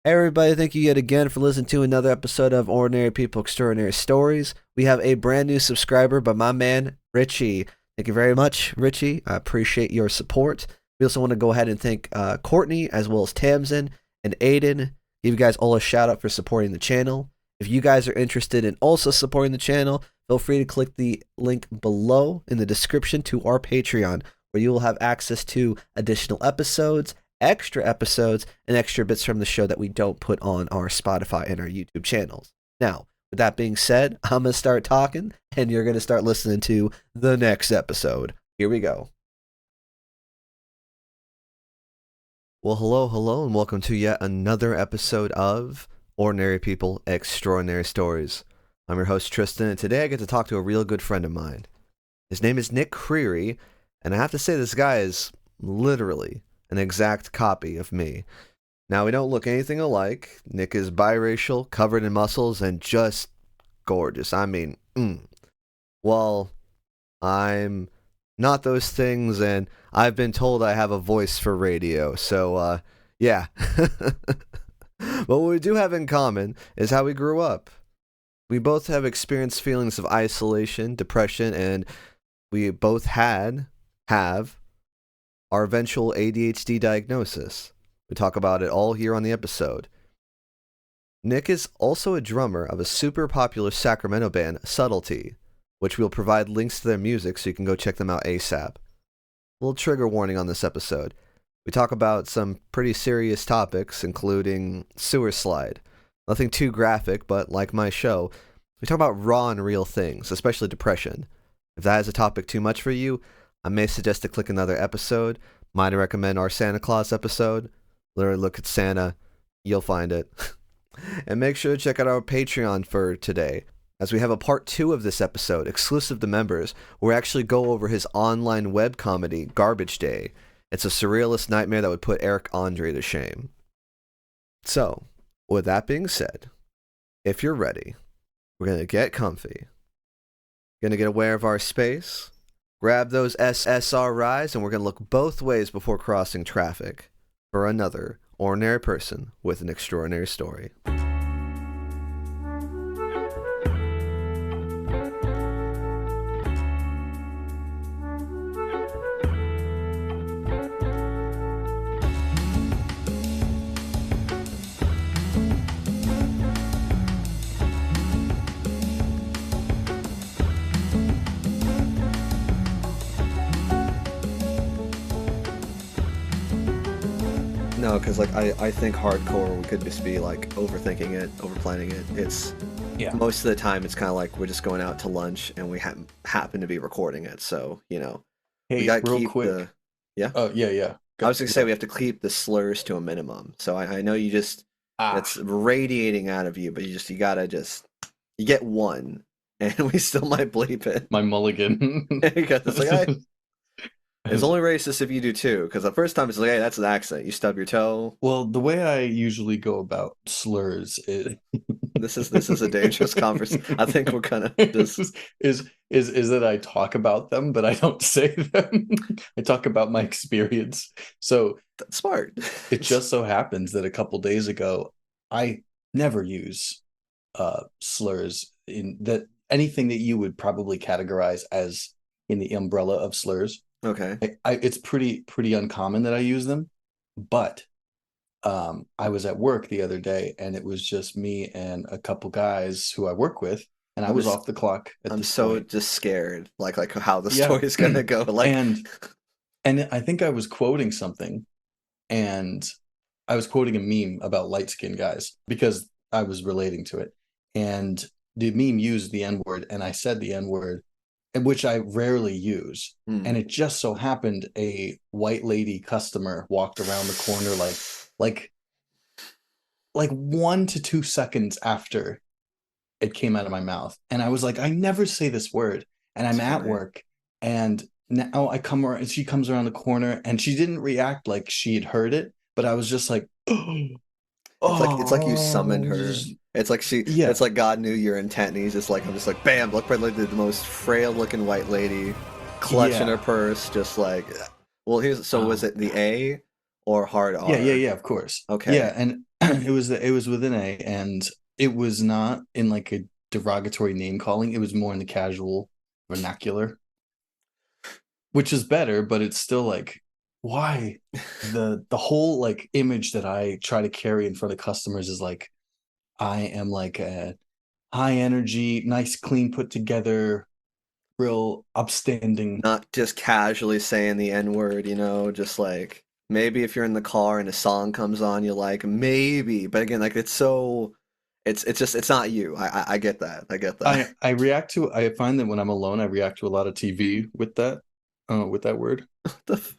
Hey everybody, thank you yet again for listening to another episode of Ordinary People Extraordinary Stories. We have a brand new subscriber by my man, Richie. Thank you very much, Richie. I appreciate your support. We also want to go ahead and thank Courtney as well as Tamsin and Aiden. Give you guys all a shout out for supporting the channel. If you guys are interested in also supporting the channel, feel free to click the link below in the description to our Patreon, where you will have access to additional episodes, extra episodes, and extra bits from the show that we don't put on our Spotify and our YouTube channels. Now, with that being said, I'm going to start talking, and you're going to start listening to the next episode. Here we go. Well, hello, and welcome to yet another episode of Ordinary People Extraordinary Stories. I'm your host, Tristan, and today I get to talk to a real good friend of mine. His name is Nick Creary, and I have to say this guy is literally an exact copy of me. Now, we don't look anything alike. Nick is biracial, covered in muscles, and just gorgeous. I mean, well, I'm not those things, and I've been told I have a voice for radio, so, yeah. But what we do have in common is how we grew up. We both have experienced feelings of isolation, depression, and we both have our eventual ADHD diagnosis. We talk about it all here on the episode. Nick is also a drummer of a super popular Sacramento band, Subtlety, which we'll provide links to their music so you can go check them out ASAP. A little trigger warning on this episode. We talk about some pretty serious topics, including sewer slide. Nothing too graphic, but like my show, we talk about raw and real things, especially depression. If that is a topic too much for you, I may suggest to click another episode. Might recommend our Santa Claus episode. Literally look at Santa, you'll find it. And make sure to check out our Patreon for today, as we have a part 2 of this episode, exclusive to members, where we actually go over his online web comedy, Garbage Day. It's a surrealist nightmare that would put Eric Andre to shame. So, with that being said, if you're ready, we're going to get comfy. Going to get aware of our space, grab those SSRIs, and we're going to look both ways before crossing traffic for another ordinary person with an extraordinary story. No, because I think hardcore could just be like overthinking it, overplanning it. It's most of the time it's kind of like we're just going out to lunch and we happen to be recording it. So we Hey, gotta real keep quick. the yeah. Yeah. I was gonna say we have to keep the slurs to a minimum. So I know you just it's radiating out of you, but you gotta you get one, and we still might bleep it my mulligan. because it's like it's only racist if you do too, because the first time it's like, hey, that's an accent. You stub your toe. Well, the way I usually go about slurs is This is a dangerous conversation. I think we're gonna just is that I talk about them, but I don't say them. I talk about my experience. So that's smart. it just so happens that a couple days ago, I never use slurs in that anything that you would probably categorize as in the umbrella of slurs. Okay. It's pretty uncommon that I use them, but I was at work the other day and it was just me and a couple guys who I work with, and I was off the clock at I'm this so point. just scared, like how the story's gonna go. Like, and I think I was quoting something, and I was quoting a meme about light-skinned guys because I was relating to it, and the meme used the N-word, and I said the N-word, which I rarely use. And it just so happened a white lady customer walked around the corner like 1 to 2 seconds after it came out of my mouth. And I was like, I never say this word. And I'm at work, and now I come around, and she comes around the corner, and she didn't react like she had heard it, but I was just like, it's like you summoned her. It's like it's like God knew your intent, and he's just like, I'm just like, bam, look like the most frail looking white lady clutching her purse, just like, well, was it the A or hard R? Yeah, of course. Okay. Yeah, it was with an A, and it was not in like a derogatory name calling. It was more in the casual vernacular, which is better, but it's still like, why? The whole like image that I try to carry in front of customers is like, I am like a high energy, nice, clean, put together, real upstanding. Not just casually saying the N word, just like maybe if you're in the car and a song comes on, you like maybe, but again, like it's just it's not you. I get that. I get that. I find that when I'm alone, I react to a lot of TV with that word. The f-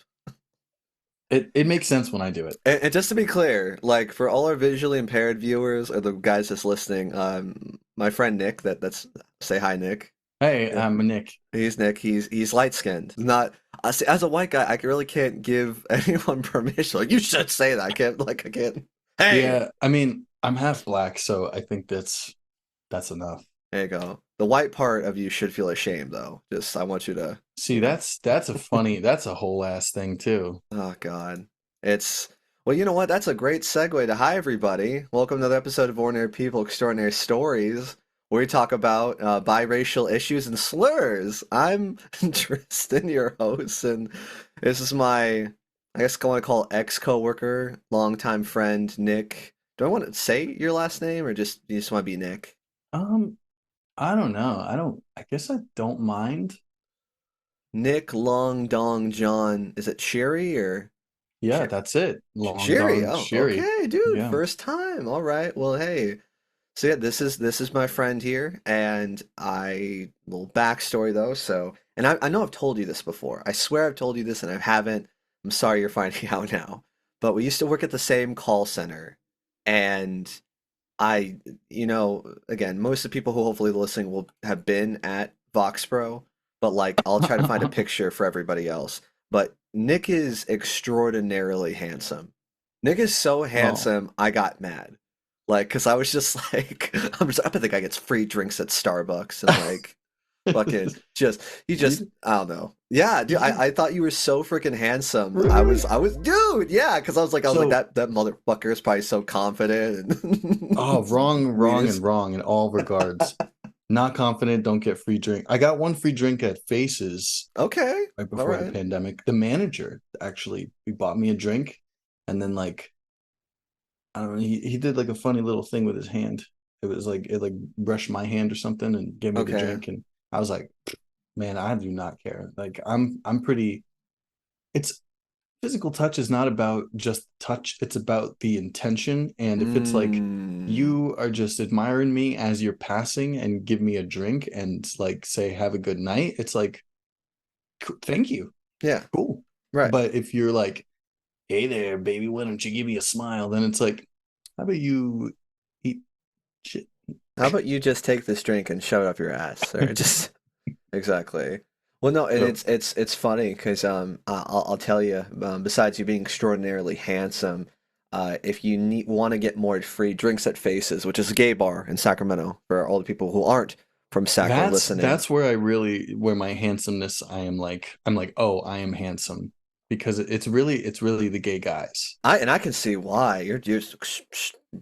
It makes sense when I do it. and just to be clear, like for all our visually impaired viewers or the guys just listening, my friend Nick, that's say hi, Nick. Hey, Yeah, I'm Nick. he's Nick. He's light skinned. Not see, as a white guy, I really can't give anyone permission. Like you should say that. I can't. Hey, Yeah, I mean, I'm half black, so I think that's enough. there you go. The white part of you should feel ashamed, though. Just I want you to, See, you know. that's a whole ass thing too. Oh God, it's well. You know what? That's a great segue to hi everybody. Welcome to another episode of Ordinary People, Extraordinary Stories, where we talk about biracial issues and slurs. I'm Tristan, your host, and this is my, I guess I want to call ex-coworker, longtime friend Nick. Do I want to say your last name or just you just want to be Nick? Um, I don't know. I guess I don't mind. Nick Long Dong John. Is it Sherry or Yeah, Sher that's it. Long Sherry? Dong Oh, Sherry. okay, dude. Yeah. First time. All right. Well, hey. So yeah, this is my friend here, and little backstory though. So, and I know I've told you this before. I swear I've told you this, and I haven't. I'm sorry you're finding out now. But we used to work at the same call center, and I, again, most of the people who hopefully listening will have been at Vox Pro, but like I'll try to find a picture for everybody else. But Nick is extraordinarily handsome. Nick is so Oh. handsome, I got mad. Like, cause I was just like, I bet the guy gets free drinks at Starbucks and like fucking he just You I don't know. Yeah, dude, you I thought you were so freaking handsome. really? Dude, yeah, because I was like So, that motherfucker is probably so confident oh, and wrong, wrong, and sweetest. wrong in all regards. Not confident, don't get free drink. I got one free drink at Faces Okay, right all before the right, pandemic. The manager actually he bought me a drink, and then like I don't know, he did like a funny little thing with his hand. It was like it like brushed my hand or something and gave me the okay. drink, and I was like, man, I do not care. Like I'm pretty. It's physical touch is not about just touch, it's about the intention. And if it's like Mm, you are just admiring me as you're passing and give me a drink and like say have a good night, it's like thank you, yeah, cool. right. But if you're like, hey there baby, why don't you give me a smile, then it's like, how about you eat shit. How about you just take this drink and shove it up your ass, or just exactly. Well, no, and So it's funny because I'll tell you. Besides you being extraordinarily handsome, if you want to get more free drinks at Faces, which is a gay bar in Sacramento for all the people who aren't from Sacro listening, that's where I really, where my handsomeness, I'm like, oh, I am handsome because it's really the gay guys. I can see why you're just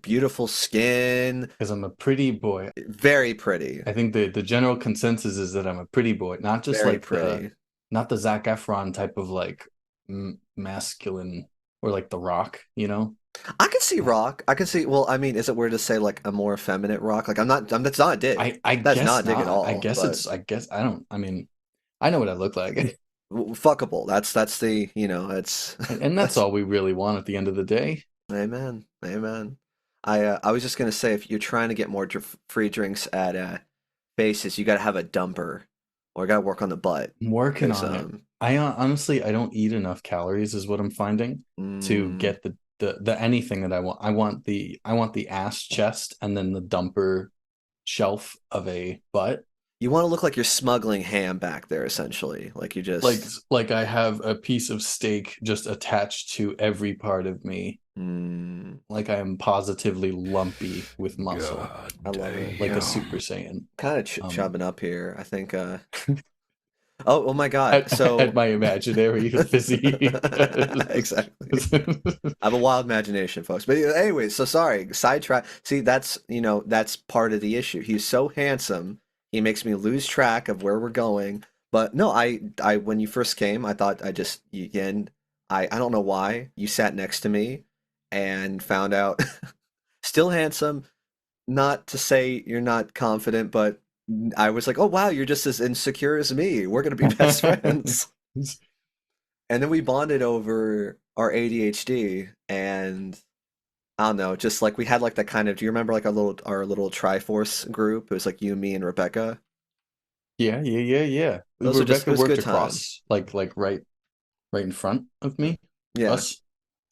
beautiful skin, Because I'm a pretty boy. very pretty, I think the general consensus is that I'm a pretty boy, not just very like pretty. not the Zac Efron type of like masculine, or like the Rock, you know? I can see rock. I can see. Well, I mean, is it weird to say like a more effeminate rock? Like I'm not. That's not a dig. I That's not guess a dig at not. all. But I guess I don't. I mean, I know what I look like, fuckable. That's the that's and that's that's all we really want at the end of the day. amen. Amen. I was just gonna say if you're trying to get more free drinks at Faces, you got to have a dumper or got to work on the butt I'm working because on it. I honestly I don't eat enough calories, is what I'm finding, to mm, get the anything that I want. I want the ass chest and then the dumper shelf of a butt. you want to look like you're smuggling ham back there essentially. Like you Like just like I have a piece of steak just attached to every part of me. mm, Like I am positively lumpy with muscle, I God love it. like a damn. Super Saiyan. Kind of Um, chubbing up here. I think Oh my God. at So my imaginary physique. exactly. I have a wild imagination, folks. But anyway, so sorry, sidetrack. See, that's part of the issue. He's so handsome, he makes me lose track of where we're going. But no, when you first came, I thought again, I don't know why you sat next to me and found out still handsome. Not to say you're not confident, but I was like, oh wow, you're just as insecure as me. We're gonna be best friends. And then we bonded over our ADHD and I don't know, just like we had like that kind of, do you remember like our little Triforce group? It was like you, me, and Rebecca. Yeah. It Rebecca was worked good times. across, like right in front of me, Yeah. us.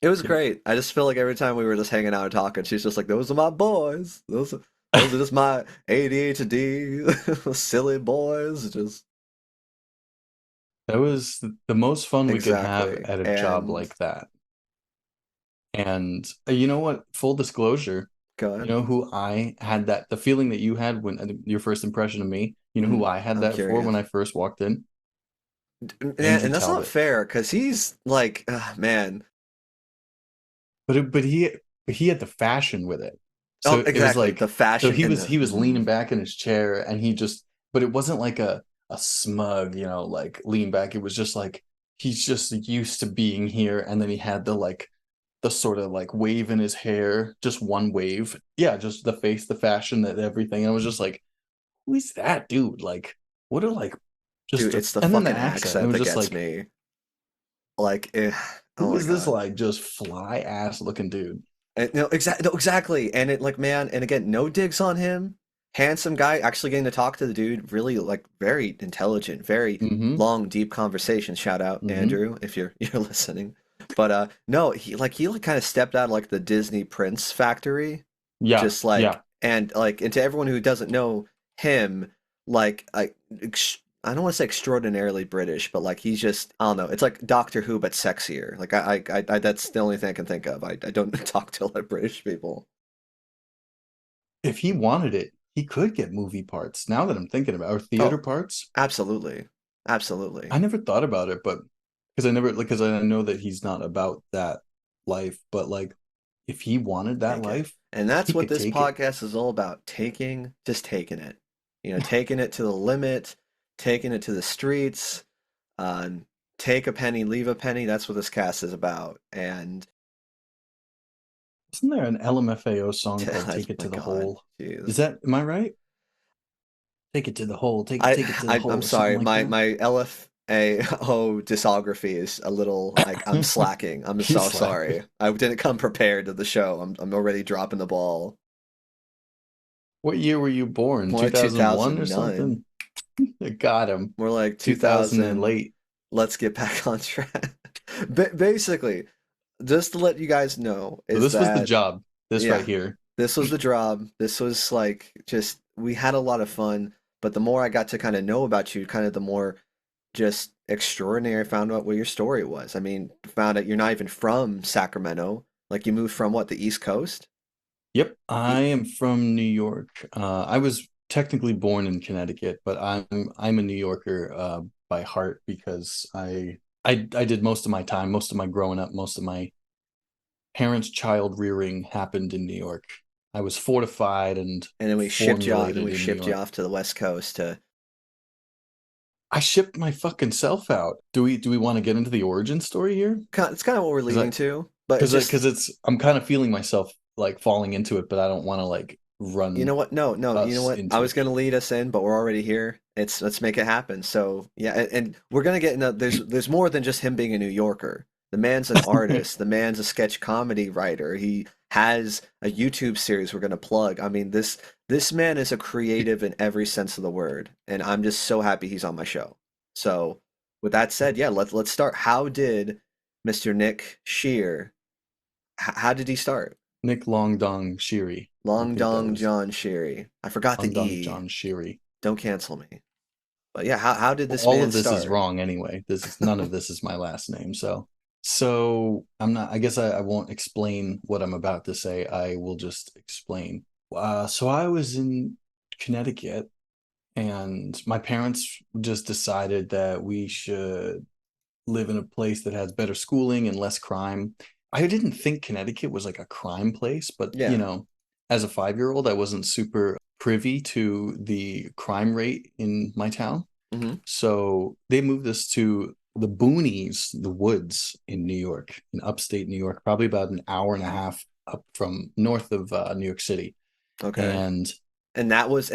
It was Yep. great. I just feel like every time we were just hanging out and talking, she's just like, those are my boys. Those are just my ADHD silly boys. Just That was the most fun we could have exactly. at a job And like that. And you know what? Full disclosure, go you ahead. know who I had the feeling that you had when your first impression of me, you know who I had I'm that for when curious. I first walked in? Man, Andrew and that's not Talbot. fair because he's like, man. But he had the fashion with it. Oh, So it was exactly. like The fashion he and was the he was leaning back in his chair and he just but it wasn't like a smug, like lean back. It was just like he's just used to being here and then he had the sort of like wave in his hair, just one wave. Yeah, just the face, the fashion, that everything. And I was just like, who is that dude? Like, what are like dude, just it's the and then the fucking accent. And it accent was that just gets like, me. Like, oh who my is this God. like just fly ass looking dude? And, no, exactly. And it like, man, and again, no digs on him. Handsome guy, actually getting to talk to the dude, really like very intelligent, very Mm-hmm. long, deep conversation. Shout out Mm-hmm. Andrew if you're you're listening. But no, he like kind of stepped out of like the Disney Prince factory Yeah, just like yeah. and like and to everyone who doesn't know him like I don't want to say extraordinarily British but like he's just I don't know it's like Doctor Who but sexier like I that's the only thing I can think of I don't talk to a lot of British people. If he wanted it, he could get movie parts. Now that I'm thinking about or theater Oh, parts, absolutely, absolutely. I never thought about it, but because I know that he's not about that life, but like if he wanted that Take it. life, And that's he what could this take it. podcast is all about, just taking it, taking it to the limit, taking it to the streets. Um, take a penny, leave a penny. That's what this cast is about. And Isn't there an LMFAO song called oh "Take It my to the God, Hole"? jeez. Is that am I right? Take it to the hole, take it to the I'm hole, or something sorry. like that. My LFAO discography is a little like I'm slacking. I'm He's so slacking. sorry. I didn't come prepared to the show. I'm already dropping the ball. What year were you born? More like 2001 or 2009. something? I got him. More like 2000 and 2000. late. Let's get back on track. Basically, just to let you guys know, So is this was the that job. This right yeah, here. this was the job. This was like just we had a lot of fun, but the more I got to kind of know about you, kind of the more just extraordinary I found out what your story was. I mean, found out you're not even from Sacramento. Like you moved from what, the East Coast? Yep, I E- am from New York. I was technically born in Connecticut, but I'm a New Yorker by heart because I did most of my growing up, most of my parents' child rearing happened in New York. I was fortified and and then formulated we in New shipped you York. off to the West Coast to I shipped my fucking self out. Do we want to get into the origin story here? it's kind of what we're Because leading I to, but it's because just it's I'm kind of feeling myself like falling into it, but I don't want to like you run know what? No, no, you know us what? I into was it. gonna lead us in, but we're already here. Let's make it happen. So yeah, and we're gonna get into there's more than just him being a New Yorker. The man's an artist. The man's a sketch comedy writer. He has a YouTube series we're gonna plug. I mean, this man is a creative in every sense of the word, and I'm just so happy he's on my show. So with that said, yeah, let's start. How did Mr. Nick Shear? How did he start? Nick Long Dong Shiri. I Long think that Dong was John Sherry. I forgot Long the Dong E. John Shiri. Don't cancel me. But yeah, how did Well, this all man of this is start? wrong anyway. This is none of this is my last name. So I'm not. I guess I won't explain what I'm about to say. I will just explain. So I was in Connecticut and my parents just decided that we should live in a place that has better schooling and less crime. I didn't think Connecticut was like a crime place, but Yeah. as a 5-year-old, I wasn't super privy to the crime rate in my town. Hmm. So they moved us to the boonies, the woods in New York, in upstate New York, probably about an hour and a half up from north of New York City. Okay. And And that was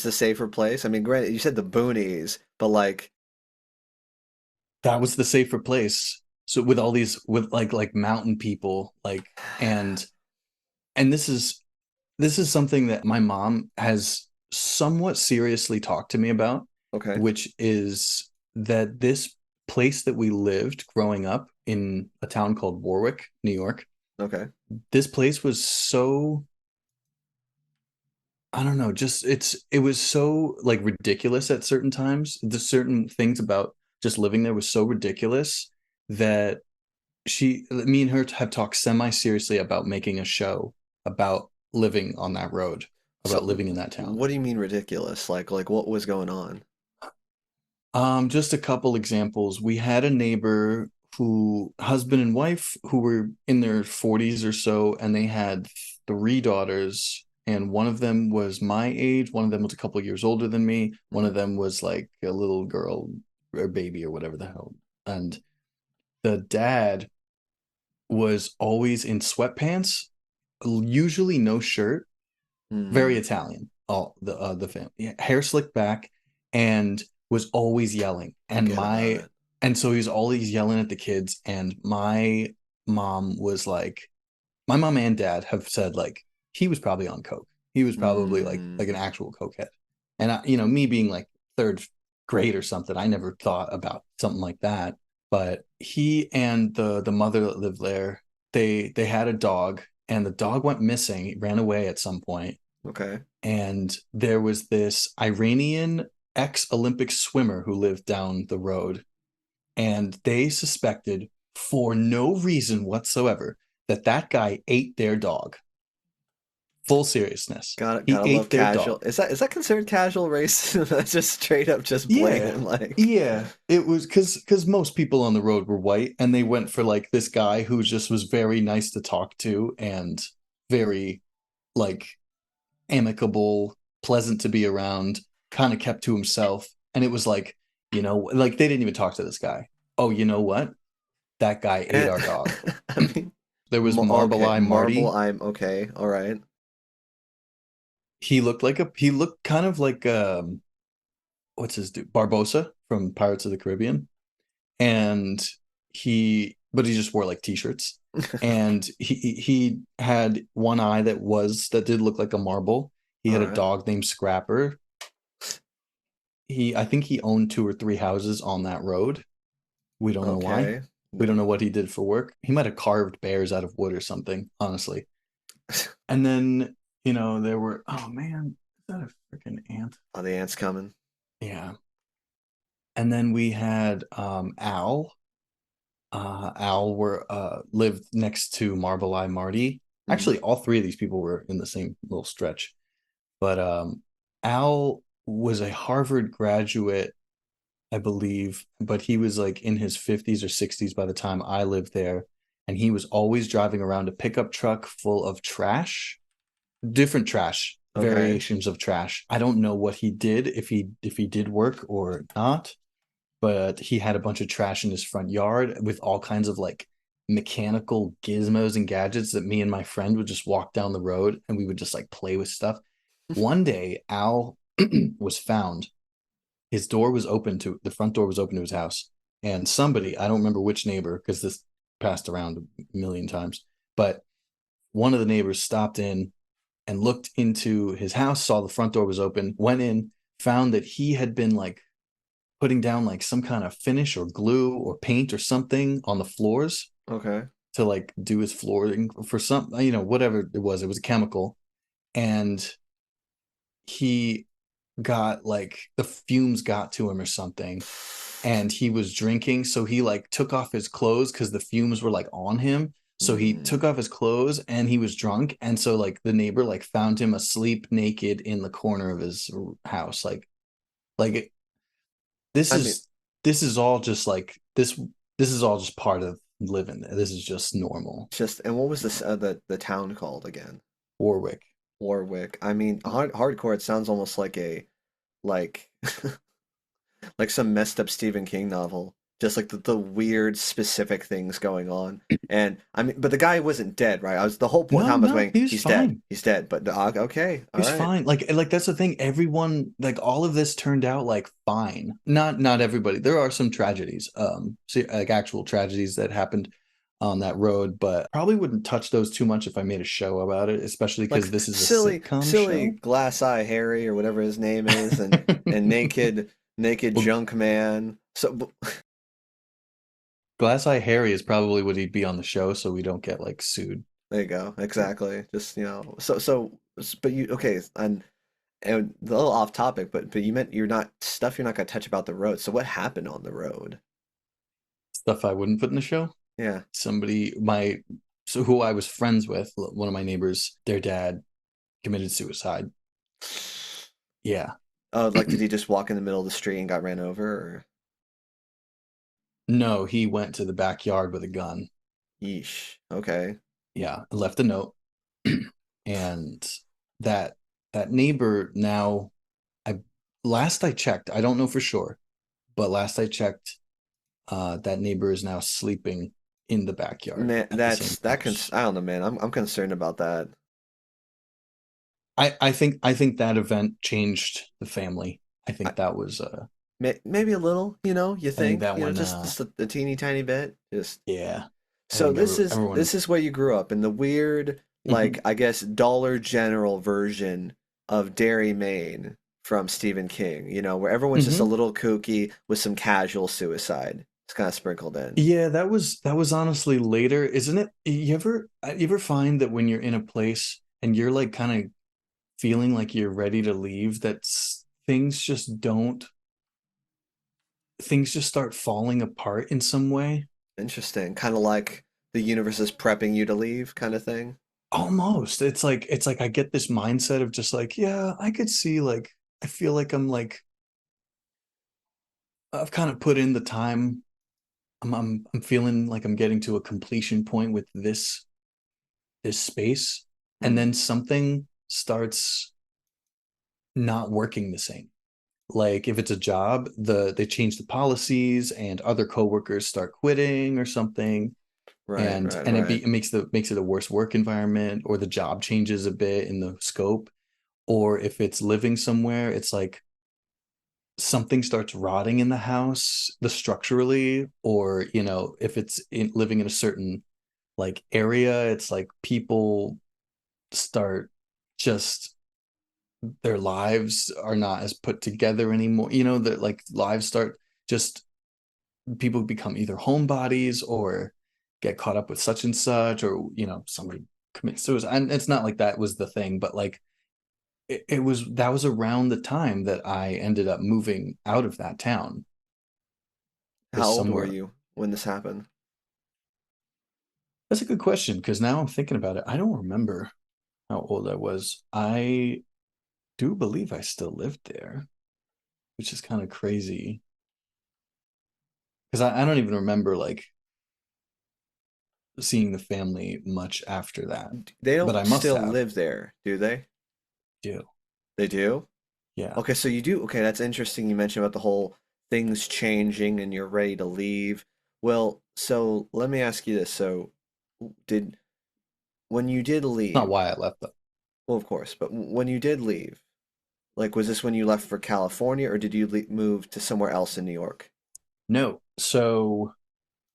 the safer place. I mean, granted, you said the boonies, but like, that was the safer place. So with all these with like mountain people, like and this is something that my mom has somewhat seriously talked to me about, okay, which is that this place that we lived growing up in a town called Warwick, New York, okay, this place was so, I don't know, just it was so like ridiculous at certain times. The certain things about just living there was so ridiculous that me and her have talked semi-seriously about making a show about living on that road, so about living in that town. what do you mean ridiculous? Like what was going on? Just a couple examples. We had a neighbor who, husband and wife, who were in their 40s or so, and they had three daughters, and one of them was my age, one of them was a couple of years older than me, one Hmm. of them was like a little girl or baby or whatever the hell. And the dad was always in sweatpants, usually no shirt, very Hmm. Italian. All the family, yeah, hair slicked back, and was always yelling. Forget about it. And so he was always yelling at the kids. And mom was like, my mom and dad have said like he was probably on coke. He was probably like Hmm. an actual cokehead. And me being like third grade or something, I never thought about something like that. But he and the mother that lived there, they had a dog, and the dog went missing. He ran away at some point, Okay. and there was this Iranian ex-Olympic swimmer who lived down the road, and they suspected for no reason whatsoever that that guy ate their dog. Full seriousness. He Gotta love ate their casual. dog. Is that considered casual racism? That's just straight up, just Yeah. blatant. Like, Yeah. It was because most people on the road were white, and they went for like this guy who just was very nice to talk to and very like amicable, pleasant to be around, kind of kept to himself. And it was like, like they didn't even talk to this guy. Oh, you know what? That guy ate and, our dog. I mean, There was Marble okay, Eye Marvel. Marty. I'm okay. All right. He looked kind of like what's his dude? Barbosa from Pirates of the Caribbean. And but he just wore like t-shirts. And he had one eye that did look like a marble. He All had a right. dog named Scrapper. I think he owned two or three houses on that road. We don't know why. Okay. We don't know what he did for work. He might have carved bears out of wood or something, honestly. And then, there were, oh man, is that a freaking ant? Are the ants coming? Yeah. And then we had Al. Al were lived next to Marble Eye Marty. Hmm. Actually, all three of these people were in the same little stretch. But Al was a Harvard graduate, I believe, but he was like in his 50s or 60s by the time I lived there. And he was always driving around a pickup truck full of trash, different trash, Okay. variations of trash. I don't know what he did, if he did work or not, but he had a bunch of trash in his front yard with all kinds of like mechanical gizmos and gadgets that me and my friend would just walk down the road and we would just like play with stuff. One day, Al was found. His door was open to the front door was open to his house, and somebody, I don't remember which neighbor because this passed around a million times, but one of the neighbors stopped in and looked into his house, saw the front door was open, went in, found that he had been like putting down like some kind of finish or glue or paint or something on the floors Okay. to like do his flooring for some, whatever it was a chemical. And he got like the fumes got to him or something, and he was drinking, so he like took off his clothes because the fumes were like on him. So he Mm. took off his clothes and he was drunk, and so like the neighbor like found him asleep naked in the corner of his house, like Like this I mean, is this is all just like this is all just part of living there. This is just normal. just and what was this the town called again? Warwick. Warwick. I mean, hardcore. It sounds almost like a like like some messed up Stephen King novel. Just like the weird specific things going on. And I mean, but the guy wasn't dead, right? I was the whole point No, time I was no, waiting. he was He's dead. fine. He's dead. But okay, He all was right. fine. Like that's the thing. Everyone, like all of this turned out like fine. Not everybody. There are some tragedies, so, like actual tragedies that happened on that road, but probably wouldn't touch those too much if I made a show about it, especially Like because this is a sitcom silly show. Glass Eye Harry or whatever his name is, and naked Well, junk man. So Glass Eye Harry is probably what he'd be on the show, so we don't get like sued. there you go. Exactly. Just but you okay? And a little off topic, but you meant you're not gonna touch about the road. So what happened on the road? Stuff I wouldn't put in the show. Yeah. Somebody, my so who I was friends with, one of my neighbors, their dad committed suicide. Yeah. Oh, like did he just walk in the middle of the street and got ran over? Or No, he went to the backyard with a gun. yeesh. Okay. Yeah, left a note. And that that neighbor now, I last I checked, I don't know for sure, but last I checked, that neighbor is now sleeping in the backyard Man, at the same house. I don't know, man. I'm concerned about that. I think that event changed the family. I I, think that was maybe a little, you I think think, that one just a teeny tiny bit. Just yeah. I so think everyone this is where you grew up in the weird, like Mhm. I guess Dollar General version of Derry, Maine from Stephen King, where everyone's just a Mhm. little kooky with some casual suicide. It's kind of sprinkled in. Yeah, that was honestly later, isn't it? You ever find that when you're in a place and you're like kind of feeling like you're ready to leave, that things just start falling apart in some way? Interesting. Kind of like the universe is prepping you to leave kind of thing. Almost. It's like I get this mindset of just like, yeah, I could see like I feel like I've kind of put in the time. I'm feeling like I'm getting to a completion point with this space, and Hmm. then something starts not working the same. Like if it's a job, they change the policies and other coworkers start quitting or something, Right, and right, and right. it makes it a worse work environment, or the job changes a bit in the scope, or if it's living somewhere, it's like something starts rotting in the house, the structurally, or if it's living in a certain like area, it's like people start just their lives are not as put together anymore. That like lives start just people become either homebodies or get caught up with such and such, or somebody commits suicide. And it's not like that was the thing, but like it was that was around the time that I ended up moving out of that town to How old were somewhere. you when this happened? That's a good question because now I'm thinking about it. I don't remember how old I was. I do believe I still lived there, which is kind of crazy because I don't even remember like seeing the family much after that, They but don't I must still have. live there, do they? Do. They do? Yeah. Okay, so you do. Okay, that's interesting. You mentioned about the whole things changing and you're ready to leave. Well, so let me ask you this. So, did when you did Not leave, why I left though. well, of course, but when you did leave, like, was this when you left for California or did you move to somewhere else in New York? No. So,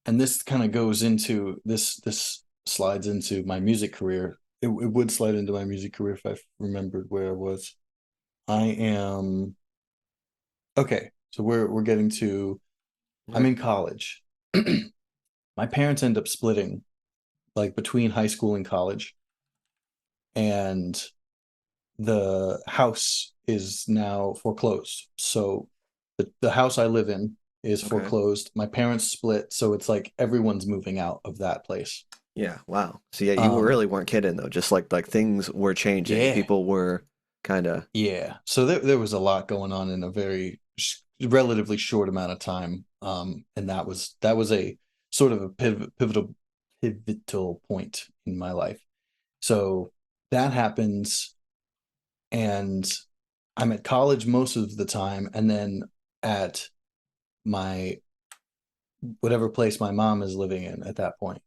and this kind of goes into this slides into my music career. It would slide into my music career if I remembered where I was. I am okay. So we're getting to I'm Okay. in college. My parents end up splitting like between high school and college, and the house is now foreclosed. So the house I live in is Okay. foreclosed. My parents split, so it's like everyone's moving out of that place. Yeah, wow. So yeah, you Um, really weren't kidding though. Just like things were changing. yeah, People were kind of yeah. So there was a lot going on in a very relatively short amount of time. And that was a sort of a pivotal point in my life. So that happens, and I'm at college most of the time, and then at my whatever place my mom is living in at that point.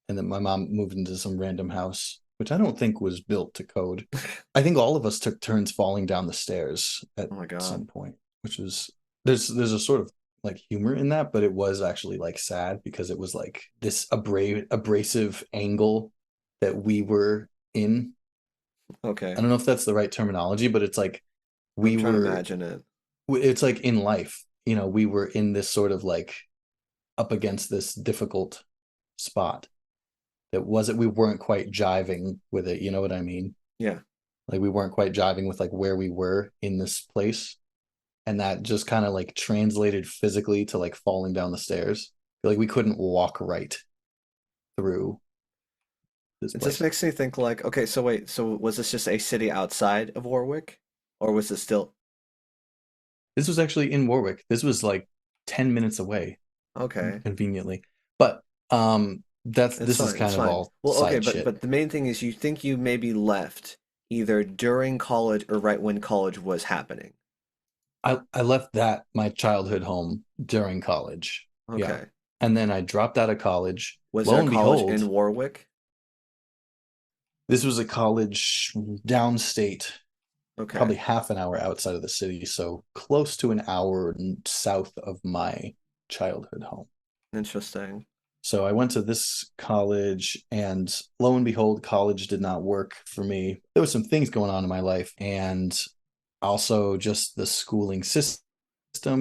And then my mom moved into some random house, which I don't think was built to code. I think all of us took turns falling down the stairs at Oh my some God. point, which was there's a sort of like humor in that, but it was actually like sad because it was like this abrasive angle that we were in. I Okay. don't know if that's the right terminology, but it's like I'm we trying to were imagine it. it's like in life, we were in this sort of like up against this difficult spot that wasn't we weren't quite jiving with it, you know what I mean? Yeah. Like we weren't quite jiving with like where we were in this place. And that just kind of like translated physically to like falling down the stairs. Like we couldn't walk right through this It just place. makes me think like, okay, so wait, so was this just a city outside of Warwick? Or was it still This was actually in Warwick. This was like 10 minutes away, okay. conveniently. But that's It's this is fine, it's kind of fine. all Well, okay, side but shit. the main thing is you think you maybe left either during college or right when college was happening. I left that my childhood home during college. Yeah. Okay. And then I dropped out of college. Was there Lo a and college in behold, Warwick? this was a college downstate, Okay. probably half an hour outside of the city, so close to an hour south of my childhood home. Interesting. So I went to this college, and lo and behold, college did not work for me. There was some things going on in my life, and also just the schooling system.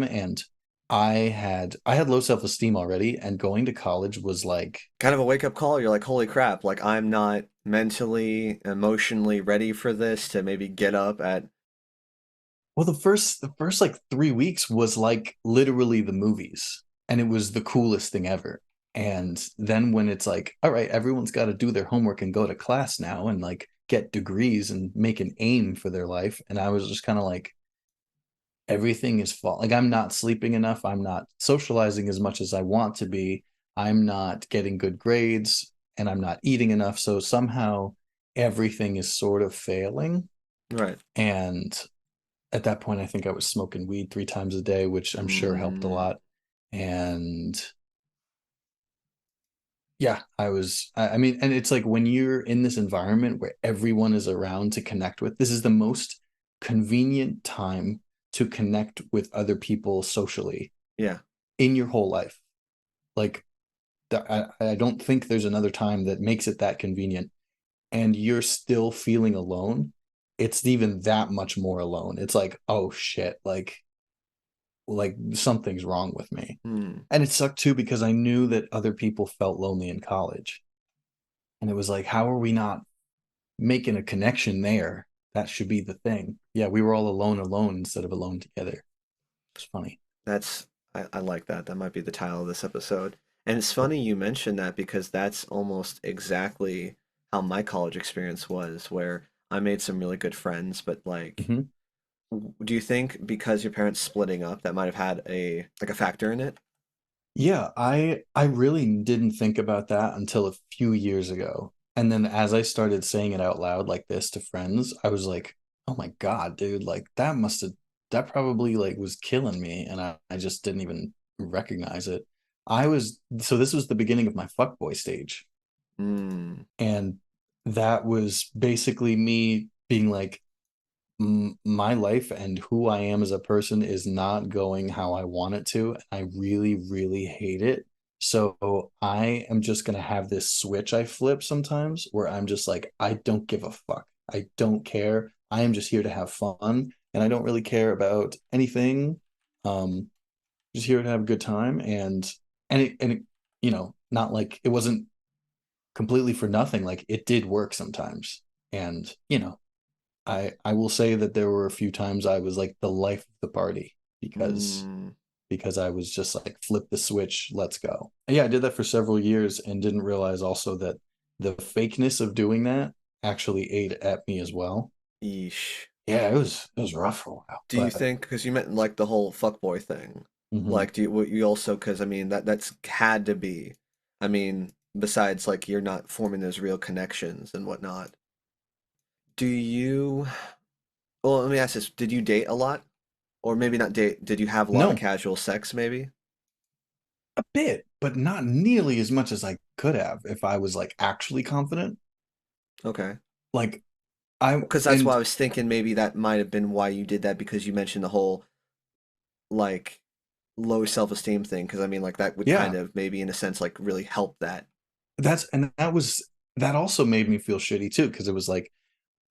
And I had low self-esteem already, and going to college was like, Kind of a wake up call. You're like, holy crap, like I'm not mentally, emotionally ready for this to maybe get up at well, the first like 3 weeks was like literally the movies, and it was the coolest thing ever. And then when it's like, all right, everyone's got to do their homework and go to class now and like get degrees and make an aim for their life, and I was just kind of like, everything is fault. Like I'm not sleeping enough. I'm not socializing as much as I want to be. I'm not getting good grades, and I'm not eating enough. So somehow everything is sort of failing. right. And at that point, I think I was smoking weed 3 times a day, which I'm sure helped a Mm, lot. And yeah, I mean, and it's like when you're in this environment where everyone is around to connect with, this is the most convenient time to connect with other people socially yeah. in your whole life. Like, I don't think there's another time that makes it that convenient, and you're still feeling alone. It's even that much more alone. It's like, oh shit, like something's wrong with me. Hmm. And it sucked too because I knew that other people felt lonely in college. And it was like, how are we not making a connection there? That should be the thing. Yeah, we were all alone instead of alone together. It's funny. That's I like that. That might be the title of this episode. And it's funny you mentioned that because that's almost exactly how my college experience was, where I made some really good friends, but like, Mm-hmm. do you think because your parents splitting up, that might have had a like a factor in it? Yeah, I really didn't think about that until a few years ago. And then as I started saying it out loud like this to friends, I was like, "Oh my God, dude, like that probably like was killing me." And I just didn't even recognize it. So this was the beginning of my fuckboy stage. Mm, And that was basically me being like, my life and who I am as a person is not going how I want it to. I really, really hate it. So I am just going to have this switch I flip sometimes where I'm just like, I don't give a fuck. I don't care. I am just here to have fun, and I don't really care about anything. Um, just here to have a good time. And it, not like it wasn't completely for nothing. Like it did work sometimes. And I will say that there were a few times I was like the life of the party mm, because I was just like flip the switch, let's go. And yeah, I did that for several years and didn't realize also that the fakeness of doing that actually ate at me as well. yeesh. Yeah, it was rough for a while, Do you but think, because you meant like the whole fuckboy thing, mhm. like do you, what you also, because I mean that's had to be, I mean, besides like you're not forming those real connections and whatnot. Do you, well, let me ask this, did you date a lot? Or maybe not date, did you have a lot of No, casual sex maybe? a bit, but not nearly as much as I could have if I was like actually confident. Okay. Like I Because that's why and I was thinking maybe that might have been why you did that because you mentioned the whole like low self-esteem thing. Because I mean, like that would kind yeah, of maybe in a sense like really help that. that also made me feel shitty too because it was like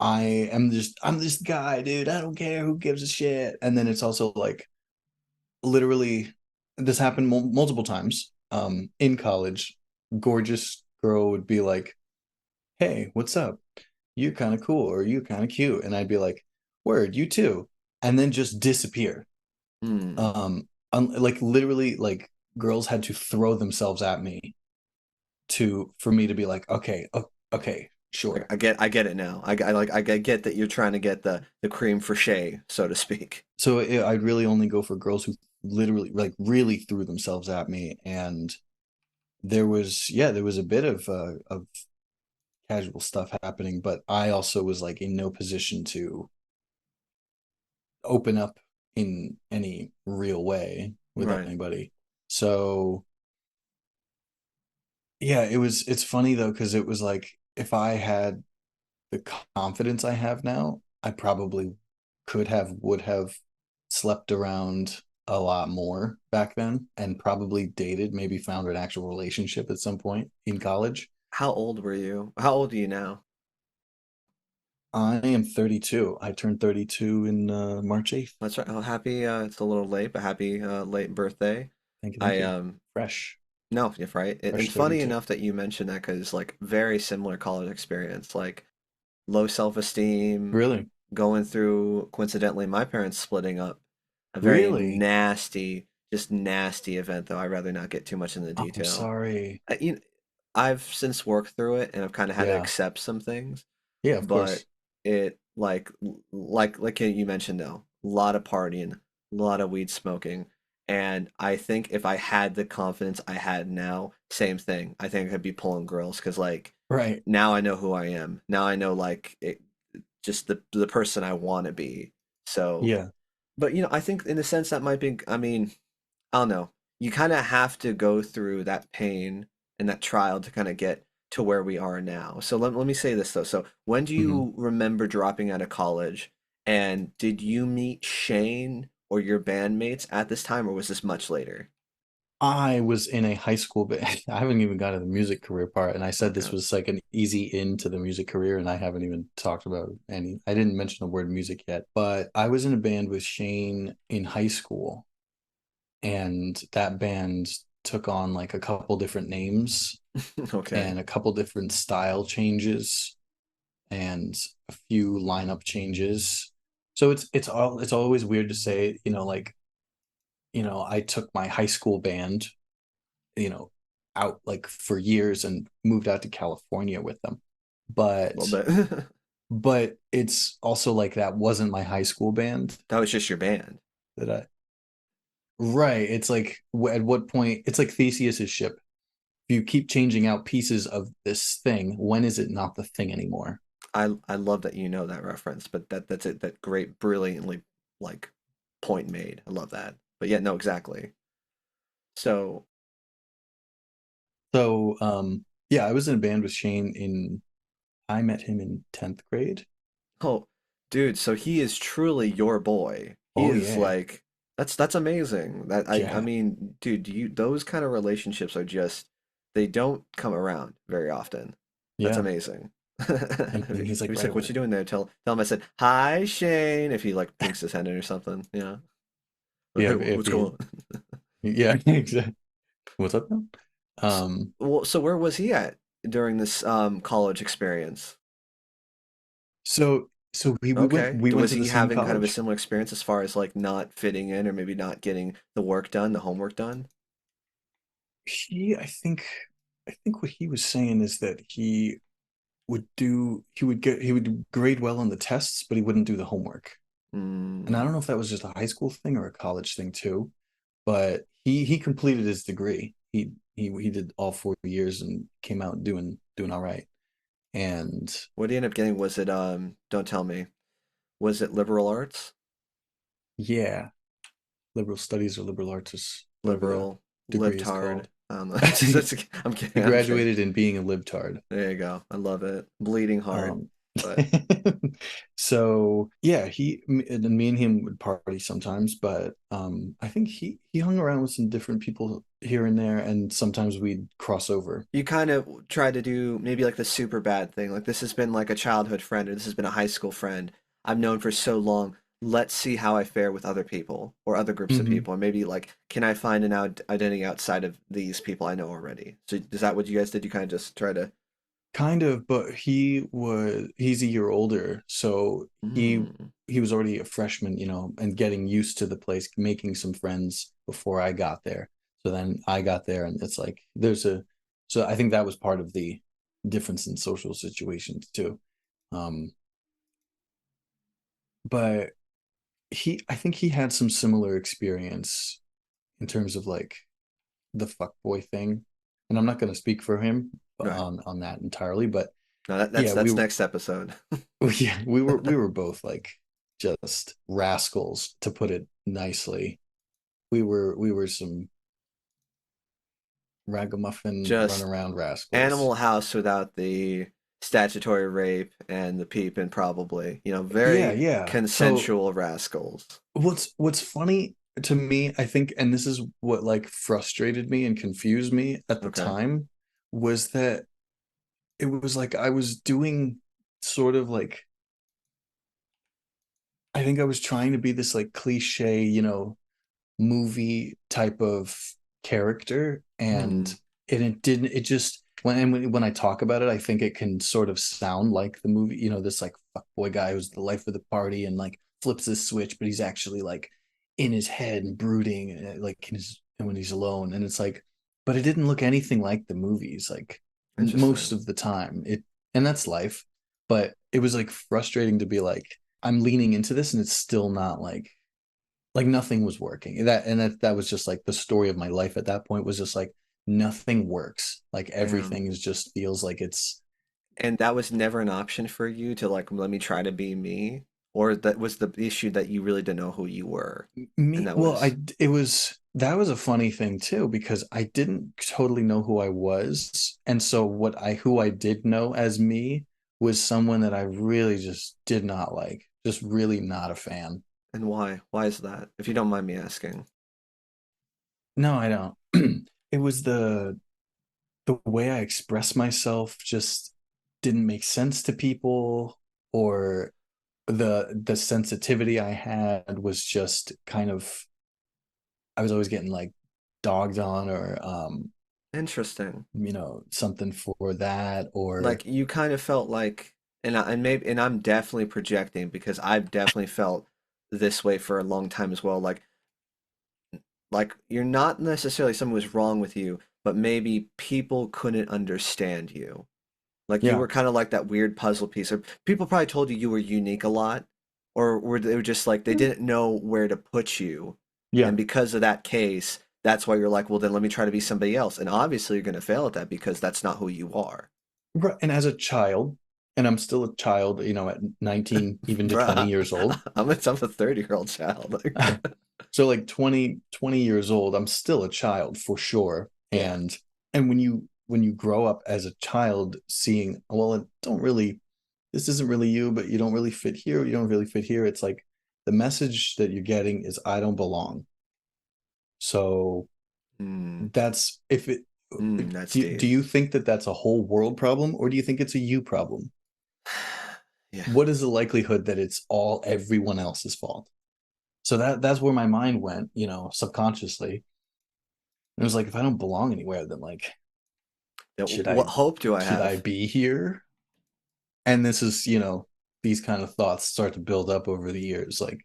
I'm this guy, dude. I don't care who gives a shit. And then it's also like literally this happened multiple times in college. Gorgeous girl would be like, "Hey, what's up? You're kind of cool or you're kind of cute." And I'd be like, "Word, you too." And then just disappear. Hmm. Like literally like girls had to throw themselves at me to for me to be like, "Okay, okay, sure." I get it now. I get that you're trying to get the cream for Shay, so to speak. So I'd really only go for girls who literally like really threw themselves at me, and there was a bit of casual stuff happening, but I also was like in no position to open up in any real way with Right. anybody. So yeah, it's funny though because it was like if I had the confidence I have now, I probably would have slept around a lot more back then and probably dated, maybe found an actual relationship at some point in college. How old were you? How old are you now? I am 32. I turned 32 in March 8th. That's right. Oh, happy, it's a little late, but happy late birthday. Thank you, thank I you. Fresh, No, if right. And fresh funny 32. enough that you mentioned that because like very similar college experience, like low self-esteem, Really? going through coincidentally my parents splitting up, a very Really? nasty, just nasty event though. I'd rather not get too much into Oh, I'm detail. sorry. I've since worked through it and I've kind of had to Yeah. accept some things, Yeah, of but course. it like you mentioned though, a lot of partying, a lot of weed smoking, and I think if I had the confidence I had now, same thing. I think I'd be pulling girls because like Right. now I know who I am. Now I know like just the person I want to be. So, Yeah. but I think in a sense that might be. I mean, I don't know. You kind of have to go through that pain and that trial to kind of get to where we are now. So let me say this though. So when do Mhm. you remember dropping out of college? And did you meet Shane or your bandmates at this time, or was this much later? I was in a high school band. I haven't even got to the music career part, and I said this Okay. was like an easy into the music career, and I haven't even talked about any. I didn't mention the word music yet, but I was in a band with Shane in high school, and that band took on like a couple different names Okay. and a couple different style changes and a few lineup changes. So it's always weird to say, like, I took my high school band you know, out like for years and moved out to California with them. A little But bit. but it's also like that wasn't my high school band That was just your band. that I right. It's like at what point it's like Theseus's ship. If you keep changing out pieces of this thing, when is it not the thing anymore? I love that you know that reference, but that's it. That great, brilliantly like point made. I love that. But yeah, no, exactly. So, So yeah, I was in a band with Shane in I met him in 10th grade. oh, dude, so he is truly your boy. He Oh is yeah. like that's amazing. That I Yeah. mean, dude, you those kind of relationships are just they don't come around very often. That's Yeah. amazing. And he's If like he's right like, over "What you there. doing there?" Tell him I said, "Hi, Shane." If he like thinks his head in or something, yeah. Like, Yeah, hey, if what's he going on? yeah, exactly. What's up now? S- Um Well, so where was he at during this college experience? so Okay. we went Was to the he same having kind of a college. similar experience as far as like not fitting in or maybe not getting the work done, the homework done? He I think what he was saying is that he would grade well on the tests, but he wouldn't do the homework. And I don't Mm. know if that was just a high school thing or a college thing too, but he completed his degree. He did all 4 years and came out doing all right. And What did you end up getting? Was it don't tell me. Was it liberal arts? yeah, liberal studies or liberal arts is whatever the Liberal, degree is libtard. called. I don't know. I'm He kidding. I'm kidding. graduated in being a libtard. There you go. I love it. Bleeding heart. Um, But so yeah, me and him would party sometimes, but I think he hung around with some different people here and there, and sometimes we'd cross over. you kind of try to do maybe like the super bad thing. Like this has been like a childhood friend or this has been a high school friend I've known for so long. Let's see how I fare with other people or other groups of Hmm. people. And maybe like, can I find an identity outside of these people I know already? So is that what you guys did? You kind of just try to, Kind of, but he's a year older, so mm, he was already a freshman, and getting used to the place, making some friends before I got there. So then I got there, and it's like so I think that was part of the difference in social situations too. Um, but I think he had some similar experience in terms of like the fuckboy thing, and I'm not going to speak for him right. on that entirely, but No, yeah, that's next episode. yeah, we were both like just rascals, to put it nicely. We were some ragamuffin run Just around rascals. Animal House without the statutory rape and the peeping, probably. Yeah, Very yeah. So consensual rascals. what's funny to me, I think, and this is what like frustrated me and confused me at the Okay. time, was that it was like I was doing sort of like, I think I was trying to be this like cliche, movie type of character, and Hmm. it didn't it just when I talk about it, I think it can sort of sound like the movie, this like fuckboy guy who's the life of the party and like flips this switch, but he's actually like in his head and brooding, like in his and when he's alone, and it's like, but it didn't look anything like the movies, like most Interesting. of the time. And that's life, but it was like frustrating to be like, I'm leaning into this and it's still not like nothing was working. That was just like the story of my life at that point, was just like nothing works. Like Damn. everything is just feels like it's And that was never an option for you to like, let me try to be me? Or that was the issue that you really didn't know who you were? And me. that Well, was, that was a funny thing too, because I didn't totally know who I was. And so who I did know as me was someone that I really just did not like, just really not a fan. and why? Why is that? If you don't mind me asking. No, I don't. It was the way I express myself just didn't make sense to people, or the sensitivity I had was just kind of, I was always getting like dogged on, or Interesting. something for that, or Like you kind of felt like, and I'm definitely projecting because I've definitely felt this way for a long time as well. Like you're not necessarily someone who's wrong with you, but maybe people couldn't understand you. Like you yeah, were kind of like that weird puzzle piece. Or people probably told you you were unique a lot, or were they were just like they didn't know where to put you, yeah, and because of that case, that's why you're like, well, then let me try to be somebody else. And obviously, you're going to fail at that because that's not who you are. right. And as a child, and I'm still a child, at 19, even to 20 Bruh, years old. I'm a 30-year-old child. So like 20 years old, I'm still a child for sure. Yeah. And when you grow up as a child, seeing, well, it don't really, this isn't really you, but you don't really fit here, you don't really fit here. It's like the message that you're getting is, I don't belong. So Mm, that's if it that's do deep. you think that that's a whole world problem, or do you think it's a you problem? Yeah. What is the likelihood that it's all everyone else's fault? So that's where my mind went, subconsciously. It was like, if I don't belong anywhere, then like, Yeah, should what I hope do I should I have? be here? And this is, these kind of thoughts start to build up over the years. Like,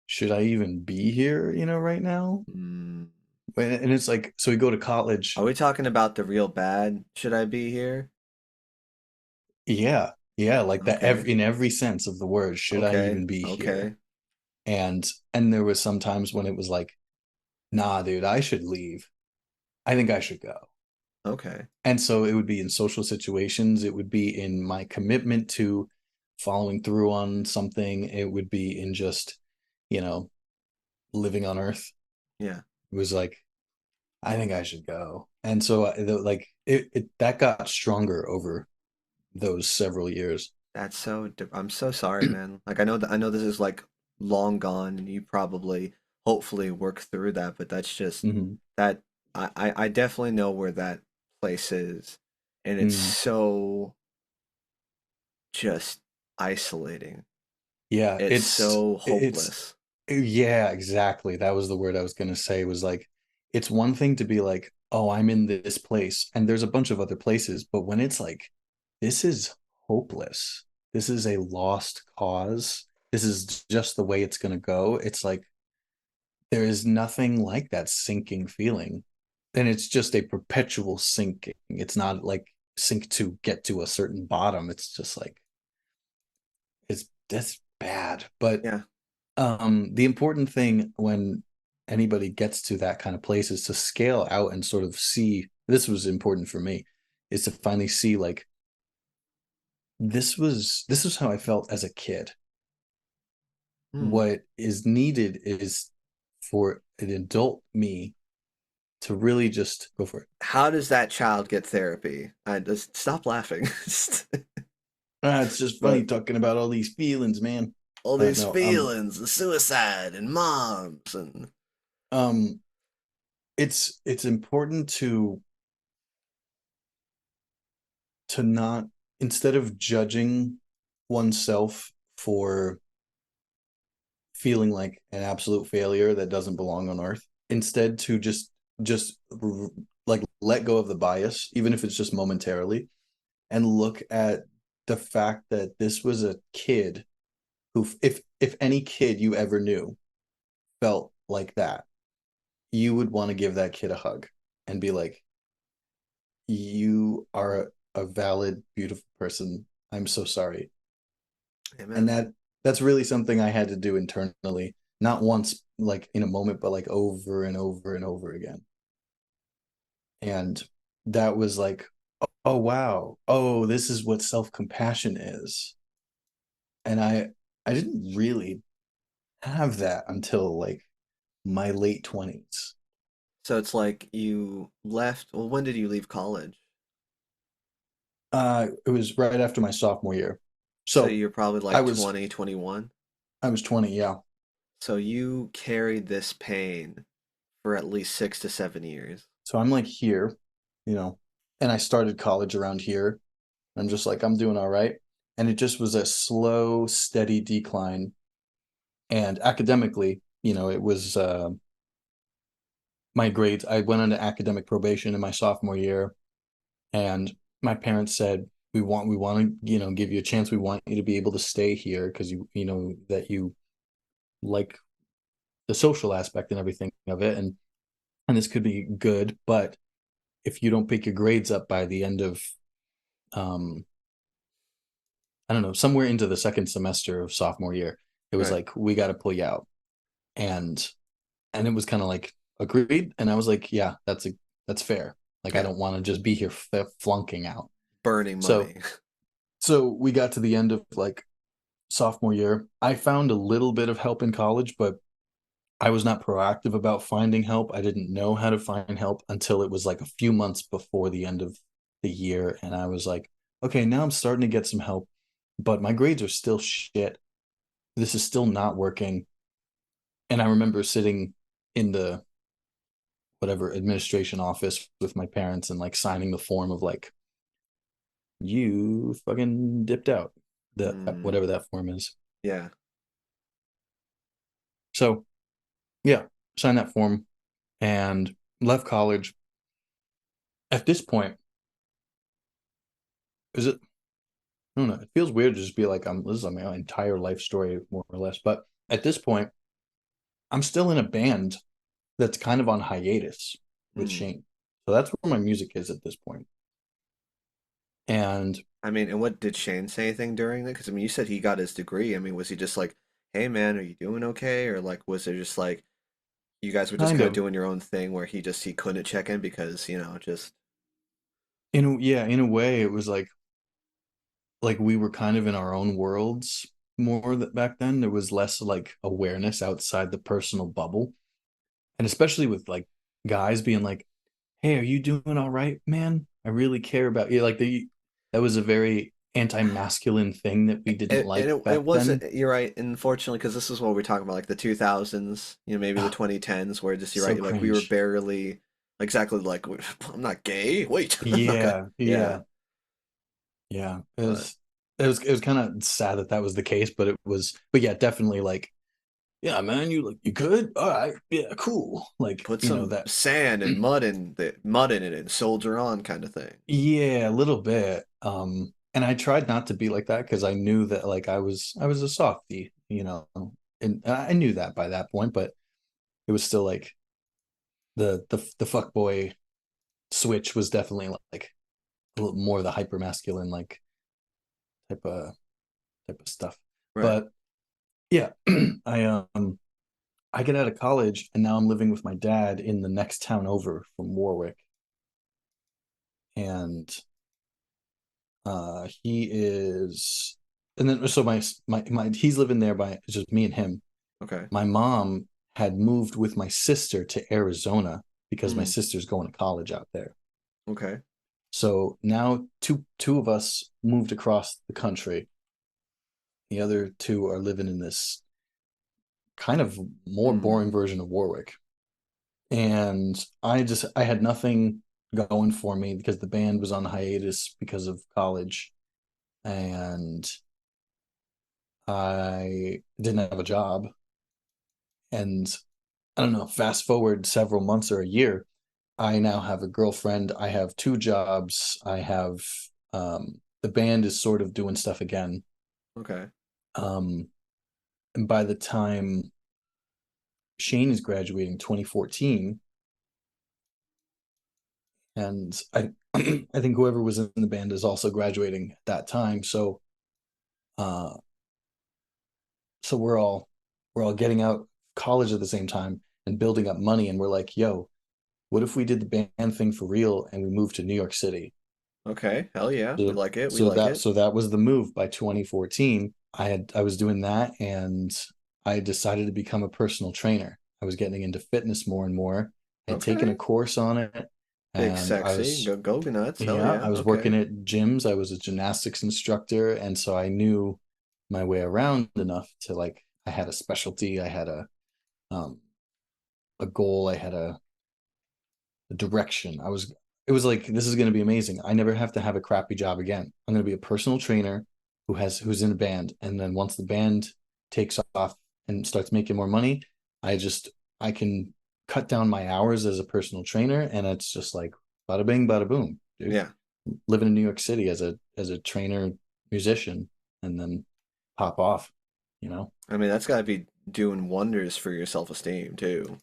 should I even be here, right now? Mm, And it's like, so we go to are college. we talking about the real bad? Should I be here? Yeah, yeah, like that Okay. in every sense of the word. Should I Okay. even be here? Okay. And there was some times when it was like, nah, dude, I should leave. I think I should go. Okay. And so it would be in social situations, it would be in my commitment to following through on something, it would be in just, you know, living on Earth. Yeah. It was like, I think I should go. And so like it that got stronger over those several years. That's I'm so sorry, man. Like I know this is like long gone and you probably hopefully work through that, but that's just Mhm. that I definitely know where that place is and it's Mm. so just isolating. Yeah, It's so it's hopeless. yeah, exactly. That was the word I was going to say was like it's one thing to be like, "Oh, I'm in this place and there's a bunch of other places," but when it's like this is hopeless. This is a lost cause. This is just the way it's going to go. It's like there is nothing like that sinking feeling. And it's just a perpetual sinking. It's not like sink to get to a certain bottom. It's just like it's that's bad. But Yeah, the important thing when anybody gets to that kind of place is to scale out and sort of see this was important for me is to finally see like this was how I felt as a kid. hmm. What is needed is for an adult me to really just go for it. How does that child get therapy? I just stop laughing. It's just funny But talking about all these feelings, man. all these No, feelings, the suicide and moms and um, it's important to not instead of judging oneself for feeling like an absolute failure that doesn't belong on earth, instead to just like let go of the bias, even if it's just momentarily, and look at the fact that this was a kid who if any kid you ever knew felt like that, you would want to give that kid a hug and be like, you are a valid, beautiful person. I'm so sorry. And amen. that's really something I had to do internally, not once like in a moment, but like over and over and over again. And that was like, oh wow, oh, this is what self-compassion is. And I didn't really have that until like my late 20s. So it's like you left. Well, when did you leave college? It was right after my sophomore year. So So you're probably I like was 20, 21. I was 20, yeah. So you carried this pain for at least 6 to 7 years. So I'm like here, and I started college around here. I'm just like, I'm doing all right. And it just was a slow, steady decline. And academically, it was my grades. I went into academic probation in my sophomore year, and my parents said, we want to, give you a chance. We want you to be able to stay here because you know that you like the social aspect and everything of it, and this could be good, but if you don't pick your grades up by the end of um I don't know, somewhere into the second semester of sophomore year, it was Right. like, we got to pull you out. And and it was kind of like agreed. And I was like, yeah, that's fair. Like I Yeah. don't want to just be here flunking out. Burning So money. so we got to the end of like sophomore year. I found a little bit of help in college, but I was not proactive about finding help. I didn't know how to find help until it was like a few months before the end of the year. And I was like, okay, now I'm starting to get some help, but my grades are still shit. This is still not working. And I remember sitting in the whatever administration office with my parents and like signing the form of like, you fucking dipped out, the Mm, whatever that form is. yeah. So yeah, signed that form and left college. At this point, is it I don't know. It feels weird to just be like, this is my entire life story, more or less. But at this point, I'm still in a band that's kind of on hiatus with Mm. Shane. So that's where my music is at this point. And I mean, and what did Shane say anything during that? Because I mean, you said he got his degree. I mean, was he just like, "Hey, man, are you doing okay?" Or like, was it just like you guys were just kind kind of of doing your own thing where he couldn't check in because just in a way it was like we were kind of in our own worlds more that back then. There was less like awareness outside the personal bubble. And especially with like guys being like, "Hey, are you doing all right, man? I really care about you." Like that was a very anti-masculine thing that we didn't and like it back wasn't. then. You're right. And unfortunately, because this is what we're talking about, like the 2000s, maybe the Oh, 2010s, where just you're so right. Like we were cringe. barely exactly like I'm not gay. Wait, I'm not gonna. Yeah, Yeah, yeah, yeah. but It was kind of sad that that was the case, but it was, but yeah, definitely like, yeah, man, you good? All right, yeah, cool. Like, put you know, some that, sand and mud in it and soldier on kind of thing. yeah, a little bit. And I tried not to be like that because I knew that like I was a softie, you know, and I knew that by that point, but it was still like the fuck boy switch was definitely like a little more the hyper masculine like type of type of stuff. Right. But yeah, I get out of college and now I'm living with my dad in the next town over from Warwick. And he is, and then so my he's living there by it's just me and him. Okay. My mom had moved with my sister to Arizona because my Mm, sister's going to college out there. okay. So now two of us moved across the country. The other two are living in this kind of more Mm, boring version of Warwick. And I had nothing going for me because the band was on hiatus because of college, and I didn't have a job. And I don't know, fast forward several months or a year, I now have a girlfriend. I have two jobs. I have the band is sort of doing stuff again. okay. Um, and by the time Shane is graduating 2014, and I I think whoever was in the band is also graduating at that time. Uh so we're all getting out college at the same time and building up money, and we're like, yo, what if we did the band thing for real and we moved to New York City? Okay. Hell yeah. We like it. We like it. So that was the move by 2014. I was doing that, and I decided to become a personal trainer. I was getting into fitness more and more. I had taken a Okay. course on it, Big and sexy. Go nuts. Hell I yeah. was working Okay. at gyms. I was a gymnastics instructor, and so I knew my way around enough to like I had a specialty, I had um a goal, I had a direction. It was like this is going to be amazing. I never have to have a crappy job again. I'm going to be a personal trainer who's in a band, and then once the band takes off and starts making more money, I can cut down my hours as a personal trainer, and it's just like bada bing, bada boom, dude. Yeah. Living in New York City as a trainer musician, and then pop off, you know. I mean, that's got to be doing wonders for your self-esteem too.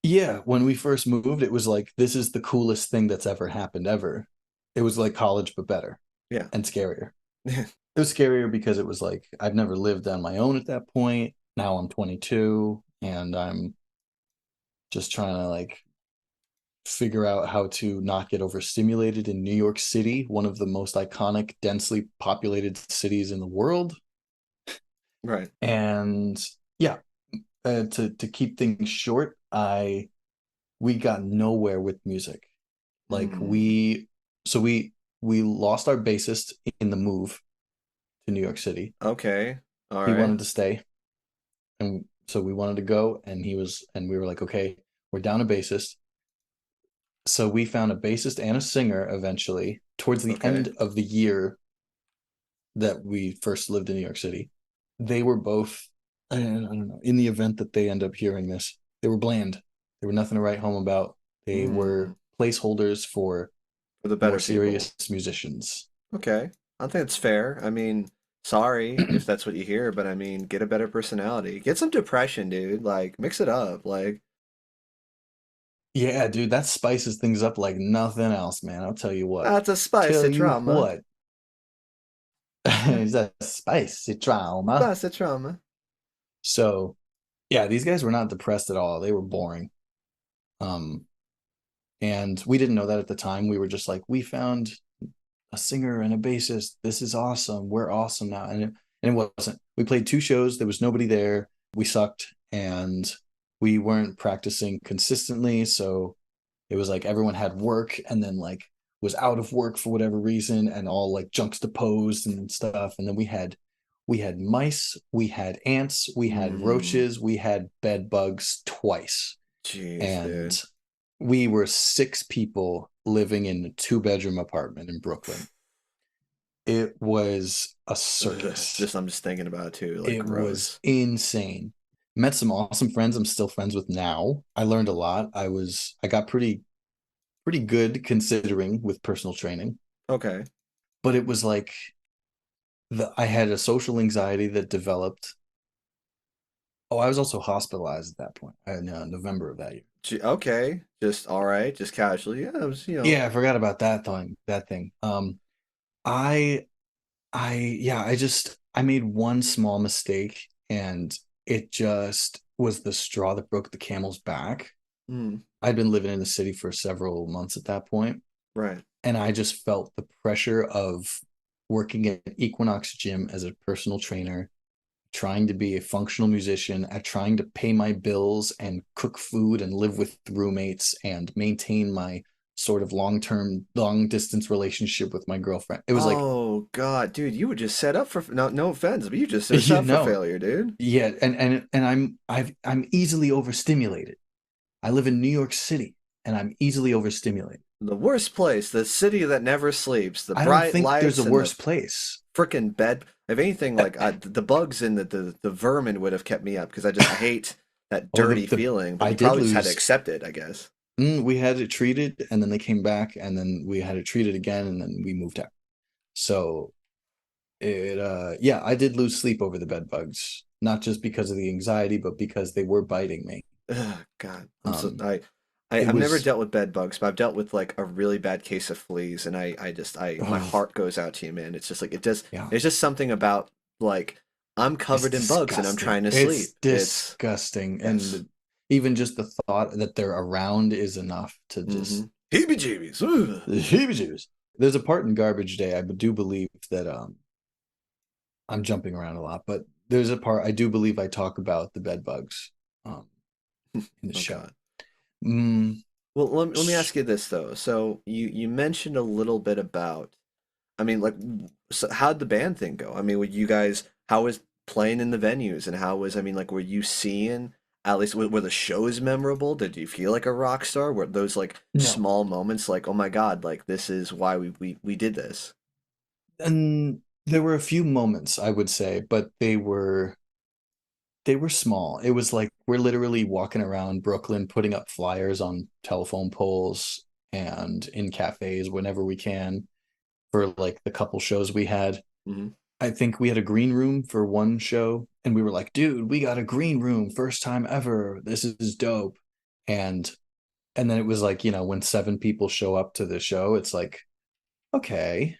Yeah, when we first moved, it was like this is the coolest thing that's ever happened ever. It was like college but better Yeah. and scarier. It was scarier because it was like I'd never lived on my own at that point. Now I'm 22 and I'm just trying to like figure out how to not get overstimulated in New York City, one of the most iconic, densely populated cities in the world. Right. And yeah, to keep things short, I we got nowhere with music. Like Mm. so we lost our bassist in the move to New York City. Okay. All He right. wanted to stay, and so we wanted to go, and we were like, okay, we're down a bassist. So we found a bassist and a singer eventually towards the Okay. end of the year that we first lived in New York City. They were both, I don't know, in the event that they end up hearing this, they were bland. They were nothing to write home about. They Mm. were placeholders for For the more better people. serious musicians. Okay. I think it's fair. I mean, sorry if that's what you hear, but I mean, get a better personality. Get some depression, dude. Like, mix it up. Like, Yeah, dude, that spices things up like nothing else, man. I'll tell you what. that's a spice Tell of you drama. what. It's a spicy trauma. That's the trauma. So yeah, these guys were not depressed at all. They were boring. Um, and we didn't know that at the time. We were just like, we found a singer and a bassist. This is awesome. We're awesome now. And it wasn't. We played two shows. There was nobody there. We sucked and we weren't practicing consistently. So it was like everyone had work and then like was out of work for whatever reason and all like juxtaposed and stuff. And then we had mice, we had ants, we had Mm, roaches, we had bed bugs twice. jeez, And dude. we were six people living in a two-bedroom apartment in Brooklyn. It was a Ugh, circus. just I'm just thinking about it too. Like It was gross. insane. Met some awesome friends I'm still friends with now. I learned a lot. I got pretty good considering with personal training, Okay. but it was like I had a social anxiety that developed. Oh, I was also hospitalized at that point in November of that year. Okay. Just all right. Just casually. Yeah. It was, Yeah, I forgot about that thing. That thing. I yeah, I made one small mistake and it just was the straw that broke the camel's back. mm, I'd been living in the city for several months at that point, right. and I just felt the pressure of working at Equinox Gym as a personal trainer, trying to be a functional musician, at trying to pay my bills and cook food and live with roommates and maintain my sort of long-term, long-distance relationship with my girlfriend. It was like, Oh God, dude, you were just set up for no offense, but you just set you up for know, failure, dude. yeah, and I'm easily overstimulated. I live in New York City and I'm easily overstimulated. The worst place, the city that never sleeps, the I don't bright think there's a lights and the worse place. frickin' bed. If anything, like the bugs and the vermin would have kept me up because I hate that Oh, dirty feeling. But I you did probably just had to lose. accept it, I guess. We had it treated and then they came back and then we had it treated again and then we moved out. So yeah, I did lose sleep over the bed bugs, not just because of the anxiety, but because they were biting me. Ugh, God, I'm so Um, I it I've never was dealt with bed bugs, but I've dealt with like a really bad case of fleas, and I just I my oh heart goes out to you, man. It's just like it does. yeah, It's just something about like I'm it's covered in bugs and I'm disgusting. trying to It's sleep. It's disgusting. yes. And even just the thought that they're around is enough to Mm-hmm. just Heebie-jeebies. Ugh. there's a part in Garbage Day I do believe that I'm jumping around a lot, but there's a part I do believe I talk about the bed bugs um in the Oh show. God. Mm, Well, let me ask you this though. So you mentioned a little bit about, I mean, like, so how'd the band thing go? I mean, were you guys, how was playing in the venues and how was, I mean, like, were you seeing, at least, were the shows memorable? Did you feel like a rock star? Were those like no. small moments like, oh my God, like this is why we did this? And there were a few moments I would say, but they were small. It was like we're literally walking around Brooklyn putting up flyers on telephone poles and in cafes whenever we can for like the couple shows we had. Hmm. I think we had a green room for one show and we were like, dude, we got a green room, first time ever. This is dope. And and then it was like, when seven people show up to the show, it's like, okay.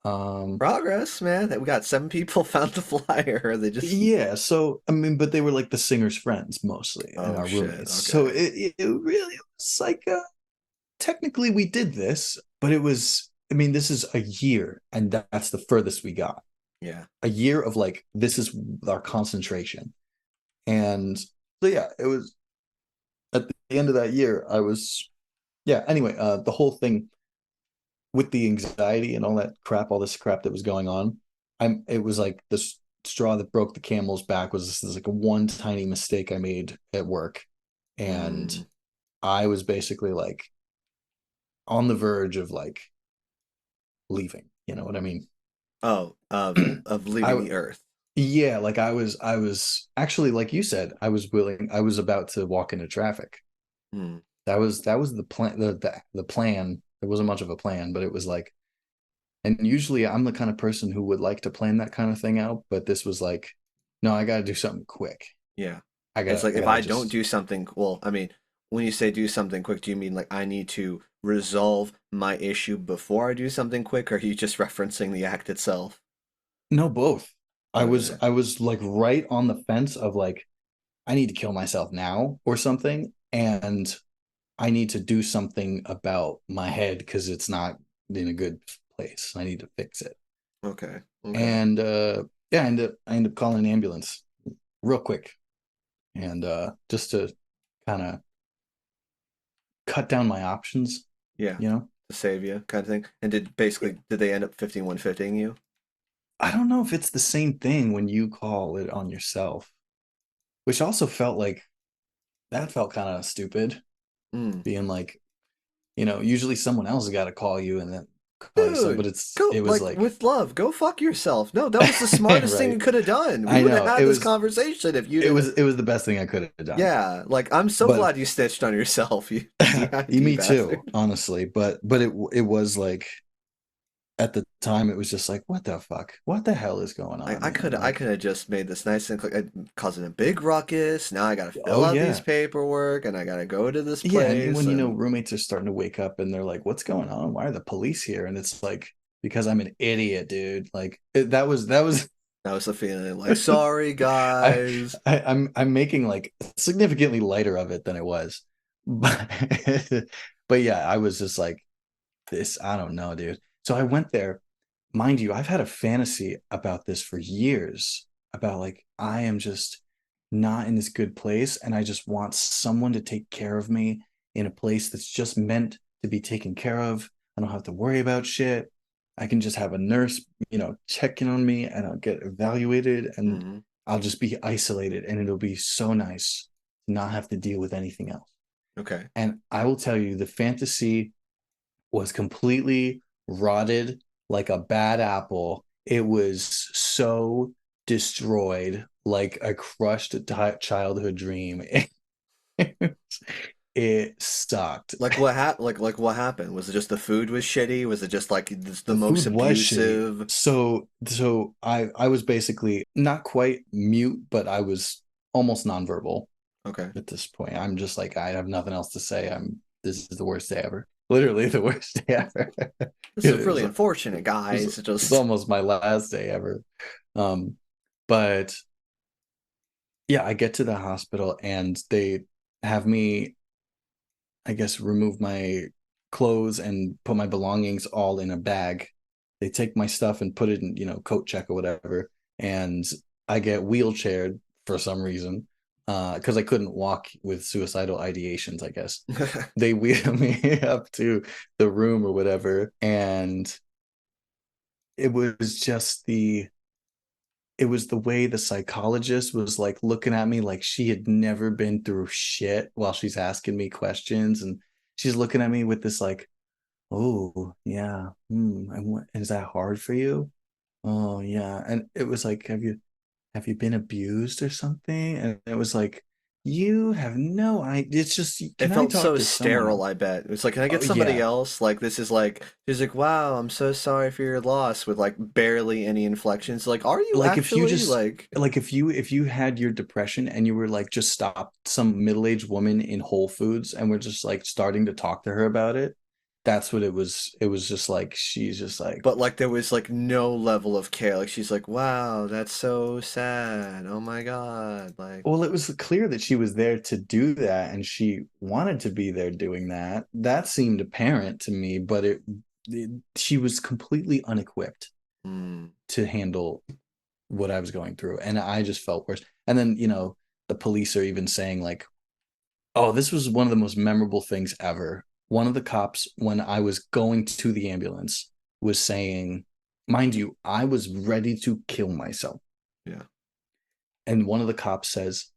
Um Progress, man. We got seven people found the flyer. They just, yeah, so I mean, but they were like the singer's friends mostly and oh our shit. roommates. So Okay. it really was like technically we did this, but it was, I mean, this is a year and that's the furthest we got. Yeah. A year of like this is our concentration. And so yeah, it was at the end of that year, I was yeah, anyway, the whole thing with the anxiety and all that crap, all this crap that was going on, it was like this straw that broke the camel's back was this like a one tiny mistake I made at work. And Mm. I was basically like on the verge of like leaving. You know what I mean? Oh, of leaving I the earth. yeah, like I was actually like you said, I was about to walk into traffic. Hmm. That was the plan the plan. It wasn't much of a plan, but it was like, and usually I'm the kind of person who would like to plan that kind of thing out, but this was like, no, I gotta do something quick. Yeah. I It's gotta like I if gotta I don't just do something, well, I mean, when you say do something quick, do you mean like I need to resolve my issue before I do something quick, or are you just referencing the act itself? No, both. I was Okay. I was like right on the fence of like I need to kill myself now or something, and I need to do something about my head because it's not in a good place. I need to fix it. Okay. Okay. And yeah, I end up calling an ambulance real quick, and just to kind of cut down my options, Yeah. you know. To save you, kind of thing. And Yeah. did they end up 5150ing you? I don't know if it's the same thing when you call it on yourself, which also felt like that felt kind of stupid, Mm. being like, usually someone else has got to call you and then call yourself, but Dude, go it was like like, with love. Go fuck yourself. No, that was the smartest thing right. you could have done. We I would have know had this conversation if you it didn't. was it was the best thing I could have done. Yeah, like I'm so But glad you stitched on yourself, you you me too, bastard. honestly. But it was like at the time it was just like, what the fuck? What the hell is going on here? I Like, could have just made this nice and causing a big ruckus. Now I gotta fill oh out these yeah. paperwork and I gotta go to this Yeah, and place when and roommates are starting to wake up and they're like, "What's going on? Why are the police here?" And it's like, because I'm an idiot, dude. Like that was that was the feeling like sorry I, guys. I'm making like significantly lighter of it than it was. But but yeah, I was just like this, I don't know, dude. So I went there. Mind you, I've had a fantasy about this for years about like I am just not in this good place and I just want someone to take care of me in a place that's just meant to be taken care of. I don't have to worry about shit. I can just have a nurse, check in on me and I'll get evaluated and Hmm. I'll just be isolated and it'll be so nice to not have to deal with anything else. Okay. And I will tell you, the fantasy was completely rotted like a bad apple. It was so destroyed, like a crushed childhood dream. It sucked. Like what like what happened? Was it just the food was shitty? Was it just like the The most food was shitty. abusive? So I was basically not quite mute, but I was almost nonverbal Okay. at this point. I'm just like I have nothing else to say. This is the worst day ever. Literally the worst day ever. This is It really was, unfortunate, was guys. It it's just almost my last day ever. Um, but yeah, I get to the hospital and they have me, I guess, remove my clothes and put my belongings all in a bag. They take my stuff and put it in, coat check or whatever. And I get wheelchaired for some reason, because I couldn't walk with suicidal ideations, I guess. They wheel me up to the room or whatever. And it was just it was the way the psychologist was like looking at me like she had never been through shit while she's asking me questions, and she's looking at me with this like, oh yeah, is that hard for you? Oh yeah. And it was like, have you been abused or something? And it was like, you have no idea. It's just, it can I felt talk so to someone sterile, else? I bet. It's like, can I Oh get somebody yeah. else? Like this is like she's like, wow, I'm so sorry for your loss with like barely any inflections. Like, are you Like if you actually just like like if you had your depression and you were like just stopped some middle-aged woman in Whole Foods and we're just like starting to talk to her about it, that's what it was. It was just like she's just like, but like there was like no level of care. Like she's like, wow, that's so sad. Oh my God. Like well, it was clear that she was there to do that and she wanted to be there doing that. That seemed apparent to me, but she was completely unequipped mm. to handle what I was going through. And I just felt worse. And then, the police are even saying like, oh, this was one of the most memorable things ever. One of the cops, when I was going to the ambulance, was saying, mind you, I was ready to kill myself. Yeah. And one of the cops says,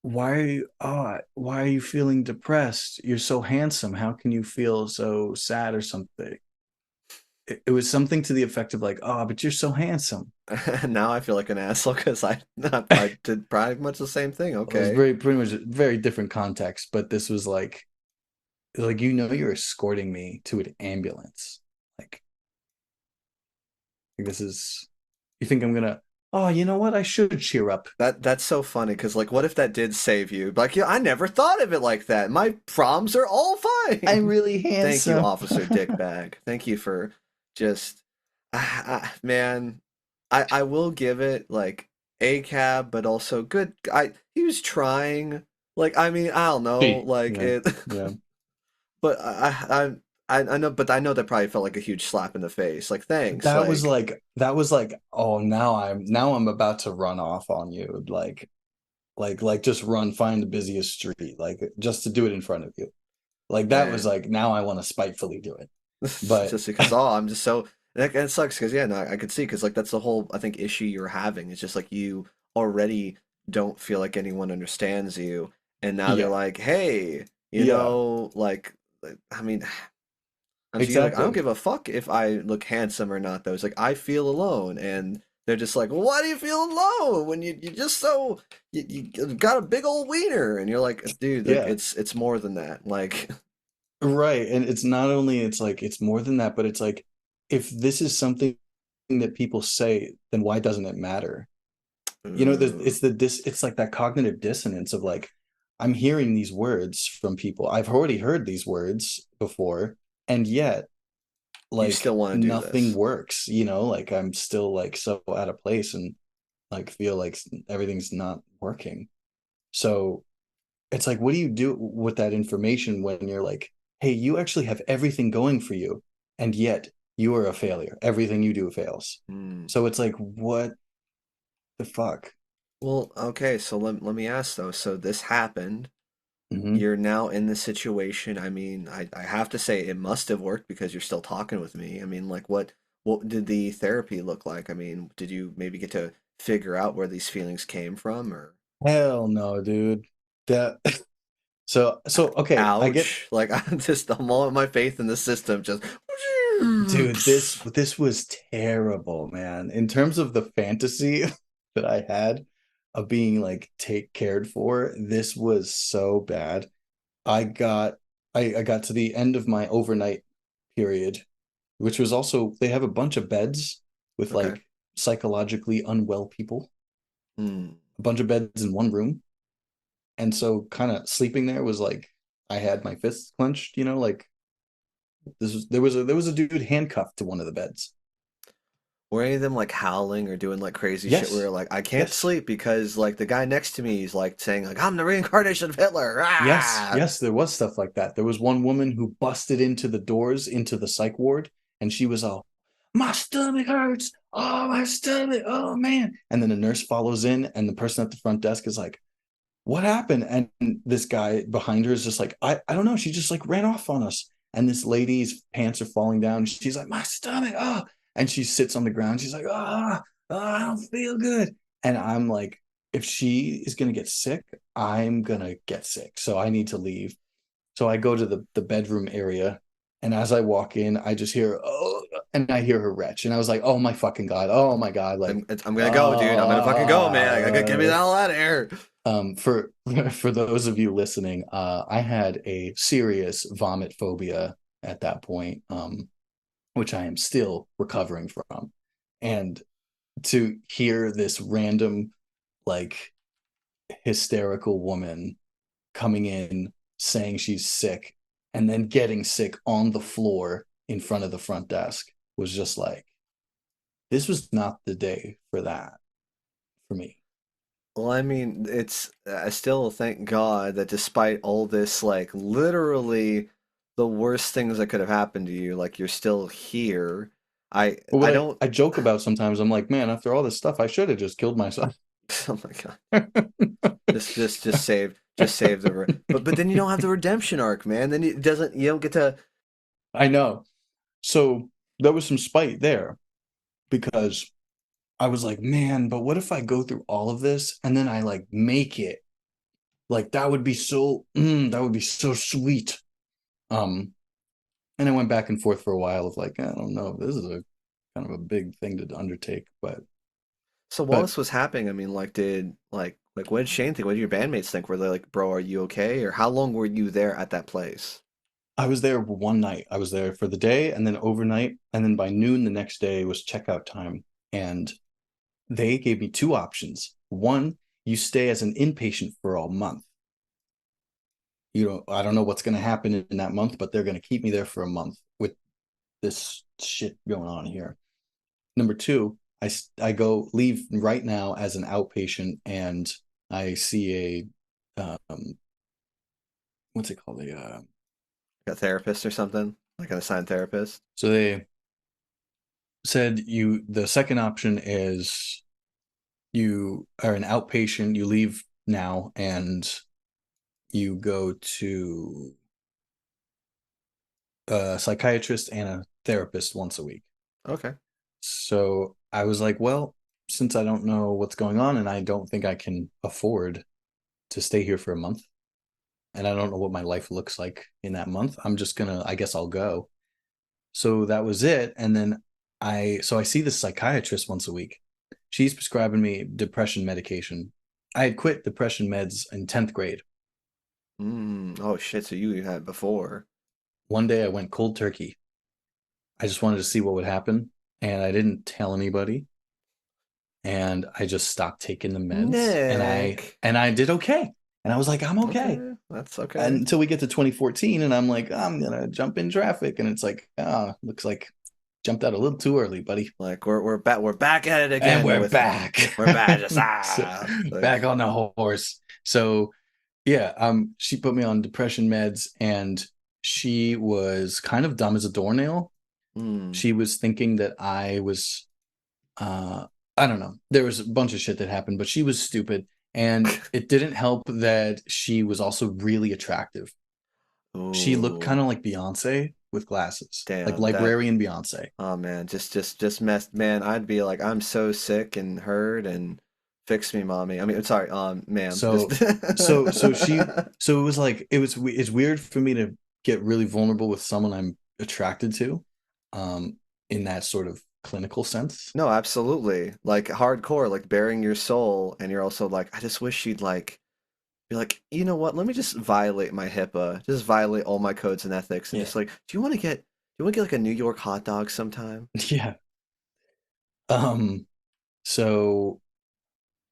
why are you feeling depressed? You're so handsome. How can you feel so sad or something? It was something to the effect of like, oh, but you're so handsome. Now I feel like an asshole because I did pretty much the same thing. It was Okay. very pretty much very different context, but this was like you're escorting me to an ambulance. Like, this is, you think I'm gonna, oh, you know what? I should cheer up. That's so funny because like what if that did save you? Like yeah, I never thought of it like that. My problems are all I'm fine. really Thank you, handsome. Officer Dickbag. Thank you for just Man, I will give it like a cab, but also good. He was trying. Like I mean, I don't know. Gee, Like yeah, it, yeah. but I know, but I know that probably felt like a huge slap in the face. Like thanks. That was like, oh, now I'm about to run off on you. Like just run, find the busiest street, like just to do it in front of you. Like that was Man. like, now I want to spitefully do it. But Just because I'm just so and it sucks because yeah, no, I could see because like that's the whole I think issue you're having. It's just like you already don't feel like anyone understands you, and now they're yeah, like, hey, yeah, I mean, I'm just like I don't exactly. give a fuck if I look handsome or not. Though it's like I feel alone, and they're just like, well, why do you feel alone when you just so you got a big old wiener, and you're like, dude, like Yeah, it's more than that. Like, right. And it's not only, it's like, it's more than that, but it's like, if this is something that people say, then why doesn't it matter? ooh, It's like that cognitive dissonance of like, I'm hearing these words from people. I've already heard these words before, and yet you like still want to do nothing this. works, like I'm still like so out of place and like feel like everything's not working. So it's like, what do you do with that information when you're like, hey, you actually have everything going for you, and yet you are a failure. Everything you do fails. Hmm. So it's like, what the fuck? Well, okay, so let me ask though. So this happened. Hmm. You're now in this situation. I mean, I have to say it must have worked because you're still talking with me. I mean, like what did the therapy look like? I mean, did you maybe get to figure out where these feelings came from or Hell no, dude. That so okay, I get, ouch. Like I'm just I'm all my faith in the system just dude, this was terrible, man. In terms of the fantasy that I had of being like take cared for, this was so bad. I got I got to the end of my overnight period, which was also, they have a bunch of beds with Okay. like psychologically unwell people, Hmm. a bunch of beds in one room. And so kind of sleeping there was like, I had my fists clenched, like there was a dude handcuffed to one of the beds. Were any of them like howling or doing like crazy shit where Yes. you're like, I can't Yes. sleep because like the guy next to me is like saying like I'm the reincarnation of Hitler. Yes, Ah! yes, there was stuff like that. There was one woman who busted into the doors into the psych ward, and she was all, my stomach hurts. Oh, my stomach. Oh, man. And then a nurse follows in, and the person at the front desk is like, what happened? And this guy behind her is just like, I don't know. She just like ran off on us. And this lady's pants are falling down. She's like, my stomach. Oh. And she sits on the ground. She's like, I don't feel good. And I'm like, if she is going to get sick, I'm going to get sick. So I need to leave. So I go to the bedroom area. And as I walk in, I just hear, oh, and I hear her retch. And I was like, oh my fucking God. Oh my God. Like, I'm gonna go, dude. I'm gonna fucking go, man. I gotta get me the uh, hell out of here. for for those of you listening, I had a serious vomit phobia at that point, which I am still recovering from. And to hear this random, like, hysterical woman coming in saying she's sick and then getting sick on the floor in front of the front desk was just like, this was not the day for that for me. Well, I mean, it's I still thank God that despite all this, like literally the worst things that could have happened to you, like you're still here. I But what I I, don't. I joke about sometimes, I'm like, man, after all this stuff, I should have just killed myself. Oh my God. Just save but then you don't have the redemption arc, man. Then it doesn't you don't get to. I know. So there was some spite there because I was like, man, but what if I go through all of this and then I like make it? Like that would be so sweet. Um, and I went back and forth for a while of like, I don't know, this is a kind of a big thing to undertake, So while but this was happening, I mean, like, did like what did Shane think? What did your bandmates think? Were they like, bro, are you okay? Or how long were you there at that place? I was there one night. I was there for the day and then overnight, and then by noon the next day was checkout time. And they gave me two options. One, you stay as an inpatient for a month. I don't know what's going to happen in that month, but they're going to keep me there for a month with this shit going on here. number two, I go leave right now as an outpatient, and I see a what's it called? A therapist or something, like an assigned therapist. So they said the second option is you are an outpatient, you leave now, and you go to a psychiatrist and a therapist once a week. Okay. So I was like, well, since I don't know what's going on and I don't think I can afford to stay here for a month, and I don't know what my life looks like in that month, I'm just gonna, I guess I'll go. So that was it. And then I see this psychiatrist once a week. She's prescribing me depression medication. I had quit depression meds in 10th grade. Oh shit. So you had it before. One day I went cold turkey. I just wanted to see what would happen. And I didn't tell anybody. And I just stopped taking the meds. And I Nick. and I did okay. And I was like, I'm okay. Okay, that's okay. Until we get to 2014, and I'm like, I'm gonna jump in traffic. And it's like, looks like jumped out a little too early, buddy. Like we're back at it And again we're with back. we're back just So, like back on the horse. So yeah, she put me on depression meds, and she was kind of dumb as a doornail. mm, She was thinking that I was I don't know. There was a bunch of shit that happened, but she was stupid. And it didn't help that she was also really attractive. She looked kind ooh, of like Beyonce with glasses, like damn that. librarian Beyonce. Oh man, just messed. Man, I'd be like, I'm so sick and hurt and fix me, mommy. I mean, sorry, ma'am. Just So so it was like it's weird for me to get really vulnerable with someone I'm attracted to, um, in that sort of clinical sense. no, absolutely. Like hardcore, like bearing your soul, and you're also like, I just wish she'd like be like, you know what? Let me just violate my HIPAA, just violate all my codes and ethics, and Yeah. just like, do you want to get like a New York hot dog sometime? Yeah. Um, so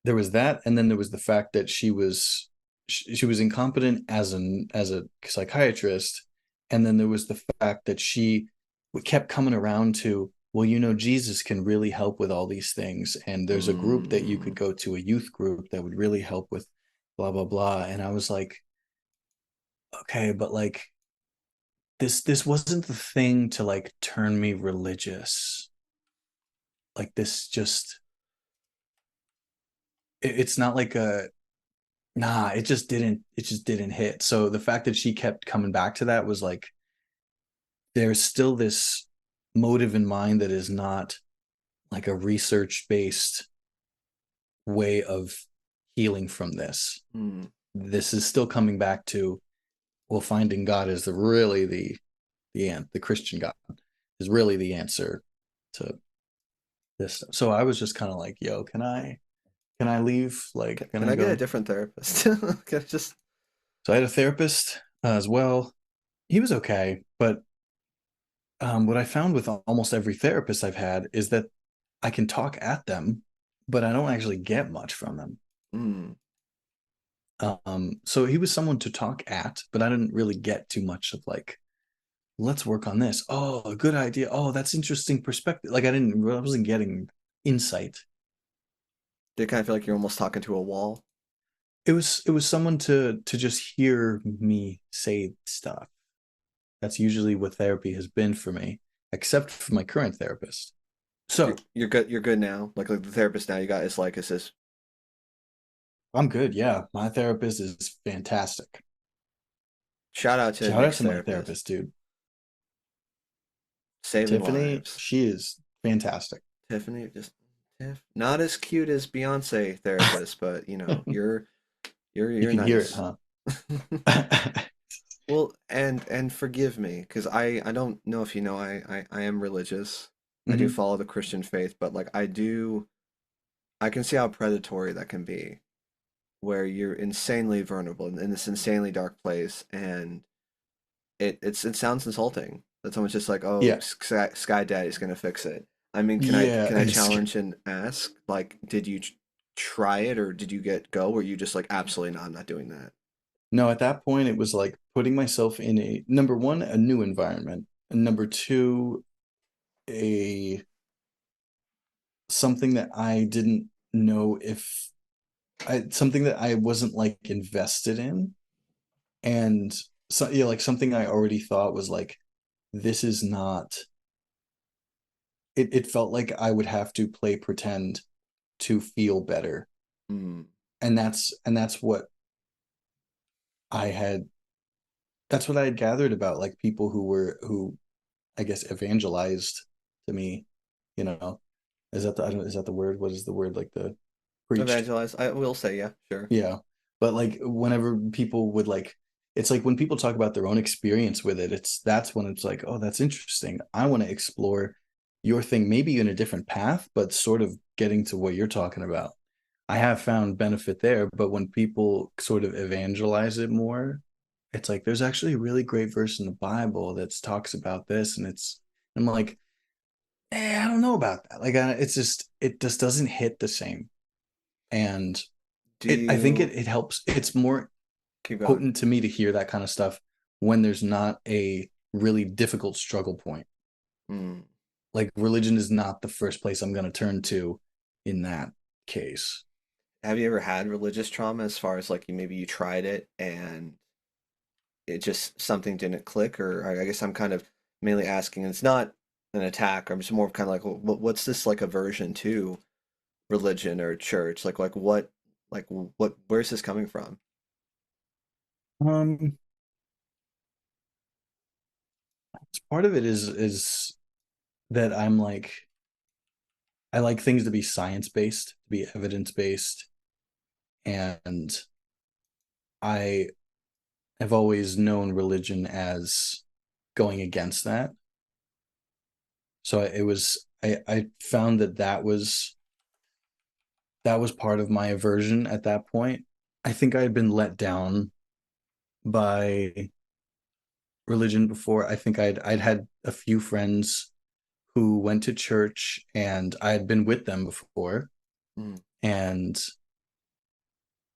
there was that, and then there was the fact that she was incompetent as a psychiatrist, and then there was the fact that she kept coming around to, well, Jesus can really help with all these things, and there's a group that you could Mm, go to, a youth group that would really help with blah blah blah. And I was like, okay, but like this wasn't the thing to like turn me religious. Like this just it's not like a nah, it just didn't hit. So the fact that she kept coming back to that was like there's still this motive in mind that is not like a research based way of healing from this. mm. This is still coming back to, well, finding God is really the Christian God is really the answer to this stuff. So I was just kind of like, yo, can I leave? Like, can Can I I get a go? different therapist? Can I just So I had a therapist as well. He was okay, but what I found with almost every therapist I've had is that I can talk at them, but I don't actually get much from them. mm. So he was someone to talk at, but I didn't really get too much of like, let's work on this. Oh, a good idea. Oh, that's interesting perspective. Like I wasn't getting insight. Do you kind of feel like you're almost talking to a wall? It was someone to just hear me say stuff. That's usually what therapy has been for me, except for my current therapist. You're So you're good. You're good now. Like the therapist now you got is this. I'm good. Yeah, my therapist is fantastic. Shout out to Shout out Nick's to my therapist, therapist, dude. saving Tiffany, lives. she is fantastic. Tiffany, just not as cute as Beyonce therapist, but You you're can hear it, nice. huh? Well, and forgive me, because I don't know if you know I am religious. I do Hmm. follow the Christian faith, but like I can see how predatory that can be, where you're insanely vulnerable in this insanely dark place, and it sounds insulting that someone's just like, oh, Yeah, Sky Daddy's gonna fix it. I mean, yeah. can I challenge and ask, like, did you try it or did you get go? Or you just like, absolutely not, I'm not doing that. No, at that point, it was like putting myself in a number one, a new environment, and number two, a something that I didn't know if something that I wasn't like invested in, and so yeah, like something I already thought was like this is not. It felt like I would have to play pretend to feel better, Mm. and I had that's what I had gathered about like people who I guess evangelized to me, you know. I don't, is that the word? What is the word? Like the preached? Evangelize. I will say, yeah, sure. Yeah. But like whenever people would like it's like when people talk about their own experience with it, that's when it's like, oh, that's interesting. I want to explore your thing, maybe in a different path, but sort of getting to what you're talking about. I have found benefit there, but when people sort of evangelize it more, it's like there's actually a really great verse in the Bible that talks about this, and I'm like, I don't know about that. Like, it just doesn't hit the same, and Do I think you it helps. It's more keep going? potent to me to hear that kind of stuff when there's not a really difficult struggle point. Mm. Like religion is not the first place I'm going to turn to in that case. Have you ever had religious trauma as far as like maybe you tried it and it just something didn't click? Or I guess I'm kind of mainly asking, it's not an attack. I'm just more kind of like, what's this like aversion to religion or church? Like what, where's this coming from? Um, Part of it is that I like things to be science based, to be evidence based, and I have always known religion as going against that. So I found that that was part of my aversion at that point. I think I had been let down by religion before. I think I'd had a few friends who went to church and I had been with them before Mm. and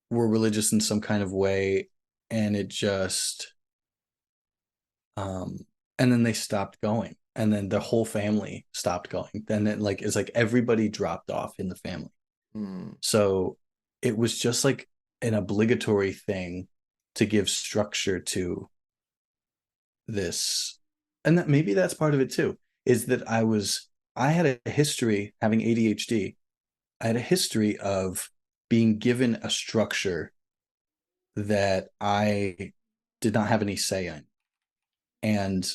were religious in some kind of way, and it just um and then they stopped going, and then the whole family stopped going. Then it's like everybody dropped off in the family. Mm. So it was just like an obligatory thing to give structure to this. And that maybe that's part of it too, is that I had a history having ADHD. I had a history of being given a structure that I did not have any say in. And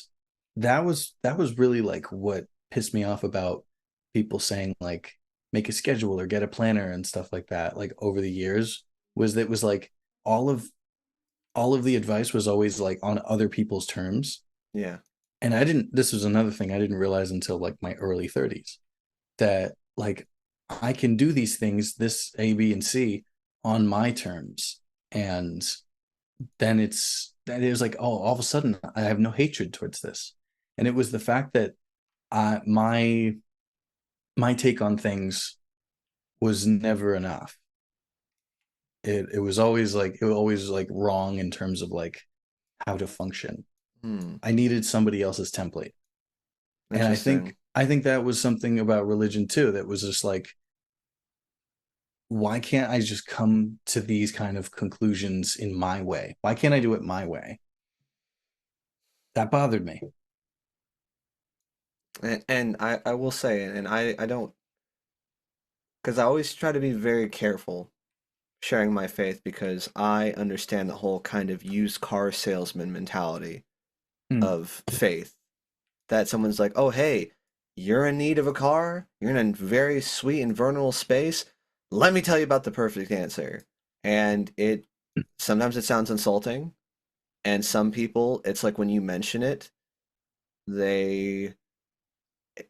that was really like what pissed me off about people saying like make a schedule or get a planner and stuff like that, like over the years, was that it was like all of all of the advice was always like on other people's terms. Yeah. And I didn't this was another thing I didn't realize until like my early 30s, that like I can do these things, this A, B, and C on my terms. And then it was like, oh, all of a sudden I have no hatred towards this. And it was the fact that my take on things was never enough. It was always like wrong in terms of like how to function. Hmm. I needed somebody else's template. And Interesting. I think that was something about religion too, that was just like, why can't I just come to these kind of conclusions in my way? Why can't I do it my way? That bothered me. And I will say, and I don't, because I always try to be very careful sharing my faith because I understand the whole kind of used car salesman mentality Hmm. of faith. That someone's like, oh, hey, you're in need of a car, you're in a very sweet and vulnerable space. Let me tell you about the perfect answer. And it sometimes it sounds insulting, and some people, it's like when you mention it, they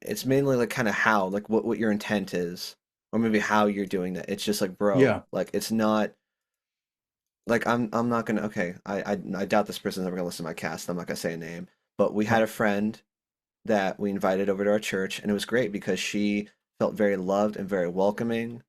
it's mainly like kind of how, like what your intent is, or maybe how you're doing that. It's just like, bro, Yeah. like it's not like I'm not gonna okay, I doubt this person's ever gonna listen to my cast. I'm not gonna say a name, but we had Right. a friend that we invited over to our church, and it was great because she felt very loved and very welcoming.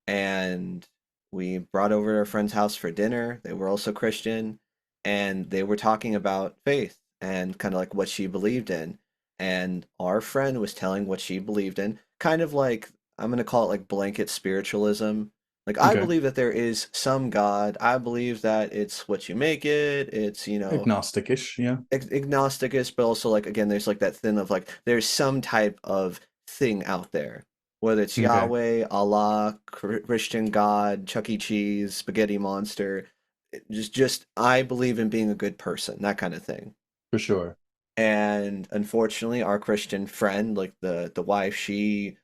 And we brought over to our friend's house for dinner. They were also Christian, and they were talking about faith and kind of like what she believed in. And our friend was telling what she believed in, kind of like I'm gonna call it like blanket spiritualism. Like I Okay. believe that there is some God. I believe that it's what you make it. It's, Agnostic-ish, yeah. agnosticist, but also like again, there's like that thing of like there's some type of thing out there, whether it's Okay, Yahweh, Allah, Christian God, Chuck E. Cheese, Spaghetti Monster. Just I believe in being a good person, that kind of thing. for sure. And unfortunately, our Christian friend, like the wife, she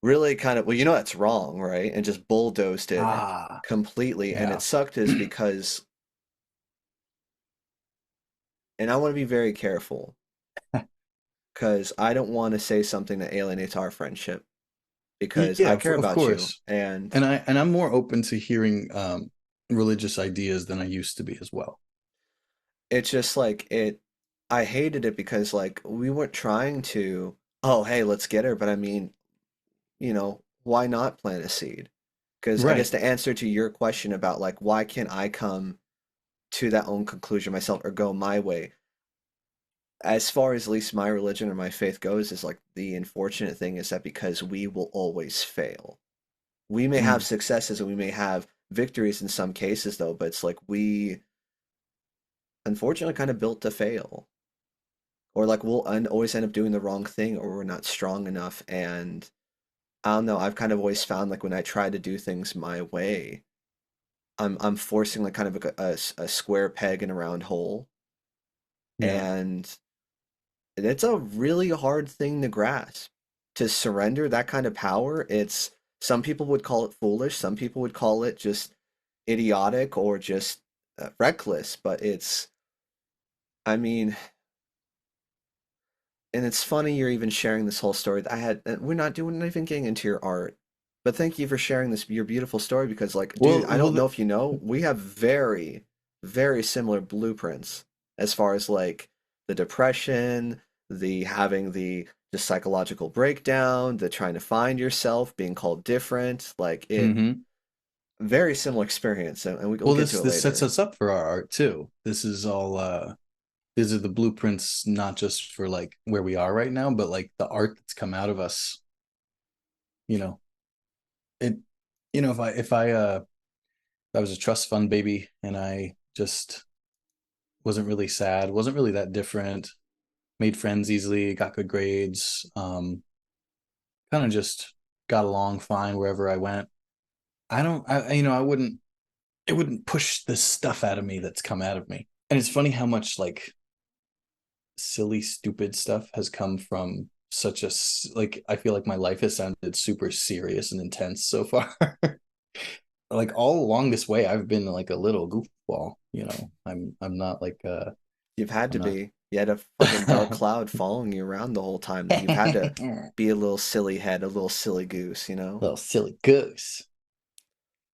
really kind of, well, that's wrong, right? And just bulldozed it Ah, completely. And it yeah. sucked is because, and I want to be very careful because I don't want to say something that alienates our friendship because Yeah, I care of about you. course. And And I'm more open to hearing religious ideas than I used to be as well. it's just like I hated it because like we weren't trying to, oh, hey, let's get her. But I mean, why not plant a seed? Because I guess Right. the answer to your question about like, why can't I come to that own conclusion myself or go my way? As far as at least my religion or my faith goes, is like the unfortunate thing is that because we will always fail. We may have Mm, successes and we may have victories in some cases though, but it's like we unfortunately kind of built to fail. Or like we'll always end up doing the wrong thing or we're not strong enough. And I don't know, I've kind of always found like when I try to do things my way, I'm forcing like kind of a square peg in a round hole. yeah. And it's a really hard thing to grasp. To surrender that kind of power, it's some people would call it foolish, some people would call it just idiotic or just reckless, but I mean, and it's funny you're even sharing this whole story. We're not even getting into your art, but thank you for sharing this your beautiful story because, like, dude, I Well, don't know if you know, we have very, very similar blueprints as far as like the depression, the having the just psychological breakdown, the trying to find yourself, being called different, like it, hmm very similar experience, and we'll well, get to this it this sets later. us up for our art too. This is all these are the blueprints not just for like where we are right now, but like the art that's come out of us, you know. It if I was a trust fund baby and I just wasn't really sad, wasn't really that different, made friends easily, got good grades, kind of just got along fine wherever I went. I don't, I wouldn't, it wouldn't push the stuff out of me that's come out of me. And it's funny how much like silly, stupid stuff has come from such a, like, I feel like my life has sounded super serious and intense so far. Like all along this way, I've been like a little goofball, you know. I'm not like, You've had I'm to not. be. You had a fucking dark cloud following you around the whole time. You've had to be a little silly head, a little silly goose, you know? Little silly goose.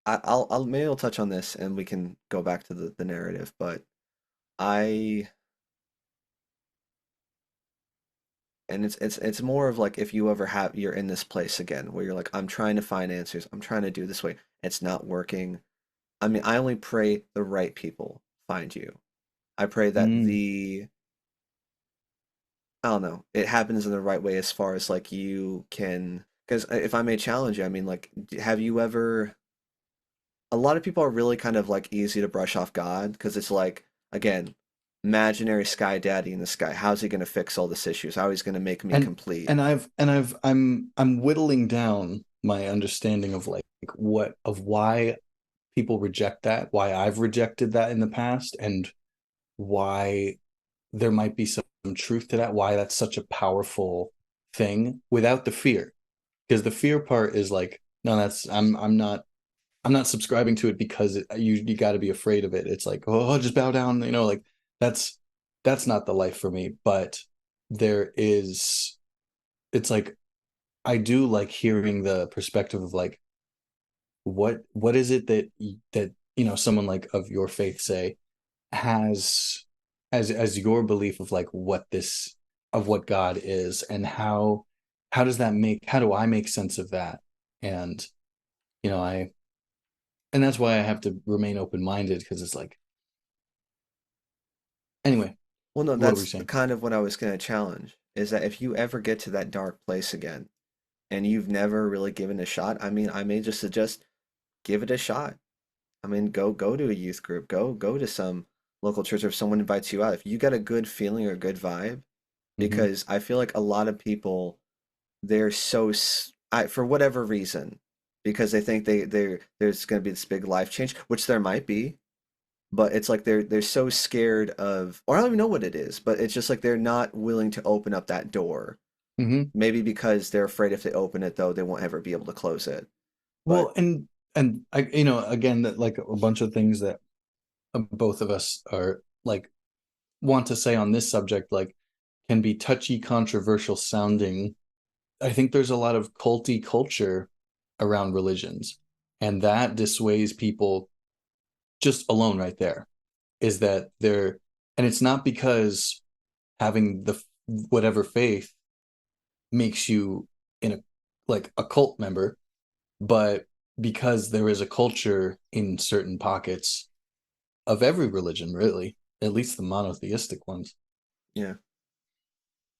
I'll maybe I'll touch on this and we can go back to the narrative, but I and it's more of like if you ever have you're in this place again where you're like, I'm trying to find answers, I'm trying to do this way, it's not working. I mean, I only pray the right people find you. I pray that Mm. I don't know, it happens in the right way as far as like you can, because if I may challenge you, I mean, like, have you ever, a lot of people are really kind of like easy to brush off God because it's like, again, imaginary sky daddy in the sky. How's he going to fix all this issues? How he's going to make me and complete? and I'm whittling down my understanding of like what of why people reject that, why I've rejected that in the past, and why there might be some truth to that, why that's such a powerful thing without the fear. Because the fear part is like, no, that's I'm not subscribing to it because you got to be afraid of it. It's like, oh, just bow down, like that's that's not the life for me. But there is, it's like I do like hearing the perspective of like what is it that someone like of your faith say has as your belief of like what this of what God is, and how do I make sense of that? And I and that's why I have to remain open minded, because it's like, anyway, Well, no, what were you that's saying? kind of what I was going to challenge is that if you ever get to that dark place again, and you've never really given it a shot, I mean, I may just suggest give it a shot. I mean, go to a youth group, go to some local church, or if someone invites you out, if you get a good feeling or a good vibe, Hmm. because I feel like a lot of people they're so for whatever reason, because they think there's going to be this big life change, which there might be, but it's like they're so scared of, or I don't even know what it is, but it's just like they're not willing to open up that door. Hmm. Maybe because they're afraid if they open it though, they won't ever be able to close it. But Well, and I, again, that like a bunch of things that both of us are like want to say on this subject, like can be touchy, controversial sounding. I think there's a lot of culty culture around religions, and that dissuades people just alone right there. Is that they're, and it's not because having the whatever faith makes you in a like a cult member, but because there is a culture in certain pockets of every religion, really, at least the monotheistic ones, yeah,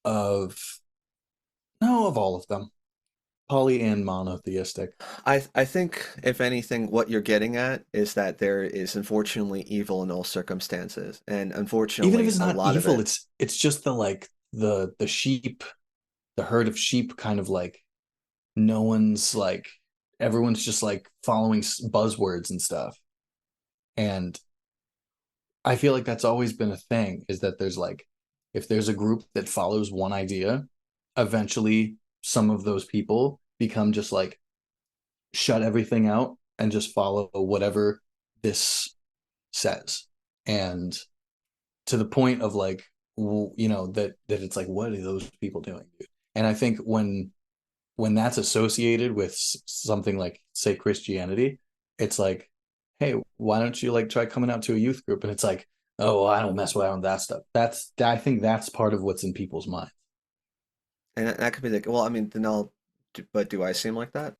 of no, of all of them, poly and monotheistic. I think if anything, what you're getting at is that there is unfortunately evil in all circumstances, and Even if unfortunately, it's a not lot of evil, it. it's just the like the sheep, the herd of sheep, kind of like no one's like everyone's just like following buzzwords and stuff. And I feel like that's always been a thing, is that there's like, if there's a group that follows one idea, eventually some of those people become just like shut everything out and just follow whatever this says. And to the point of like, that it's like, what are those people doing, dude? And I think when that's associated with something like, say, Christianity, it's like, hey, why don't you like try coming out to a youth group? And it's like, oh, well, I don't mess around with that stuff. I think that's part of what's in people's minds. And that could be like, well, I mean, then but do I seem like that?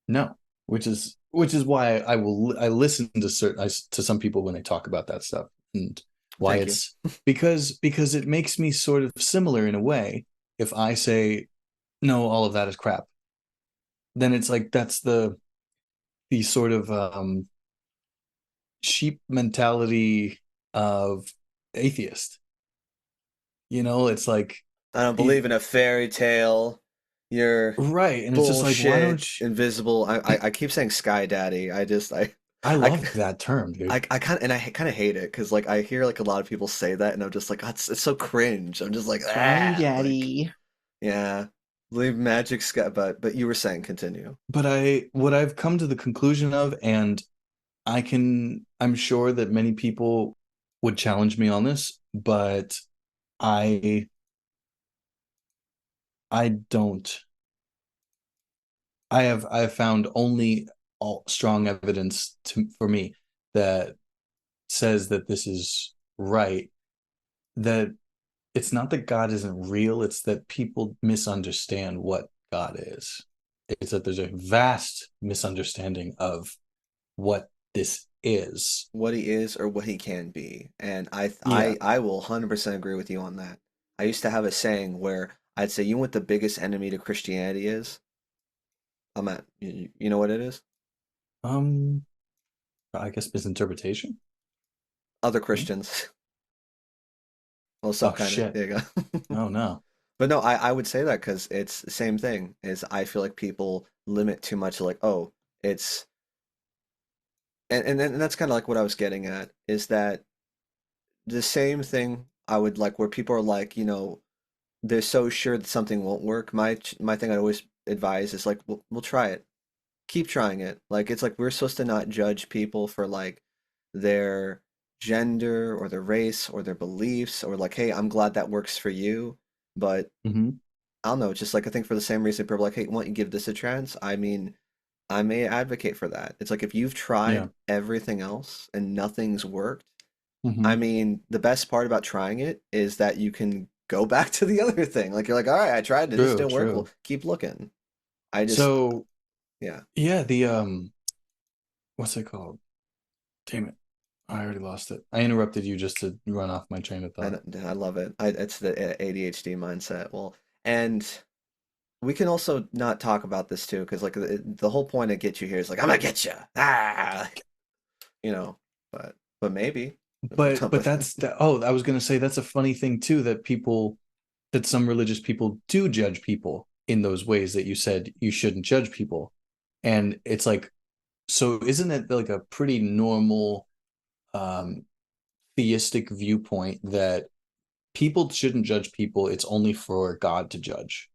No, which is why I listen to to some people when they talk about that stuff, and why Thank you. it's because it makes me sort of similar in a way. If I say no, all of that is crap, then it's like that's the sort of sheep mentality of atheist. It's like I don't believe it, in a fairy tale. You're right, and it's just like, why bullshit, don't you? invisible. I keep saying Sky Daddy. I I, love that term, dude. I kind of and I kind of hate it because like I hear like a lot of people say that and I'm just like, it's so cringe. I'm just like, Sky like Daddy. yeah, believe magic sky. But you were saying continue. But what I've come to the conclusion of, and I'm sure that many people would challenge me on this, but I I don't. I have found only all strong evidence for me that says that this is right. That it's not that God isn't real, it's that people misunderstand what God is. It's that there's a vast misunderstanding of what this is. What he is or what he can be. And Yeah. I will 100% agree with you on that. I used to have a saying where I'd say, you know what the biggest enemy to Christianity is? You know what it is? Um, I guess misinterpretation. Other No? Christians. Well, some Oh kind of, shit. there you go. Oh no. But no, I would say that because it's the same thing, is I feel like people limit too much, like, oh, it's, and that's kind of like what I was getting at, is that the same thing I would like where people are like, they're so sure that something won't work. My thing I always advise is like, we'll try it. Keep trying it. Like it's like we're supposed to not judge people for like their gender or their race or their beliefs or like, hey, I'm glad that works for you. But Mm-hmm. I don't know, just like I think for the same reason people are like, hey, why don't you give this a chance? I mean, I may advocate for that. It's like if you've Yeah. tried everything else and nothing's worked, I Mm-hmm. mean, the best part about trying it is that you can go back to the other thing. Like you're like, all right, I tried it, it just True, didn't work. Well, true. keep looking. I just, So yeah, yeah, the what's it called? Damn it. I already lost it. I interrupted you just to run off my train of thought. I love it. It's the ADHD mindset. Well, and we can also not talk about this too, because like the whole point of get you here is like I'm gonna get you, you know. But maybe. But that's that. Oh, I was gonna say that's a funny thing too, that some religious people do judge people in those ways that you said you shouldn't judge people. And it's like, so isn't it like a pretty normal um theistic viewpoint that people shouldn't judge people, it's only for God to judge,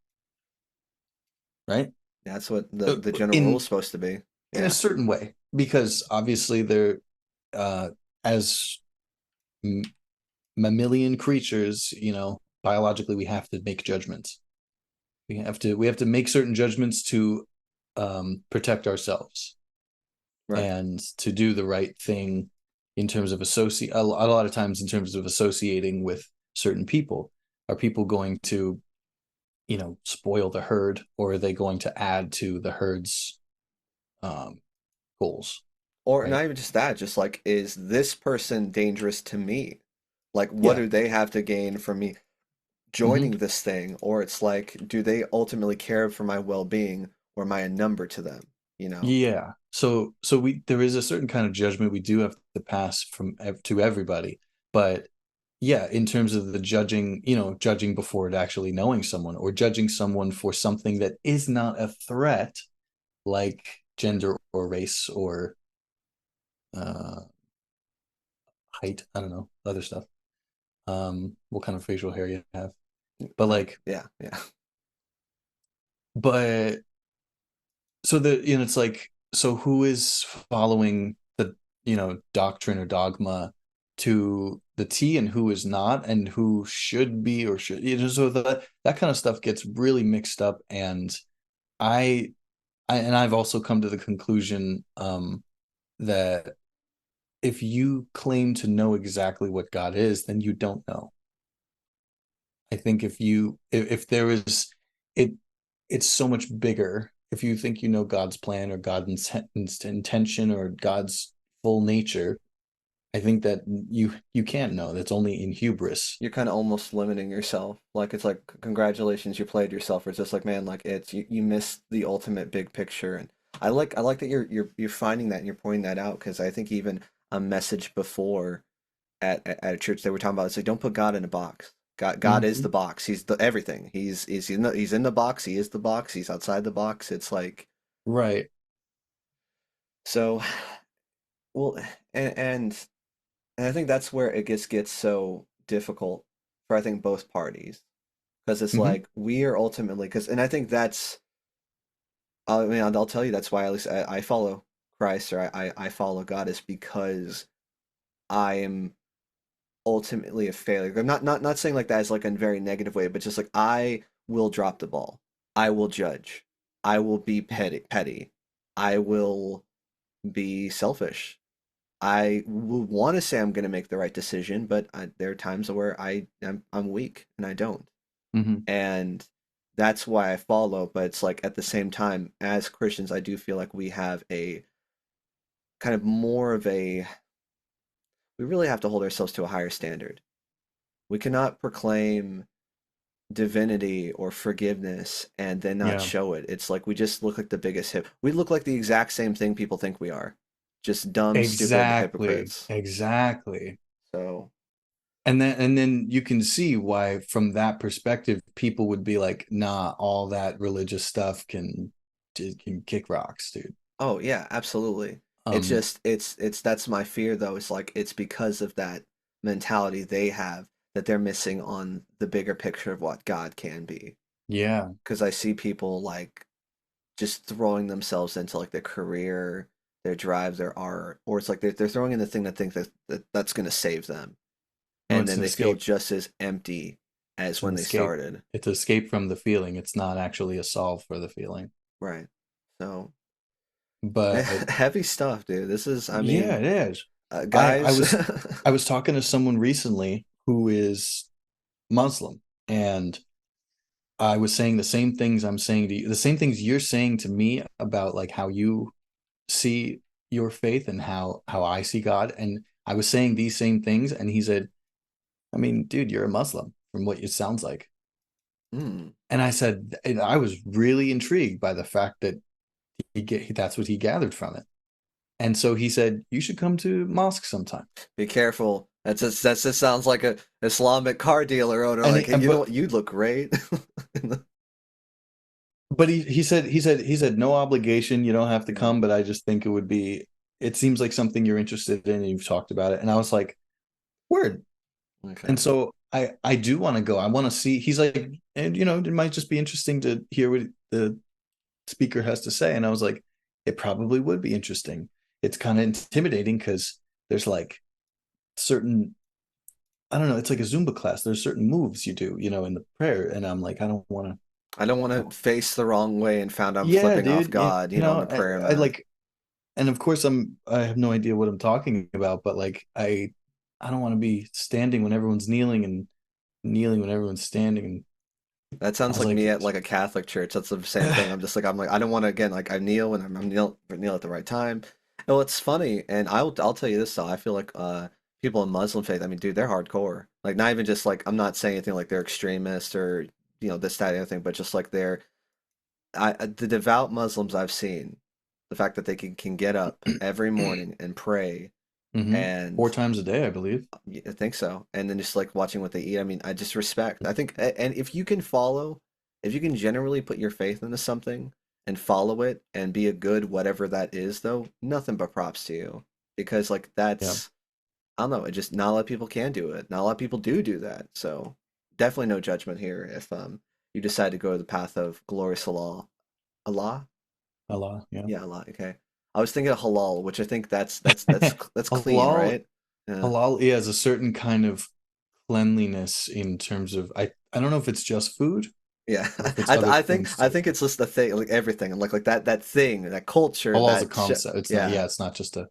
right? That's what Uh, the general rule is In supposed to be. in a Yeah. certain way, because obviously they're as mammalian creatures, biologically we have to make judgments. We have to make certain judgments to protect ourselves Right. and to do the right thing in terms of a lot of times in terms of associating with certain people. Are people going to, spoil the herd, or are they going to add to the herd's um, goals? Or Right? not even just that, just like, is this person dangerous to me? Like, what Yeah. do they have to gain from me Hmm. joining this thing? Or it's like, do they ultimately care for my well-being, or am I a number to them? You know? Yeah. So there is a certain kind of judgment we do have to pass to everybody, but yeah, in terms of the judging, judging before actually knowing someone, or judging someone for something that is not a threat, like gender or race or uh, height. I don't know, other stuff. What kind of facial hair you have, but like, Yeah, yeah. but so it's like, so who is following the, doctrine or dogma to the T, and who is not, and who should be or should, so that kind of stuff gets really mixed up. And I, I've also come to the conclusion that if you claim to know exactly what God is, then you don't know. I think if there is it it's so much bigger. If you think you know God's plan or God's intention or God's full nature, I think that you can't know. That's only in hubris. You're kind of almost limiting yourself. Like, it's like, congratulations, you played yourself. Or it's just like, man, like, it's you missed the ultimate big picture. And I like that you're finding that and you're pointing that out, because I think even a message before at a church they were talking about, it's like, don't put God in a box. God is the Hmm. box. He's the everything. He's in the box. He is the box. He's outside the box. It's like, Right. so, well, and and and I think that's where it gets so difficult for, I think, both parties, because it's Hmm. like we are ultimately, because, and I think that's, I mean, I'll tell you, that's why at least I follow Christ, or I follow God, is because I am ultimately a failure. I'm not saying like that as like a very negative way, but just like, I will drop the ball. I will judge. I will be petty. I will be selfish. I will want to say I'm going to make the right decision, but there are times where I'm weak and I don't. Hmm. And that's why I follow. But it's like, at the same time, as Christians, I do feel like we have a kind of more of a, we really have to hold ourselves to a higher standard. We cannot proclaim divinity or forgiveness and then not Yeah. show it. It's like we just look like the biggest hip. We look like the exact same thing people think we are. Just dumb, stupid Exactly. hypocrites. Exactly. So, And then you can see why, from that perspective, people would be like, nah, all that religious stuff can kick rocks, dude. oh yeah, absolutely. It's Um, just it's that's my fear though. It's like, it's because of that mentality they have, that they're missing on the bigger picture of what God can be. yeah. Because I see people like just throwing themselves into like their career, their drive, their art, or it's like they're throwing in the thing that think that's going to save them, No, and it's then an they feel escape. just as empty It's as an when they escape. started. It's escape from the feeling. It's not actually a solve for the feeling. Right. So, But heavy stuff, dude. This is, I yeah, mean, it is. I guys. was I was talking to someone recently who is Muslim, and I was saying the same things I'm saying to you, the same things you're saying to me about like how you see your faith and how I see God. And I was saying these same things, and he said, I mean, dude, you're a Muslim from what it sounds like. Mm. And I said, and I was really intrigued by the fact that that's what he gathered from it. And so he said, you should come to mosque sometime. Be careful. That just sounds like a Islamic car dealer owner. And, Like, he, hey, and you know but what? You'd look great. but he said no obligation, you don't have to Mm. come, but I just think it seems like something you're interested in and you've talked about it. And I was like, word. And Okay. so I do want to go. I want to see. He's like, and it might just be interesting to hear what the speaker has to say. And I was like, it probably would be interesting. It's kind of intimidating because there's like certain, I don't know, it's like a Zumba class. There's certain moves you do, in the prayer. And I'm like, I don't want to. I don't want to face the wrong way and found I'm Yeah, flipping off dude. God, on the prayer I mat. like, and of course I have no idea what I'm talking about, but like I don't want to be standing when everyone's kneeling and kneeling when everyone's standing. And That I sounds was like me like, at like a Catholic church. That's the same thing. I'm like I don't want to again like I kneel when I'm kneel at the right time. And what's funny, and I'll tell you this though, I feel like people in Muslim faith, I mean, dude, they're hardcore. Like not even just like I'm not saying anything like they're extremists or this that anything, but just like the devout Muslims I've seen, the fact that they can get up every morning and pray four and times a day, I believe. yeah, I think so. And then just like watching what they eat. I mean, I just respect. I think, and if you can generally put your faith into something and follow it and be a good whatever that is, though, nothing but props to you. Because like Yeah. I don't know, it just not a lot of people can do it. Not a lot of people do that. So definitely no judgment here if you decide to go the path of glorious halal. Allah? Allah. Yeah. Yeah, Allah. Okay. I was thinking of halal, which I think that's clean, halal right? Yeah. halal has a certain kind of cleanliness in terms of I don't know if it's just food Yeah, or if it's I th- other I think things I too. think it's just the thing, like everything, and like that thing, that culture, Halal is a concept. It's not, yeah. yeah, it's not just a,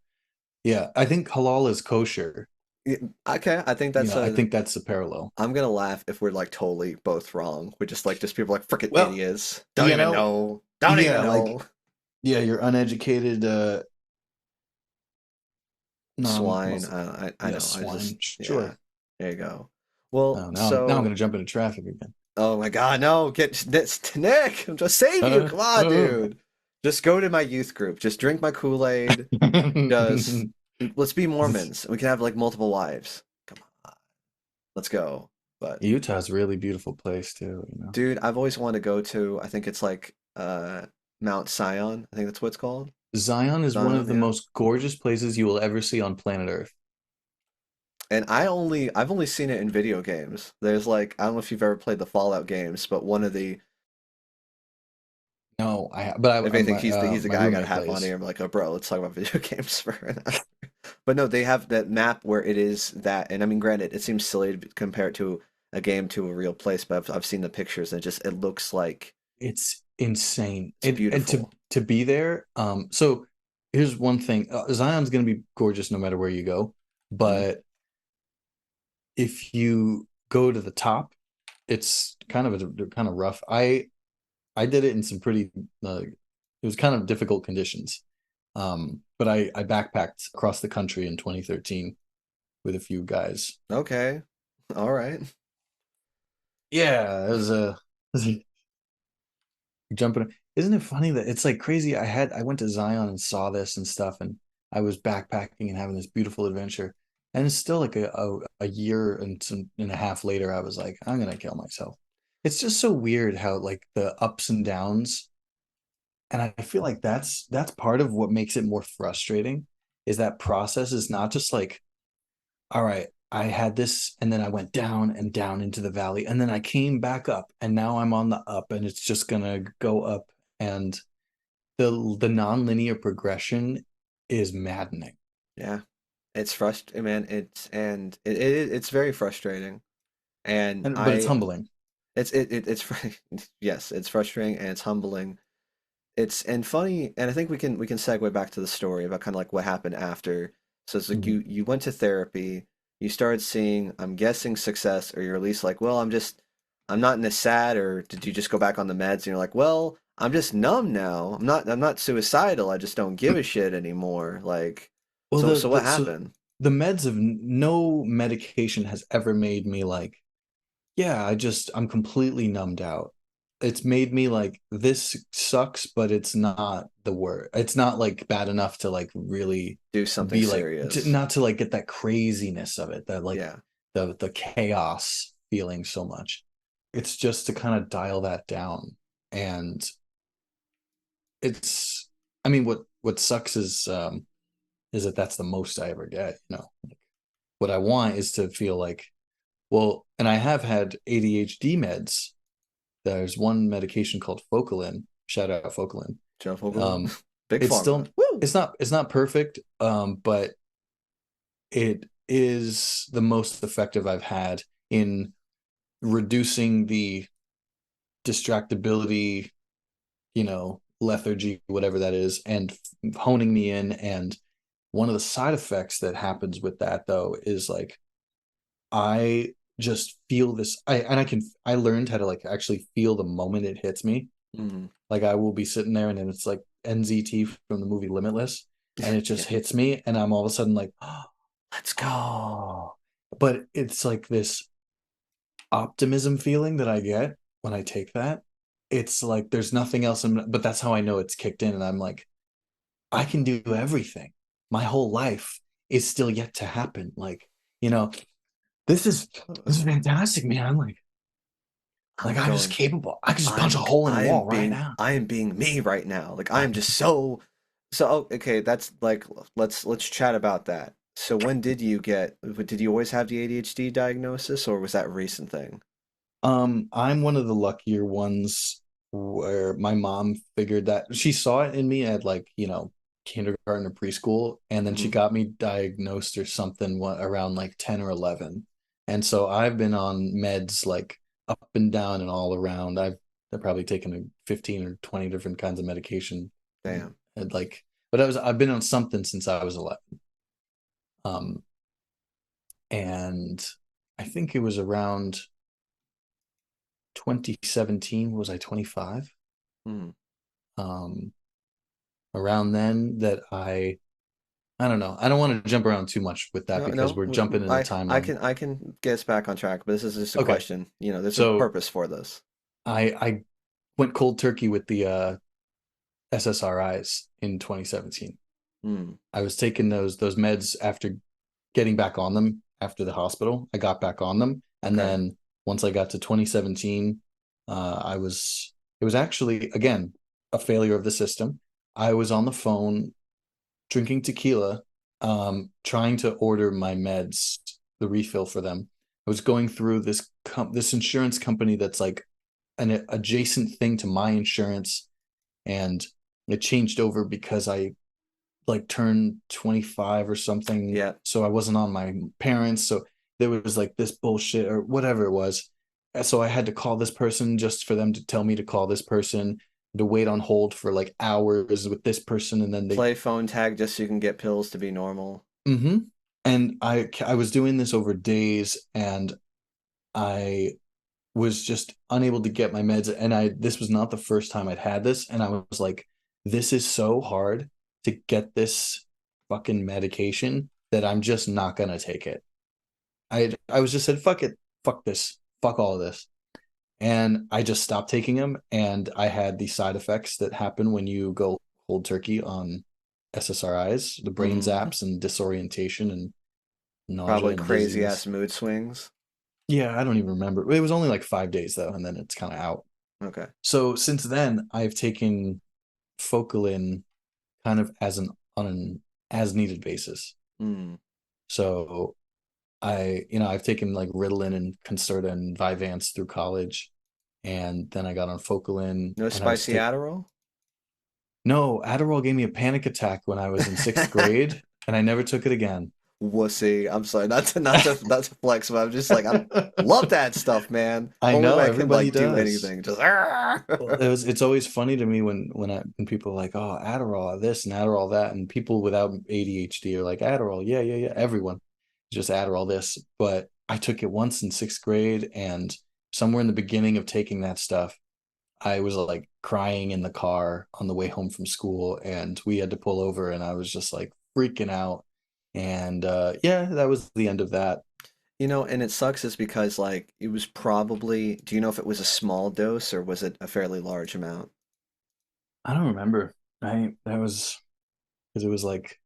yeah, I think halal is kosher. Yeah, okay, I think that's I a. think that's a parallel. I'm gonna laugh if we're like totally both wrong. We're just people like freaking Well, idiots. Don't you even know, know. Don't even yeah, like, know. yeah, you're uneducated, Swine. non-Muslim. I Yeah, know. I swine. just yeah. Sure. There you go. Well, Oh, now I'm so gonna jump into traffic again. oh my God, no! Get this, Nick. I'm just save you. Uh, Come on, uh. dude. Just go to my youth group. Just drink my Kool-Aid. Just let's be Mormons. We can have like multiple wives. Come on, let's go. But Utah's a really beautiful place too. dude, I've always wanted to go to. I think it's like Mount Zion. I think that's what it's called. Zion is one of Zion, the yeah. most gorgeous places you will ever see on planet Earth. And I've only seen it in video games. There's like I don't know if you've ever played the Fallout games, but one of the No, but if anything, he's the my guy I gotta roommate have on plays. here. I'm like, oh bro, let's talk about video games for an hour. But no, they have that map where it is that, and I mean, granted, it seems silly to compare it to a game to a real place, but I've seen the pictures and it looks like It's insane. it's And to beautiful. be there, so here's one thing. Zion's going to be gorgeous no matter where you go, Hmm. but if you go to the top, it's kind of rough. I did it in some pretty it was kind of difficult conditions. But I backpacked across the country in 2013 with a few guys. Okay, all right. Yeah, it was a jumping. Isn't it funny that it's like crazy? I went to Zion and saw this and stuff, and I was backpacking and having this beautiful adventure. And it's still like a year and a half later, I was like, I'm gonna kill myself. It's just so weird how like the ups and downs, and I feel like that's part of what makes it more frustrating, is that process is not just like, all right, I had this and then I went down and down into the valley and then I came back up and now I'm on the up and it's just gonna go up. And the nonlinear progression is maddening. Yeah, it's frustrating, man. It's very frustrating, and But it's humbling. yes, it's frustrating and it's humbling. It's and funny, and I think we can segue back to the story about kind of like what happened after. So it's like Mhm. you went to therapy, you started seeing, I'm guessing success, or you're at least like, well, I'm not in this sad, or did you just go back on the meds and you're like, well, I'm just numb now. I'm not suicidal. I just don't give a shit anymore. Like, Well, so what happened? the meds of no medication has ever made me like yeah, I'm completely numbed out. It's made me like, this sucks, but it's not the word. It's not like bad enough to like really Do something be like, serious. not to like get that craziness of it, that like Yeah. the chaos feeling so much. It's just to kind of dial that down. And it's, I mean, what sucks is that that's the most I ever get, you know. Like, what I want is to feel like, well, and I have had ADHD meds. There's one medication called Focalin. Shout out Focalin. Jeff Hogan. Um, Big it's pharma. still Woo! it's not perfect, but it is the most effective I've had in reducing the distractibility, you know, lethargy, whatever that is, and honing me in. And one of the side effects that happens with that though is like, I just feel this. I learned how to like actually feel the moment it hits me. Hmm. Like, I will be sitting there and then it's like NZT from the movie Limitless, and it Yeah. just hits me, and I'm all of a sudden like, Let's go. oh, but it's like this optimism feeling that I get when I take that. It's like there's nothing else, but that's how I know it's kicked in, and I'm like, I can do everything. My whole life is still yet to happen. Like, you know, this is this is fantastic, man. Like I'm I'm just going. capable. I can just punch a hole in a wall right now. I am being me right now. Like I I am just so okay, that's like let's chat about that. So when did you always have the ADHD diagnosis or was that a recent thing? I'm one of the luckier ones where my mom figured that she saw it in me at like, you know, kindergarten or preschool, and then she Hmm. got me diagnosed or something around like 10 or 11. And so I've been on meds like up and down and all around. I've probably taken 15 or 20 different kinds of medication, Damn. and like, but I've been on something since I was 11. Um, and I think it was around 2017. Was I 25? Hmm. um Around then that I don't know. I don't want to jump around too much with that No, because no. we're jumping in the timeline. I can get us back on track, but this is just a Okay. question. You know, there's a So purpose for this. I went cold turkey with the SSRIs in 2017. Hmm. I was taking those meds after getting back on them after the hospital. I got back on them, and Okay. then once I got to 2017, I was it was actually again a failure of the system. I was on the phone drinking tequila, trying to order my meds, the refill for them. I was going through this insurance company that's like an adjacent thing to my insurance, and it changed over because I like turned 25 or something, Yeah. so I wasn't on my parents. So there was like this bullshit or whatever it was. And so I had to call this person just for them to tell me to call this person, to wait on hold for like hours with this person, and then they Play phone tag just so you can get pills to be normal. mm-hmm. And I was doing this over days, and I was just unable to get my meds. And I this was not the first time I'd had this, and I was like, this is so hard to get this fucking medication that I'm just not gonna take it. I was just said, fuck it, fuck this, fuck all of this. And I just stopped taking them, and I had the side effects that happen when you go cold turkey on SSRIs, the brain Hmm. zaps and disorientation and nausea Probably and crazy ass dizziness. mood swings. Yeah, I don't even remember. It was only like 5 days though, and then it's kind of out. Okay. So since then, I've taken Focalin kind of as an on an as needed basis. Hmm. So I've taken like Ritalin and Concerta and Vyvanse through college, and then I got on Focalin, No and I was spicy take Adderall? no, Adderall gave me a panic attack when I was in sixth grade, and I never took it again. Wussy. I'm sorry, not to flex, but I'm just like I love that stuff, man. I Only know way I can everybody like do does. anything. Just Well, it's always funny to me when people are like, oh, Adderall this and Adderall that, and people without ADHD are like, Adderall, yeah, yeah, yeah. Everyone just Adderall this. But I took it once in sixth grade, and somewhere in the beginning of taking that stuff, I was like crying in the car on the way home from school, and we had to pull over, and I was just like freaking out. And yeah, that was the end of that. And it sucks is because like it was probably, do you know if it was a small dose or was it a fairly large amount? I don't remember. I that was because it was like,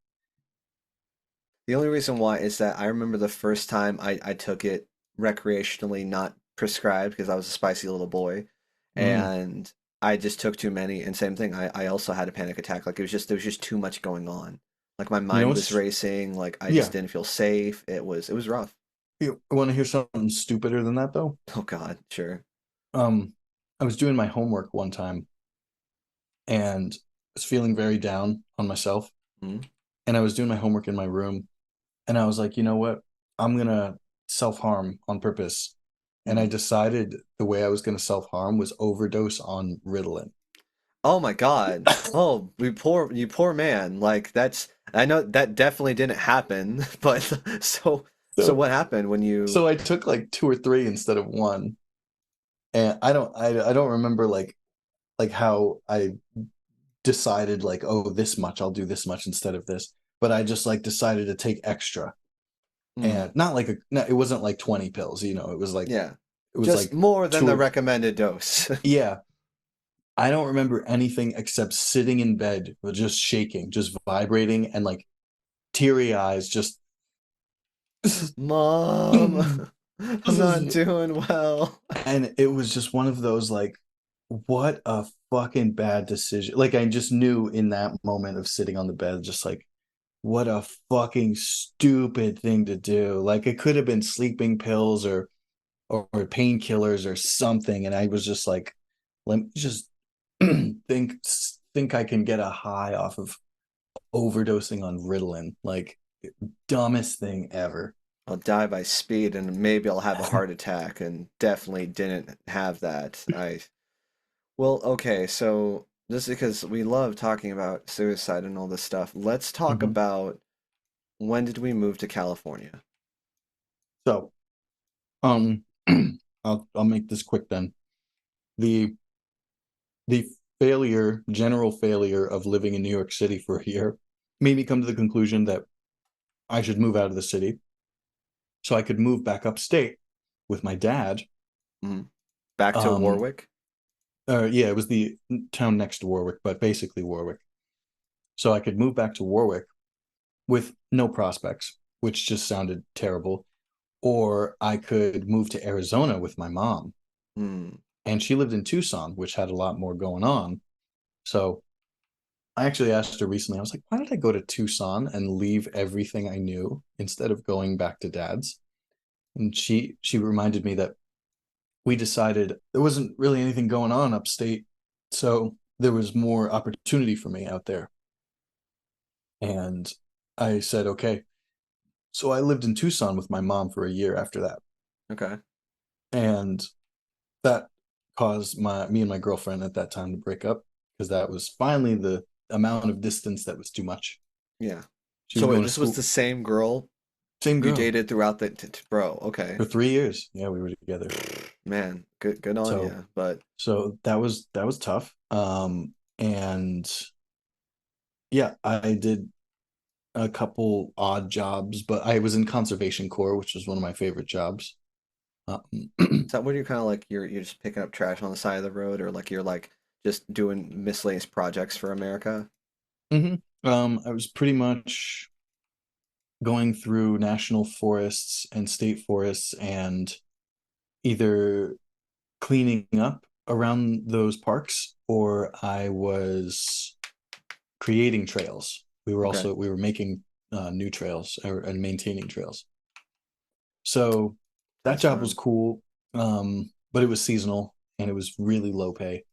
The only reason why is that I remember the first time I took it recreationally, not prescribed, because I was a spicy little boy, mm, and I just took too many. And same thing, I also had a panic attack. Like there was just too much going on. Like my you know mind was what's racing. Like I just yeah. didn't feel safe. It was rough. You want to hear something stupider than that though? Oh God, sure. Um, I was doing my homework one time and was feeling very down on myself, Mm, and I was doing my homework in my room, and I was like, you know what? I'm gonna self-harm on purpose. And I mm. decided the way I was gonna self-harm was overdose on Ritalin. Oh my God. Oh, you poor man. Like that's I know that definitely didn't happen, but so So what happened when you so I took like two or three instead of one. And I don't remember like how I decided like, oh, this much, I'll do this much instead of this. But I just like decided to take extra. mm, And not like a no, it wasn't like 20 pills, it was like yeah. it was Just like more than two the or recommended dose. yeah. I don't remember anything except sitting in bed, just shaking, just vibrating and like teary eyes, just Mom, I'm not doing well. and it was just one of those like, what a fucking bad decision. Like I just knew in that moment of sitting on the bed, just like, what a fucking stupid thing to do. Like it could have been sleeping pills or painkillers or something. And I was just like, let me just think think I can get a high off of overdosing on Ritalin. Like dumbest thing ever. I'll die by speed and maybe I'll have a heart attack and definitely didn't have that. Well, okay, so just because we love talking about suicide and all this stuff, let's talk Mhm. about when did we move to California? So um I'll make this quick then. The the general failure of living in New York City for a year made me come to the conclusion that I should move out of the city so I could move back upstate with my dad. Mhm. Back to Um, Warwick? yeah, it was the town next to Warwick, but basically Warwick. So I could move back to Warwick with no prospects, which just sounded terrible. Or I could move to Arizona with my mom. Hmm. And she lived in Tucson, which had a lot more going on. So I actually asked her recently, I was like, why did I go to Tucson and leave everything I knew instead of going back to dad's? And she reminded me that we decided there wasn't really anything going on upstate. So there was more opportunity for me out there. And I said, okay. So I lived in Tucson with my mom for a year after that. Okay. And that caused me and my girlfriend at that time to break up because that was finally the amount of distance that was too much. Yeah. She So was wait, going to this was school, the same girl same you girl dated throughout bro, okay. for 3 years. Yeah, we were together. Man, good on So you. But so that was tough. And yeah, I did a couple odd jobs, but I was in conservation corps, which was one of my favorite jobs. Um, is that when you're kind of like you're just picking up trash on the side of the road or like you're like just doing miscellaneous projects for America? I was pretty much going through national forests and state forests and either cleaning up around those parks or I was creating trails. Okay. We were making new trails and maintaining trails. So that Sounds job was fun. cool, but it was seasonal and it was really low pay,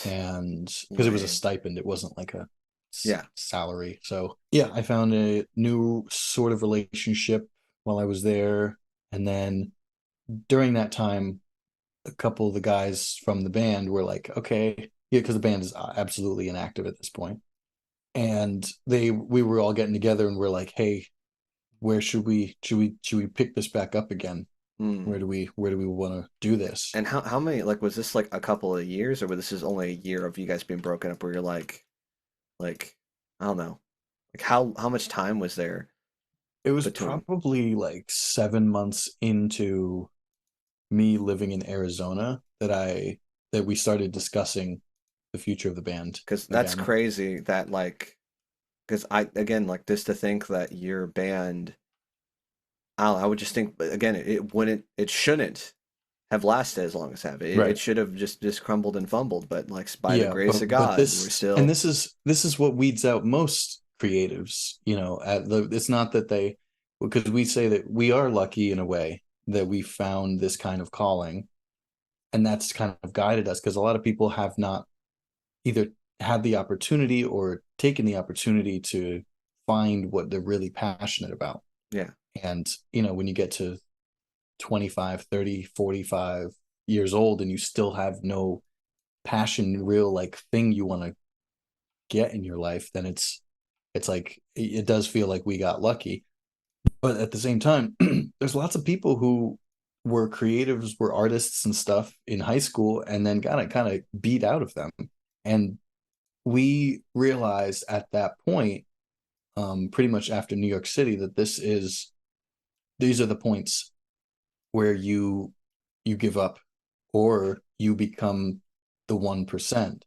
and because it was a Lame. stipend, it wasn't like a Yeah. salary. So yeah, I found a new sort of relationship while I was there, and then during that time, a couple of the guys from the band were like, okay, yeah, because the band is absolutely inactive at this point, and we were all getting together and we're like, hey, where should we pick this back up again? Hmm. Where do we want to do this? And how many like was this like a couple of years or was this just only a year of you guys being broken up where you're like I don't know. Like how much time was there? it was between? probably like 7 months into me living in Arizona that we started discussing the future of the band Because that's again. crazy that like, because I again like just to think that your band, I would just think again it wouldn't, it shouldn't have lasted as long as have it Right. should have just crumbled and fumbled, but like by the Yeah, grace of but God, we're still this is what weeds out most creatives, at the it's not that they because we say that we are lucky in a way that we found this kind of calling, and that's kind of guided us because a lot of people have not either had the opportunity or taken the opportunity to find what they're really passionate about. yeah And, when you get to 25, 30, 45 years old and you still have no passion, real like thing you want to get in your life, then it's like it does feel like we got lucky. But at the same time, there's lots of people who were creatives, were artists and stuff in high school and then got it kind of beat out of them. And we realized at that point, pretty much after New York City, that these are the points where you give up or you become the 1%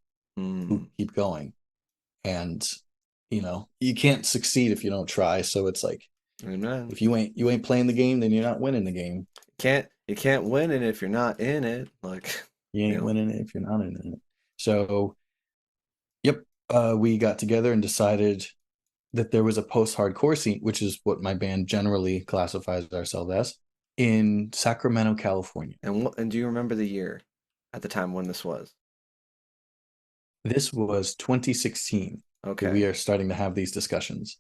who mm, keep going. And you can't succeed if you don't try. So it's like amen. if you ain't playing the game, then you're not winning the game. You can't win it if you're not in it, like You you ain't know. winning it if you're not in it. So yep, we got together and decided that there was a post-hardcore scene, which is what my band generally classifies ourselves as, in Sacramento, California. And do you remember the year at the time when this was? This was 2016 that we Okay. are starting to have these discussions.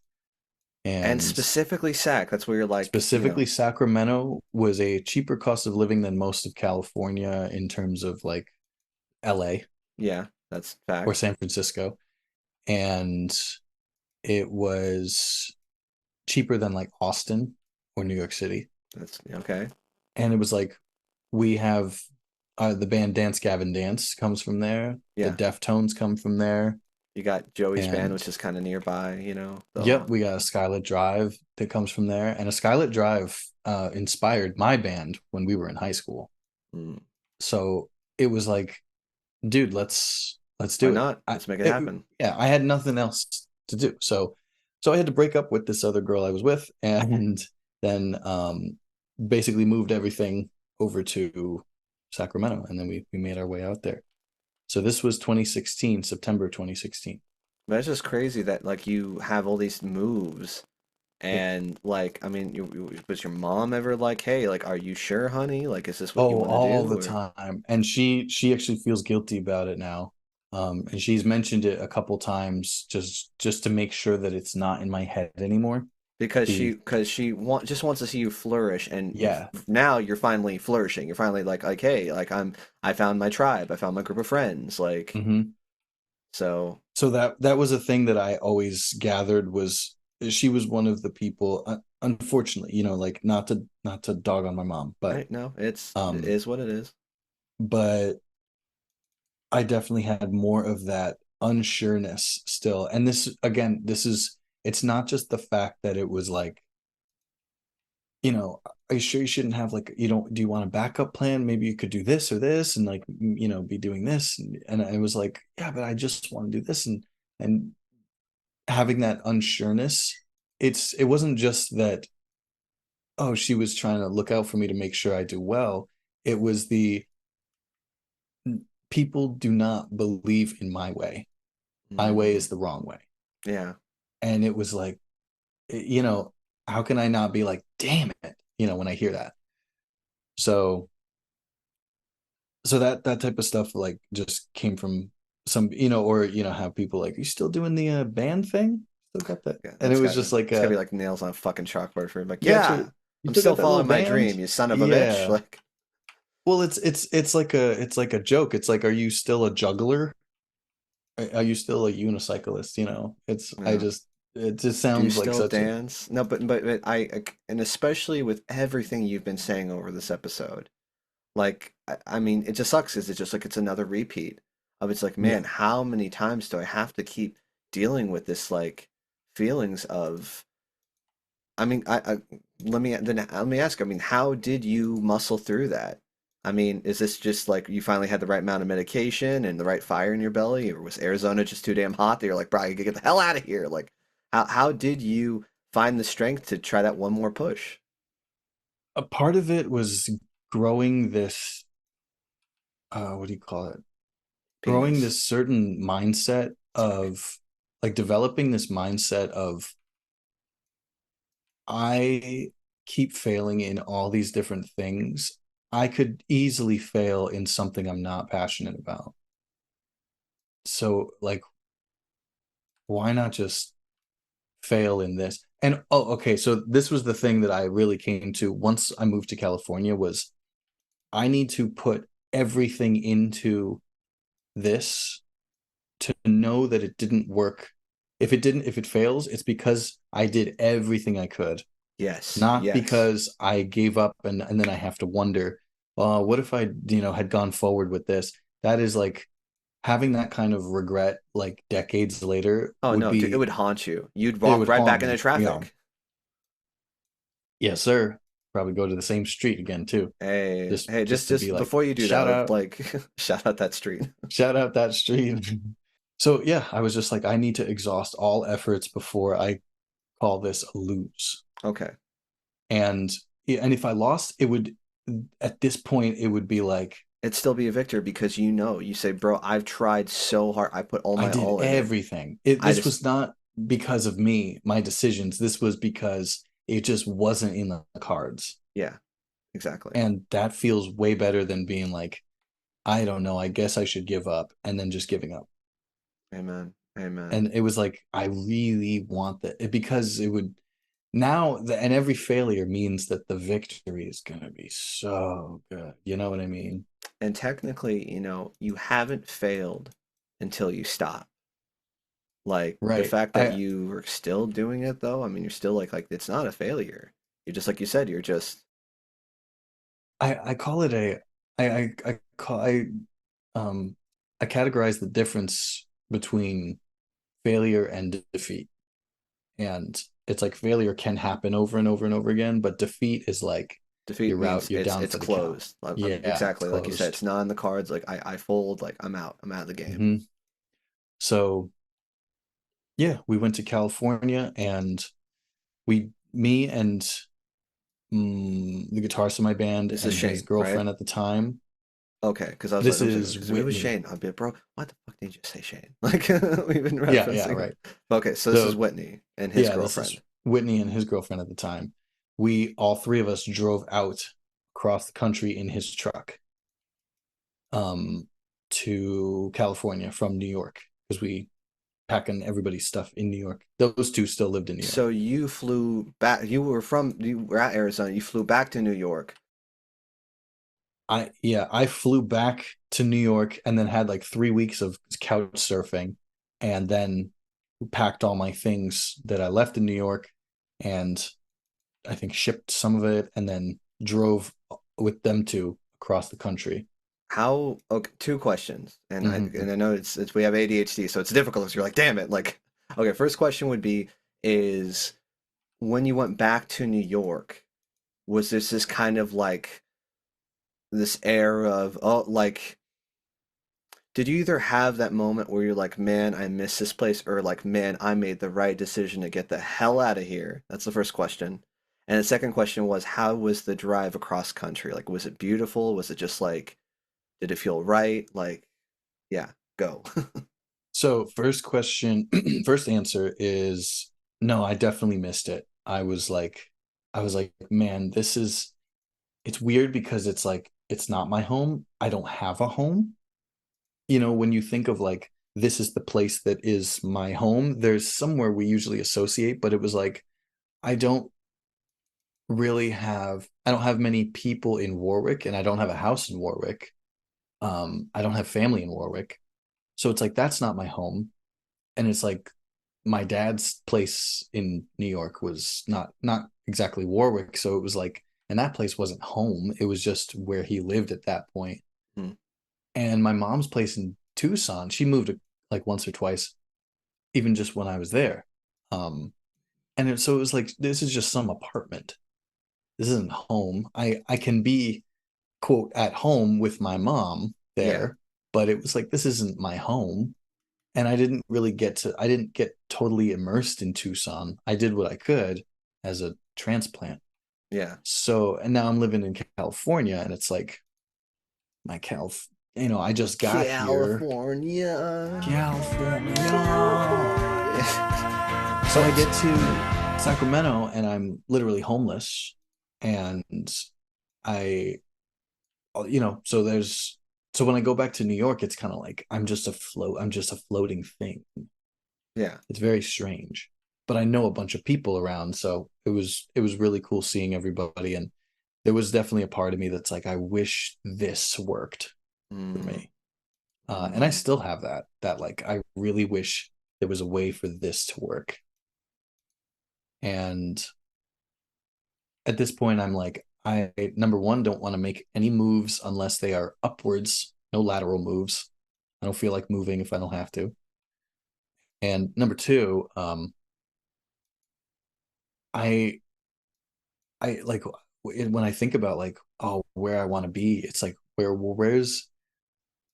And And specifically SAC, that's where you're like, specifically, Sacramento was a cheaper cost of living than most of California in terms of like LA yeah, that's or fact. San Francisco. And it was cheaper than like Austin or New York City. That's okay. And it was like we have the band Dance Gavin Dance comes from there. The Yeah. Deftones come from there. You got Joey's band, And which is kind of nearby, yep, though. we got a Skylit Drive that comes from there. And a Skylit Drive inspired my band when we were in high school. Mm. So it was like, dude, let's Why do it. not? Let's make it happen. Yeah, I had nothing else to do. So I had to break up with this other girl I was with and then basically moved everything over to Sacramento and then we made our way out there. So this was 2016, September 2016. But it's just crazy that like you have all these moves Yeah. and like I mean, was your mom ever like, hey, like, are you sure, honey? Like, is this what you Oh, want to all do? the Or time. And she actually feels guilty about it now. And she's mentioned it a couple times just to make sure that it's not in my head anymore. because she Be because she just wants to see you flourish, and Yeah. now you're finally flourishing. You're finally like, hey, like I found my tribe. I found my group of friends. Like Hmm. so, So that was a thing that I always gathered was she was one of the people, unfortunately, like not to dog on my mom, right? No, it um is what it is. but I definitely had more of that unsureness still. And this again, it's not just the fact that it was like, are you sure you shouldn't have like, do you want a backup plan? Maybe you could do this or this and like, be doing this. And I was like, yeah, but I just want to do this. And having that unsureness, it wasn't just that, oh, she was trying to look out for me to make sure I do well. It was the people do not believe in my way. My way Mm, is the wrong way. yeah, And it was like, you know, how can I not be like, damn it, when I hear that? So that type of stuff like just came from some, or have people like, you still doing the band thing? Still got that? yeah. And it was just like It's gotta be like nails on a fucking chalkboard for him. Like, you got your yeah, you I'm still still got that little following my band? dream. You son of a bitch. Yeah. Like, Well, it's like a joke. It's like, are you still a juggler? Are you still a unicyclist? yeah. It just Do you sounds like still such a dance? No, but and especially with everything you've been saying over this episode, like I mean, it just sucks. Is it just like it's another repeat of it's like, man, yeah. how many times do I have to keep dealing with this like feelings of I mean, let me ask. I mean, how did you muscle through that? I mean, is this just like you finally had the right amount of medication and the right fire in your belly, or was Arizona just too damn hot that you're like, bro, you gotta get the hell out of here? Like, how did you find the strength to try that one more push? A part of it was growing this, what do you call it? Growing Penis. this certain mindset Sorry. of like developing this mindset of I keep failing in all these different things. I could easily fail in something I'm not passionate about. So like why not just fail in this? And oh, okay, so this was the thing that I really came to once I moved to California was I need to put everything into this to know that it didn't work. If it fails, it's because I did everything I could, Yes, not yes. because I gave up and then I have to wonder, what if I, had gone forward with this? That is like having that kind of regret like decades later Oh would no, dude, it be would haunt you. You'd it walk would right haunt back into me. Yeah. traffic. Yes, sir. Probably go to the same street again too. Hey, hey, Just to be just like, before you do that, shout out, like shout out that street. shout out that street. So yeah, I was just like, I need to exhaust all efforts before I call this a lose. Okay. And and if I lost, it would at this point it would be like It'd still be a victor because you say, bro, I've tried so hard. I put all I my did all in it. everything. I This just, was not because of me, my decisions. This was because it just wasn't in the cards. yeah, exactly. And that feels way better than being like, I don't know, I guess I should give up and then just giving up. Amen. Amen. And it was like, I really want that because it would now, and every failure means that the victory is going to be so good. You know what I mean? And technically, you haven't failed until you stop. Like the Right. fact that you are still doing it though, I mean, you're still like it's not a failure. You're just like you said, you're just I call it a, I call, um, I categorize the difference between failure and defeat. And it's like failure can happen over and over and over again, but defeat is like defeat you're out, means you're down it's for the count. closed. Yeah, Exactly like you said, closed. it's not in the cards. Like I fold, like I'm out. I'm out of the game. Hmm. So yeah, we went to California and me and the guitarist in my band This is and his Shane, right? girlfriend at the time. Okay, because I was like, This I was like, is because if it was Whitney. Shane, I'd be, bro, what the fuck did you say, Shane? Like we've been Yeah, yeah, referencing. right. Okay, so this is So Whitney and his yeah, this is girlfriend. Whitney and his girlfriend at the time. We all three of us drove out across the country in his truck, um, to California from New York because we packing everybody's stuff in New York. Those two still lived in New York. So you flew back. You were at Arizona. You flew back to New York. I flew back to New York and then had like 3 weeks of couch surfing, and then packed all my things that I left in New York, and I think shipped some of it, and then drove with them two across the country. How? Okay, two questions, Mm-hmm. and I know it's we have ADHD, so it's difficult. Because you're like, damn it. Like, okay, first question would be is when you went back to New York, was this kind of like this air of oh like did you either have that moment where you're like, man, I miss this place, or like, man, I made the right decision to get the hell out of here? That's the first question. And the second question was, how was the drive across country? Like, was it beautiful? Was it just like, did it feel right? Like, yeah, go. So first question, first answer is no, I definitely missed it. I was like, man, this is it's weird because it's like it's not my home. I don't have a home. When you think of like this is the place that is my home, there's somewhere we usually associate, but it was like I don't I don't have many people in Warwick and I don't have a house in Warwick. I don't have family in Warwick. So it's like that's not my home. And it's like my dad's place in New York was not exactly Warwick, so it was like and that place wasn't home. It was just where he lived at that point. Hmm. And my mom's place in Tucson, she moved like once or twice, even just when I was there. Um, so it was like, this is just some apartment. This isn't home. I can be, quote, at home with my mom Yeah. there, but it was like, this isn't my home. And I didn't get totally immersed in Tucson. I did what I could as a transplant. Yeah. So, and now I'm living in California, and it's like my I just got here. California. California. So I get to Sacramento and I'm literally homeless. And I, so when I go back to New York, it's kind of like I'm just a floating thing. Yeah. It's very strange. But I know a bunch of people around, so it was really cool seeing everybody. And there was definitely a part of me that's like, I wish this worked for Mm, me. And I still have that like, I really wish there was a way for this to work. And at this point, I'm like, I, number one, don't want to make any moves unless they are upwards, no lateral moves. I don't feel like moving if I don't have to. And number two, I I like when I think about like, oh, where I want to be, it's like, where's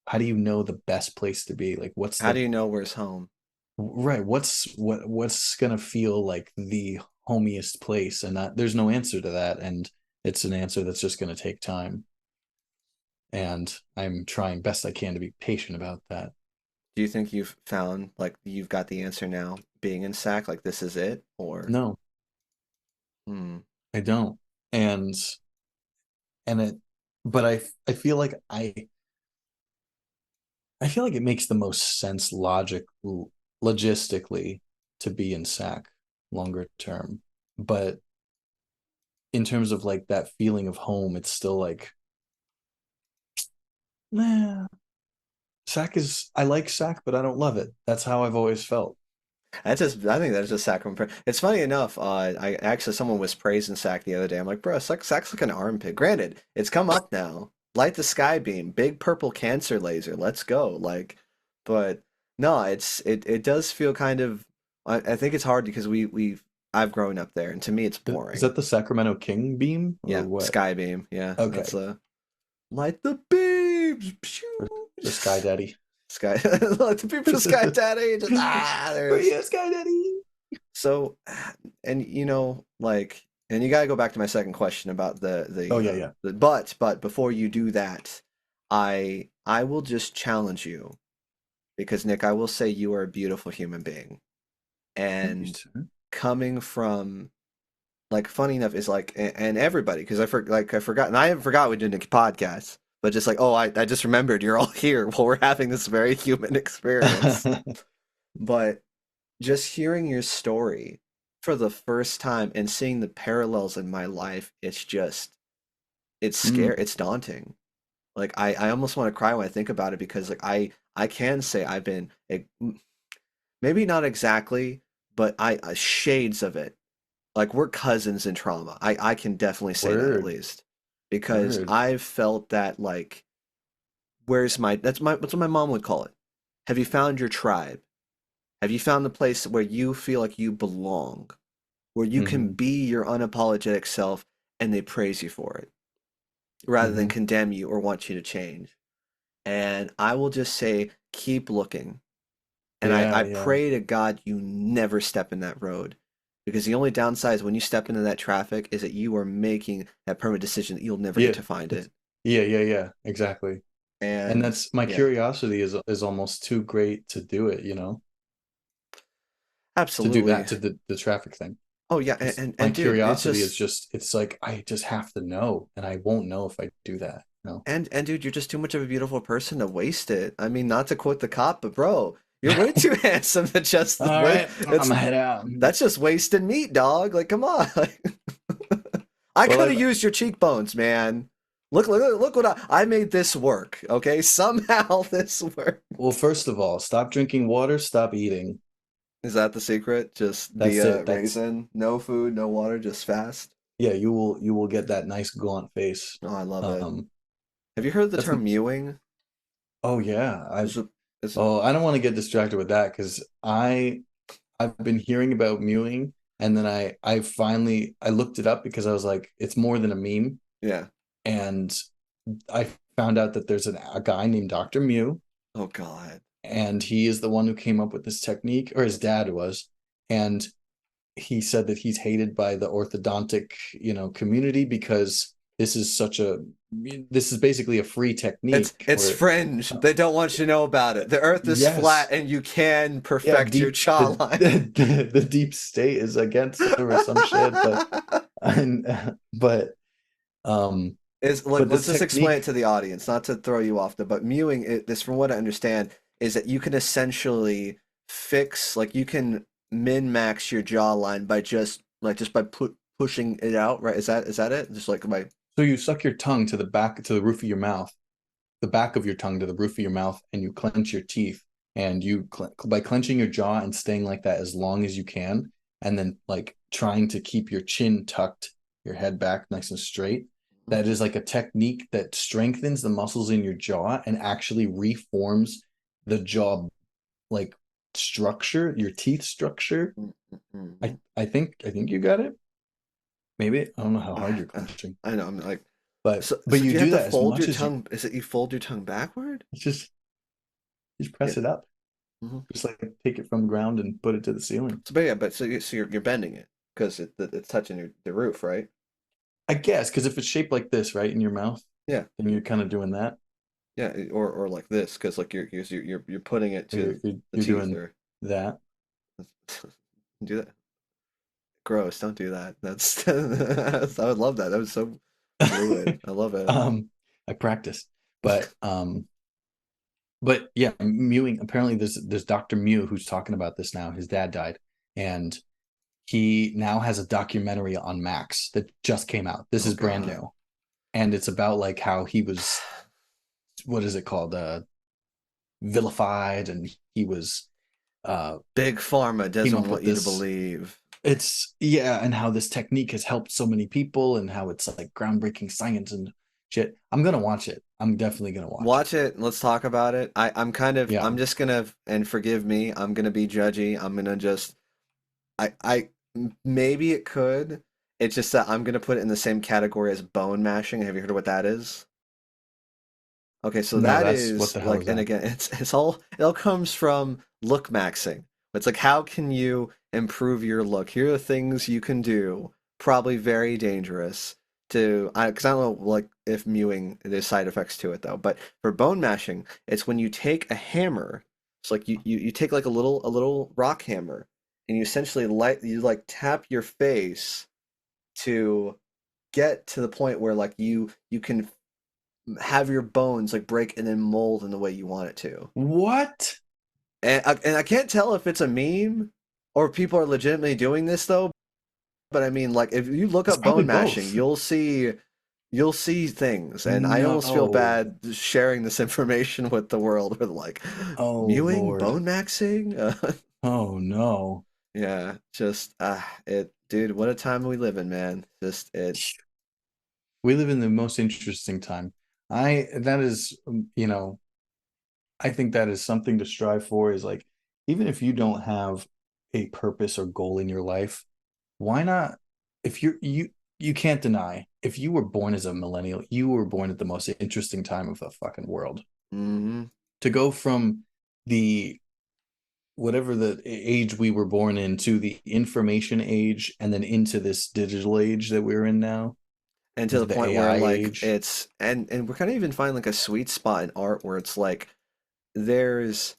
how do you know the best place to be? Like, what's how do the you know where's home? right? What's gonna feel like the homiest place? And that there's no answer to that, and it's an answer that's just gonna take time. And I'm trying best I can to be patient about that. Do you think you've found like you've got the answer now being in SAC, like this is it? Or No, hmm, I don't. And and it, but I feel like I feel like it makes the most sense logistically to be in SAC longer term. But in terms of like that feeling of home, it's still like, nah, SAC is, I like SAC, but I don't love it. That's how I've always felt. that's just I think that's just sacrament. It's funny enough, I actually someone was praising SAC the other day. I'm like, bro, SAC's like an armpit. Granted, it's come up now. Light the sky beam, big purple cancer laser. Let's go. Like, but no, it does feel kind of I think it's hard because I've grown up there and to me it's Is boring. that the Sacramento King beam or Yeah, what? sky beam. Yeah, that's Okay, a light the beams. for, Pew! for Sky Daddy. Sky, light the beam for Sky Daddy. Just For there's you, Sky Daddy. so, and like, and you gotta go back to my second question about Oh yeah, yeah. but before you do that, I will just challenge you because Nick, I will say you are a beautiful human being, Thank you, and sir. coming from like funny enough is like and everybody because I forgot and I haven't forgot we did a podcast but just like oh I just remembered you're all here while we're having this very human experience but just hearing your story for the first time and seeing the parallels in my life it's scary Mm, it's daunting like I almost want to cry when I think about it because like I can say I've been maybe not exactly but I shades of it like we're cousins in trauma. I can definitely say that at word, least because word. I've felt that like that's what my mom would call it. Have you found your tribe? Have you found the place where you feel like you belong, where you can Mm-hmm, be your unapologetic self and they praise you for it rather than mm-hmm. condemn you or want you to change? And I will just say keep looking. And Yeah, I yeah. pray to God you never step in that road. Because the only downside is when you step into that traffic is that you are making that permanent decision that you'll never get Yeah, to find it's it. yeah, yeah, yeah, exactly. And And that's my yeah, curiosity is almost too great to do it, to do absolutely. that, to the traffic thing. Oh yeah, It's my and dude, it's curiosity is just just it's like I just have to know, and I won't know if I do that. and dude, you're just too much of a beautiful person to waste it. I mean, not to quote the cop, but bro, you're way too handsome to just All wait. right, I'm It's gonna head out. that's just wasted meat, dog. Like, come on. I Well, could have I've used your cheekbones, man. Look what I made this work. Okay, somehow this worked. well, first of all, stop drinking water, stop eating. Is that the secret? Just the That's it. That's raisin, no food, no water, just fast. yeah. You will get that nice gaunt face. Oh, I love it. Um, Have you heard the that's term mewing? oh yeah. Is it, is it, I don't want to get distracted with that because I've been hearing about mewing And then I finally I looked it up because I was like, it's more than a meme. Yeah. And I found out that there's a guy named Dr. Mew, Oh God. and he is the one who came up with this technique, or his dad was. And he said that he's hated by the orthodontic, community because this is basically a free technique It's where fringe. They don't want you to know about it. The Earth is flat, yes, and you can yeah, perfect your deep the jawline. the deep state is against it or some shit, and um Is look, but let's this just explain it technique. to the audience, not to throw you off but mewing this from what I understand is that you can essentially fix like you can min max your jawline by just by pushing it out, right? Is that it? Just like by So you suck your tongue to the back to the roof of your mouth, the back of your tongue to the roof of your mouth, and you clench your teeth. And by clenching your jaw and staying like that as long as you can, and then like trying to keep your chin tucked, your head back nice and straight. That is like a technique that strengthens the muscles in your jaw and actually reforms the jaw like structure, your teeth structure. Mhm. I think you got it. Maybe I don't know how hard you're clenching, I know. I'm like, but so you do you do have to that as fold much your as you. tongue? Is it you fold your tongue backward? It's just Yeah. press it up. Hmm. Just like take it from the ground and put it to the ceiling. So, but yeah, but so you're bending it because it's touching the roof, right? I guess because if it's shaped like this, right, in your mouth, Yeah, then you're kind of doing that. yeah, or like this because like you're putting it Or to the you're teeth doing or that. do that. Gross! Don't do that. That's I would love that. That was so fluid. I love it. um, I practice, but yeah, mewing. Apparently, there's Dr. Mew who's talking about this now. His dad died, and he now has a documentary on Max that just came out. This Oh is brand God. new, and it's about like how he was, what is it called, vilified, and he was Big Pharma came doesn't up want with you to this. believe. It's yeah, and how this technique has helped so many people, and how it's like groundbreaking science and shit. I'm gonna watch it. I'm definitely gonna watch it. Watch it. Let's talk about it. Yeah. I'm just gonna, and forgive me, I'm gonna be judgy. I'm gonna just, maybe it could. It's just that I'm gonna put it in the same category as bone mashing. Have you heard of what that is? Okay, so No, that that's what is the hell like, is and that? again, it all comes from look maxing. It's like how can you improve your look? Here are things you can do, probably very dangerous because I don't know like if mewing there's side effects to it though. But for bone mashing, it's when you take a hammer. It's like you take like a little rock hammer, and you essentially like tap your face to get to the point where like you can have your bones like break and then mold in the way you want it to. What? And I can't tell if it's a meme or if people are legitimately doing this though. But I mean, like if you look It's up probably bone mashing, both. you'll see things, and I almost feel No. bad sharing this information with the world. With like Oh mewing, Lord. bone maxing. Oh no. Yeah, just dude. What a time we live in, man. Just it. We live in the most interesting time. That is, I think that is something to strive for, is like, even if you don't have a purpose or goal in your life, why not? If you can't deny, if you were born as a millennial, you were born at the most interesting time of the fucking world. Hmm. To go from the whatever the age we were born into the information age, and then into this digital age that we're in now, And to into the the point where AI like age. it's and we're kind of even finding like a sweet spot in art where it's like there's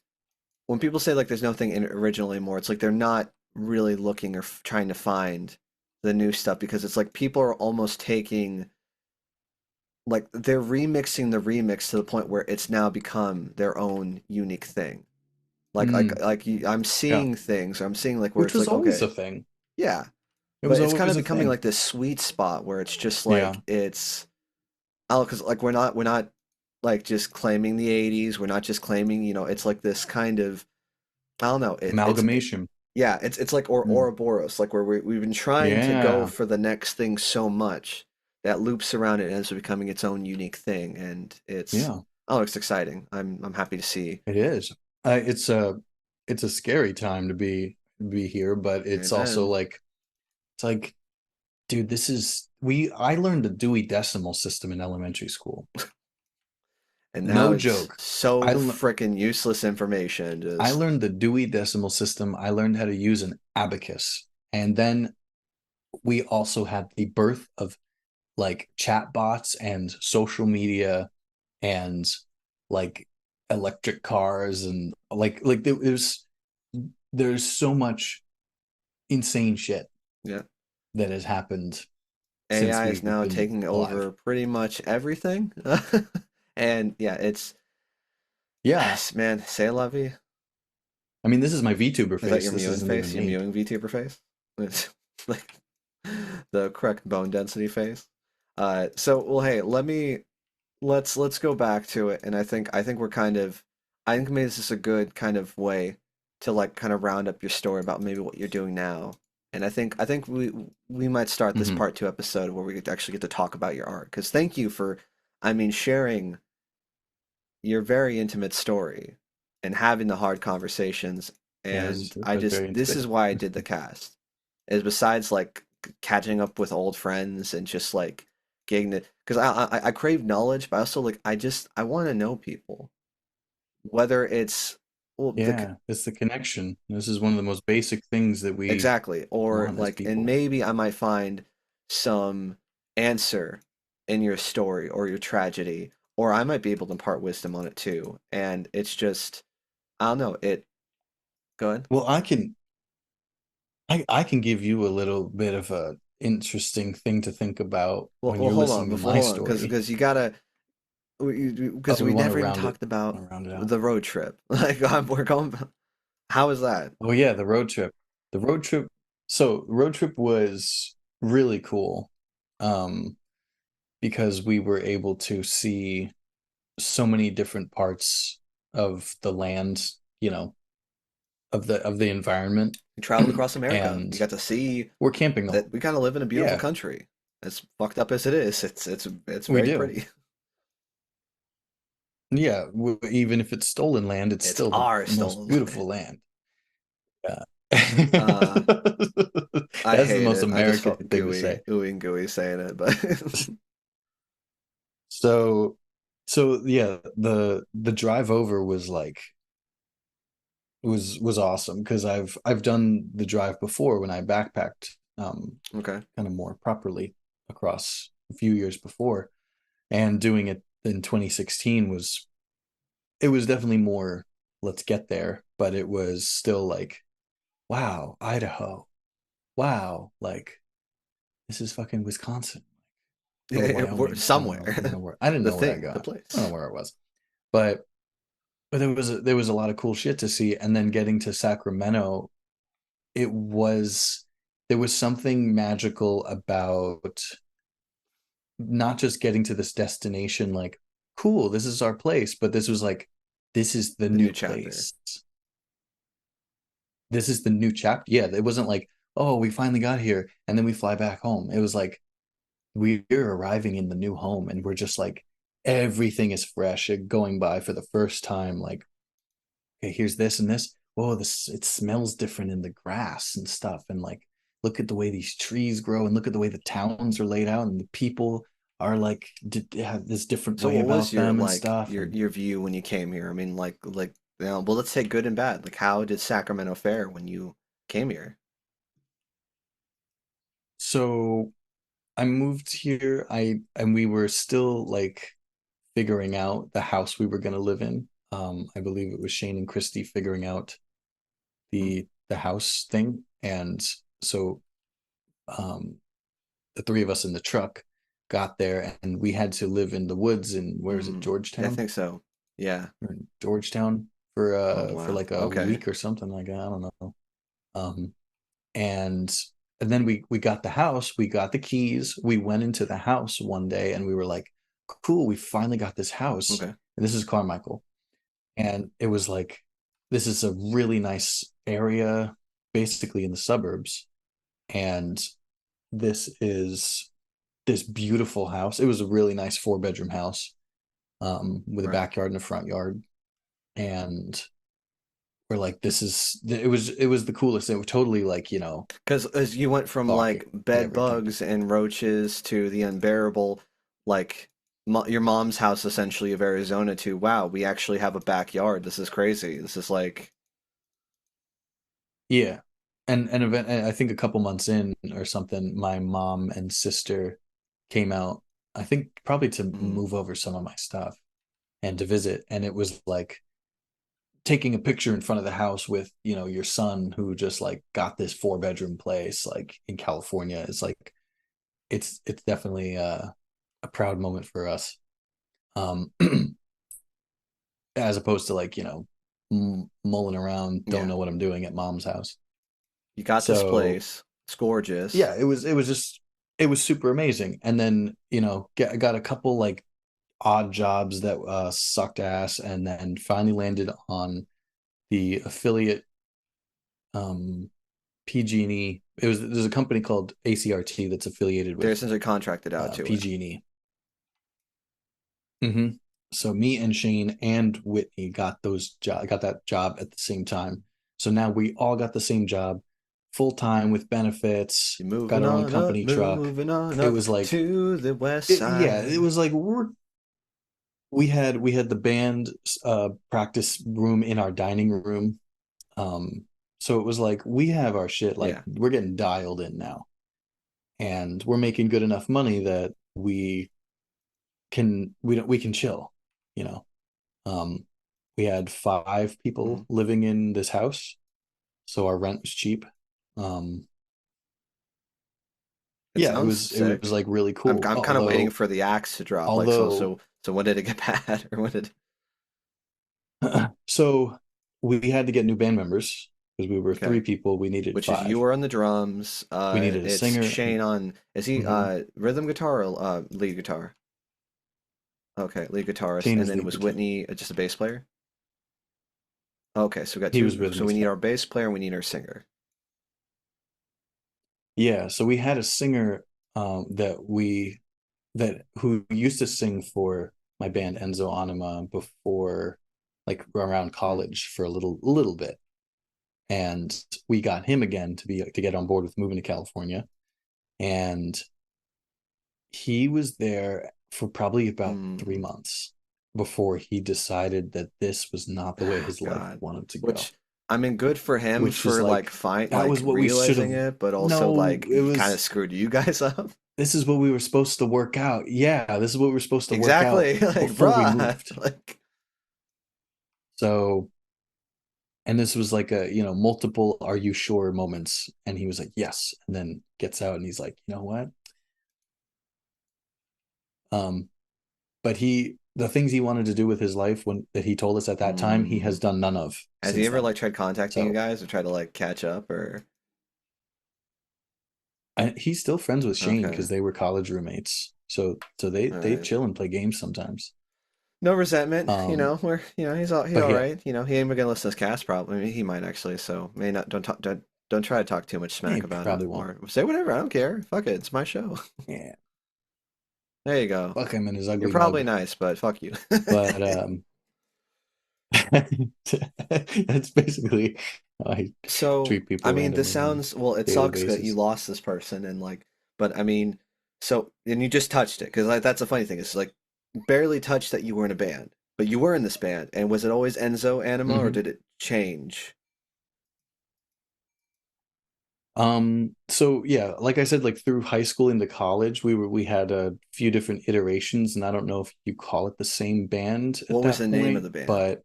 when people say like there's nothing original anymore, it's like they're not really looking or trying to find the new stuff because it's like people are almost taking like they're remixing the remix to the point where it's now become their own unique thing. Like Mm, I'm yeah, seeing things, or I'm seeing like where which it's was like always okay, a thing. yeah, It was but it's kind always of a becoming thing. like this sweet spot where it's just Yeah, like it's oh, because like we're not like just claiming the 80s. We're not just claiming, it's like this kind of I don't know. amalgamation. Yeah, it's like Mm, Ouroboros, like where we've been trying to go yeah, for the next thing so much that loops around it and ends up becoming its own unique thing, and yeah, it's exciting. I'm happy to see. it is. It's a scary time to be here, but it's also Amen. like It's like, dude, I learned the Dewey Decimal System in elementary school. And now No it's joke. so I freaking useless information. I Just learned the Dewey Decimal System. I learned how to use an abacus. And then we also had the birth of like chat bots and social media and like electric cars and there's so much insane shit yeah. that has happened since AI is we've now been taking alive. over pretty much everything. And yeah, it's Yeah. man, say la vie. I mean, this is my VTuber Is that face. your This mewing isn't face? even Your me. mewing VTuber face? It's like the correct bone density face. So well, hey, let's go back to it, and I think we're kind of I think maybe this is a good kind of way to like kind of round up your story about maybe what you're doing now. And I think we might start this Mm-hmm. part two episode where we get to actually get to talk about your art. Because thank you for, I mean, sharing your very intimate story and having the hard conversations. Yeah, And it I was just very this intimate. is why I did the cast. Is besides like catching up with old friends and just like getting the because I crave knowledge, but I also like I want to know people. Whether it's well the Yeah, it's the connection. This is one of the most basic things that we exactly or want as like and people. maybe I might find some answer in your story or your tragedy, or I might be able to impart wisdom on it too. And it's just I don't know, it go ahead. Well, I can give you a little bit of a interesting thing to think about when Well, you're listening to my hold on, story. because you gotta Oh, because we we want to never even round it. talked about Want to round it out. the road trip. Like we're going. How is that? Oh yeah, the road trip. The road trip. So the road trip was really cool, um, because we were able to see so many different parts of the land, you know, of the environment, You traveled across America. You and got to see we're camping the that whole. we kind of live in a beautiful Yeah, country. As fucked up as it is, it's we very do. pretty. Yeah, even if it's stolen land, it's It's still the our most stolen beautiful land. land. Yeah. Uh, I That's the hate most it. I just American felt thing to say. ooey and gooey saying it, but So, so yeah, the drive over was like was awesome because I've done the drive before when I backpacked, okay. kind of more properly across a few years before, and doing it in 2016 was it was definitely more let's get there, but it was still like wow, Idaho, wow, like this is fucking Wisconsin or We're Wyoming. I don't somewhere. know where. I didn't The know where I thing, the got. I don't place. know where it was, but there was a lot of cool shit to see. And then getting to Sacramento, it was there was something magical about not just getting to this destination like cool, this is our place, but this was like this is the The new new chapter. place. This is the new chapter. Yeah, it wasn't like, oh, we finally got here and then we fly back home. It was like we're arriving in the new home and we're just like everything is fresh going by for the first time like okay, here's this and this. Whoa, this it smells different in the grass and stuff. And like, look at the way these trees grow, and look at the way the towns are laid out, and the people are like have this different So way what was about your them and like stuff. And your view when you came here? I mean, well, let's say good and bad. Like, how did Sacramento fare when you came here? so I moved here. I and we were still like figuring out the house we were going to live in. I believe it was Shane and Christy figuring out Hmm. the house thing, and so um the three of us in the truck got there and we had to live in the woods in where is it, I Georgetown? think so. Yeah. Or in Georgetown Oh for wow. like a Okay. week or something like that. I don't know. Um and and then we got the house, we got the keys, we went into the house one day and we were like, cool, we finally got this house. Okay. And this is Carmichael. And it was like this is a really nice area, basically in the suburbs. And this is this beautiful house. It was a really nice 4 bedroom house, with a Right. backyard and a front yard. And we're like, it was the coolest. It was totally like, Because as you went from like stalking bed everything. bugs and roaches to the unbearable, like your mom's house essentially of Arizona to wow, we actually have a backyard. This is crazy. This is like, Yeah. And I think a couple months in or something, my mom and sister came out, I think probably to mm, move over some of my stuff and to visit. And it was like taking a picture in front of the house with, your son who just like got this 4 bedroom place like in California. It's like it's definitely a proud moment for us. Um as opposed to like, mulling around, don't yeah, know what I'm doing at mom's house. you got this So place. It's gorgeous. yeah, it was super amazing. And then, got a couple like odd jobs that sucked ass, and then finally landed on the affiliate PG&E. There's a company called ACRT that's affiliated They're with essentially contracted out to it. PG&E. Hmm. So me and Shane and Whitney got that job at the same time. So now we all got the same job, full time with benefits, You're got our own company truck. moving on It up was like to the west yeah, it side. was like we had the band practice room in our dining room. Um, so it was like we have our shit, like Yeah. we're getting dialed in now, and we're making good enough money that we can chill, you know. Um, we had 5 people Mhm. living in this house, so our rent was cheap. Um, It yeah, it sounds was it was sick. like really I'm cool. I'm kind of waiting Although for the axe to drop. Like so although so so when did it get bad or when did so we had to get new band members because we were three okay. people. We needed Which is you 5. are on the drums. We needed a It's singer. Shane on. Is he Mhm. rhythm guitar or lead guitar? Okay, lead guitarist, Shane and is then lead was guitar. Whitney just a bass player? Okay, so we got He was two. rhythm So we need guitar. our bass player and we need our singer. Yeah, so we had a singer that who used to sing for my band Enzo Anima before, like around Mm. college for a little bit, and we got him again to get on board with moving to California, and he was there for probably about three Mm. months before he decided that this was not the way his life God. wanted to go, Which I mean, good for him which is for like like fine that like was what we should realizing have. it, but also No, like it he kind of was screwed you guys up. this is what we were supposed to work out. Yeah, this is what we were supposed to work out Exactly. Like, before we bruh. moved. Like, So, and this was like multiple "Are you sure?" moments, and he was like, "Yes," and then gets out and he's like, "You know what?" Um, but the things he wanted to do with his life when that he told us at that time, he has mm. done none of Has he since ever then. like tried contacting you So, guys or try to like catch up or he's still friends with Shane okay. because they were college roommates. So they All they right. chill and play games sometimes. No resentment, Um, we're he's but all yeah, right. He ain't gonna listen to this cast probably. I mean, he might actually, so may not don't try to talk too much he smack about him probably won't. or say whatever, I don't care. Fuck it, it's my show. Yeah, There you go. fuck him and his You're ugly probably mug. nice, but fuck you. But that's basically how I So, treat I people mean, this randomly on sounds, well, it a daily sucks that you basis. lost this person and like, but I mean, so, and you just touched it because like that's the funny thing. It's like barely touched that you were in a band, but you were in this band. And was it always Enzo Anima or Hmm. did it change? So yeah, like I said, like through high school into college, we had a few different iterations, and I don't know if you call it the same band at What was the that name of point, the band? but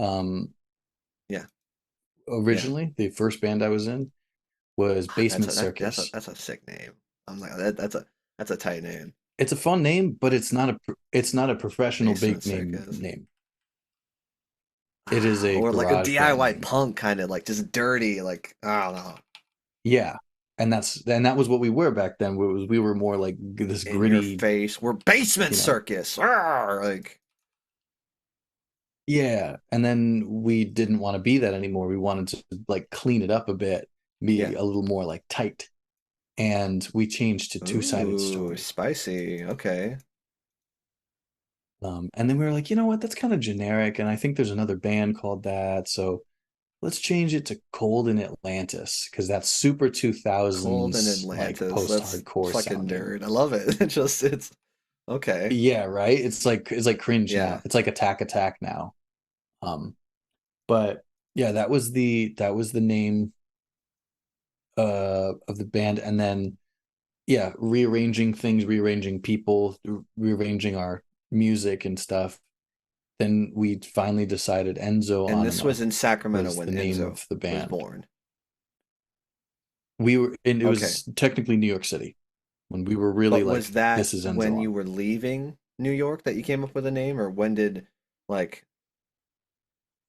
um Yeah, yeah. originally the first band I was in was Ah, Basement Circus. that's a sick name. I'm like that's a tight name. It's a fun name, but it's not a professional Basement big Circus. name. It is a Or like a garage band DIY name. punk kind of like just dirty, like I don't know. Yeah. And that was what we were back then. We were more like this In your gritty, face. We're Basement you know. Circus. Arr! Like Yeah. And then we didn't want to be that anymore. We wanted to like clean it up a bit, yeah. be a little more like tight. And we changed to Two-Sided Ooh, Story. spicy. Okay. And then we were like, you know what? That's kind of generic. And I think there's another band called that. So let's change it to Cold in Atlantis because that's super Cold in 2000s like Atlantis. That's post-hardcore fucking sounding. nerd. I love it. It's okay. Yeah, right. It's like cringe now. Yeah. It's like Attack Attack now. Um, but yeah, that was the name of the band, and then yeah, rearranging things, rearranging people, rearranging our music and stuff. Then we finally decided Enzo And this was Anima in Sacramento was when the name Enzo of the was band. born. We were and it Okay. was technically New York City when we were really But was like, that this is when Enzo you Anima. were leaving New York that you came up with a name, or when did like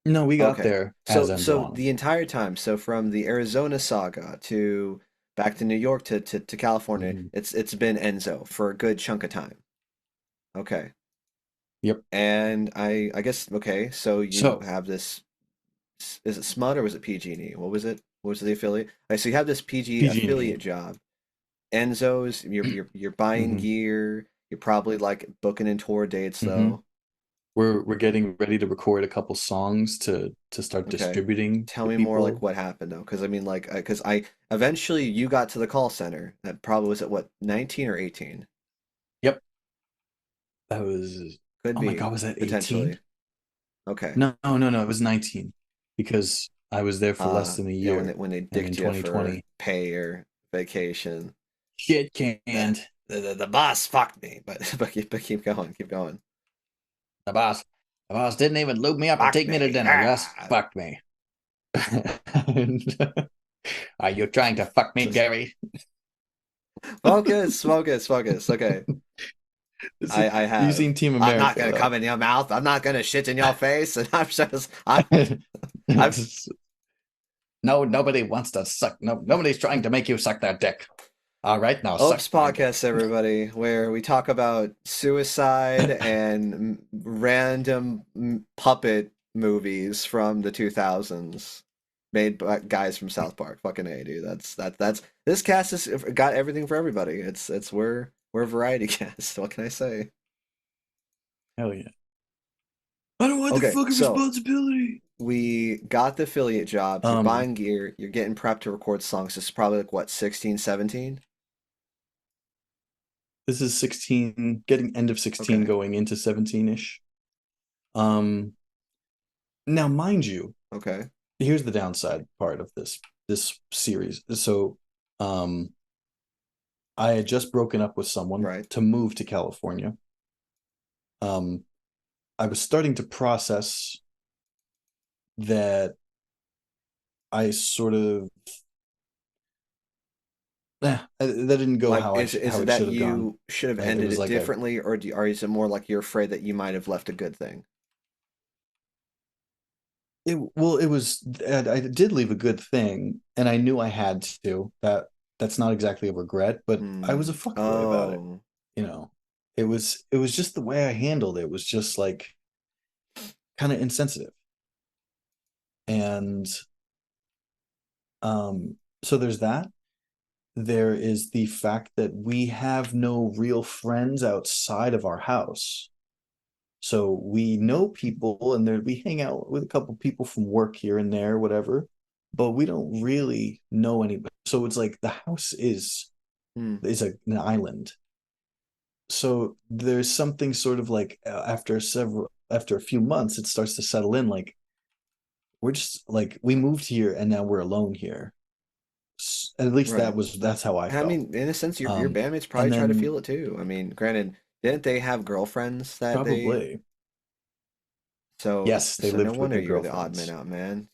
No, we got okay. there as So Enzo Anima. the entire time, so from the Arizona saga to back to New York to California, Mhm. it's been Enzo for a good chunk of time. Okay. Yep. And I guess okay, so you So have this is it SMUD or was it PG&E? What was it? What was the affiliate? Okay, so you have this PG PG&E. affiliate job. Enzo's, you're buying hmm gear. You're probably like booking in tour dates hmm though. we're getting ready to record a couple songs to start Okay. distributing Tell to me more like people. what happened though, because I mean like because I eventually you got to the call center. That probably was at what 19 or 18? Yep. That was, Could oh my be God, was that 18? potentially. Okay. No, no, no, it was 19 because I was there for less than a Yeah, year. when they And in dicked you for 2020, pay or vacation. shit The canned. the boss fucked me, but but keep going, keep going. The boss, the boss didn't even loop me up to Fuck take me to me. dinner. Just Ah. fucked me. And, are you trying to fuck me, Just Gary? focus, focus, focus. Okay. I You have. seen Team I'm not America gonna come though? in your mouth. I'm not gonna shit in your face. And I've No, nobody wants to suck. No, nobody's trying to make you suck that dick. All right, now suck Opes my dick. podcast, everybody, where we talk about suicide and random puppet movies from the 2000s, made by guys from South Park. Fucking A, dude. That's this cast has got everything for everybody. It's we're a variety cast. What can I say? Hell yeah. I don't want the Okay, fucking so responsibility. we got the affiliate jobs. You're Um, buying gear. You're getting prepped to record songs. This is probably like what 16, 17. this is 16, getting end of 16, Okay, going into 17-ish. Um, Now mind you, okay, here's the downside part of this series. So, um, I had just broken up with someone right. to move to California. Um, I was starting to process that I sort of that didn't go Like, how is how it it that should have gone. you should have It ended was it like a differently, or or is it more like you're afraid that you might have left a good thing? well, it was, I did leave a good thing, and I knew I had to. That's not exactly a regret, but I was a Hmm. fuckboy about it. Oh, You know, it was just the way I handled it. It was just like kind of insensitive. And so there's that. There is the fact that we have no real friends outside of our house. So we know people, and there we hang out with a couple people from work here and there, whatever, but we don't really know anybody. So it's like the house hmm. an island. So there's something sort of like, after a few months, it starts to settle in. Like, we're just like, we moved here and now we're alone here. At least Right. that's how I And I felt. mean, in a sense, your bandmates probably And try to then feel it too. I mean, granted, didn't they have girlfriends that they? probably, So yes, they so no lived with wonder their you're the odd man girlfriends. out, man.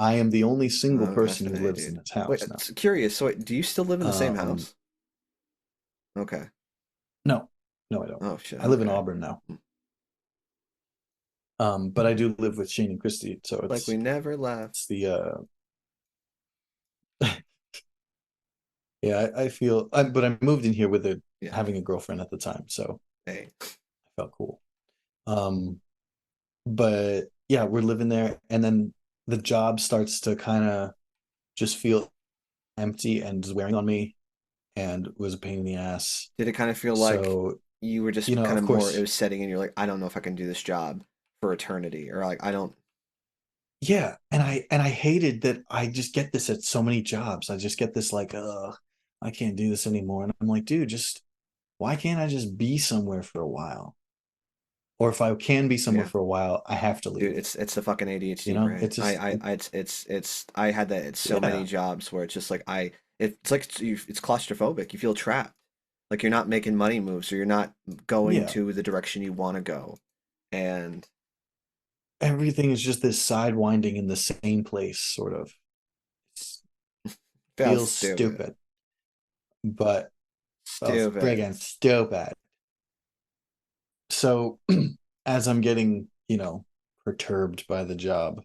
I am the only single Oh, person effing who A, lives in dude. this Wait, house now. curious. So wait, do you still live in the same Um, house? Okay. no, no, I don't. Oh shit. I live in Okay. Auburn now. Hmm. But I do live with Shane and Christy, so Like we never left. it's the yeah, I feel, but I moved in here with Yeah. having a girlfriend at the time, so Hey. I felt cool. Um, but yeah, we're living there, and then the job starts to kind of just feel empty and is wearing on me, and was a pain in the ass. Did it kind of feel like So, you were just kind of of more, it course, was setting in, you're like, I don't know if I can do this job for eternity, or like, I don't. yeah, and I hated that I just get this at so many jobs. I just get this like, I can't do this anymore. And I'm like, dude, just why can't I just be somewhere for a while? Or if I can be somewhere Yeah. for a while, I have to Dude, leave. it's the fucking You ADHD know, brain. it's just It's I had that at so many yeah, jobs where it's just like it's like it's claustrophobic. You feel trapped. Like you're not making money moves or you're not going yeah. to the direction you want to go. And Everything is just this sidewinding in the same place, sort of. felt Feels stupid. stupid, but well, Stupid. friggin' stupid. So as I'm getting, perturbed by the job,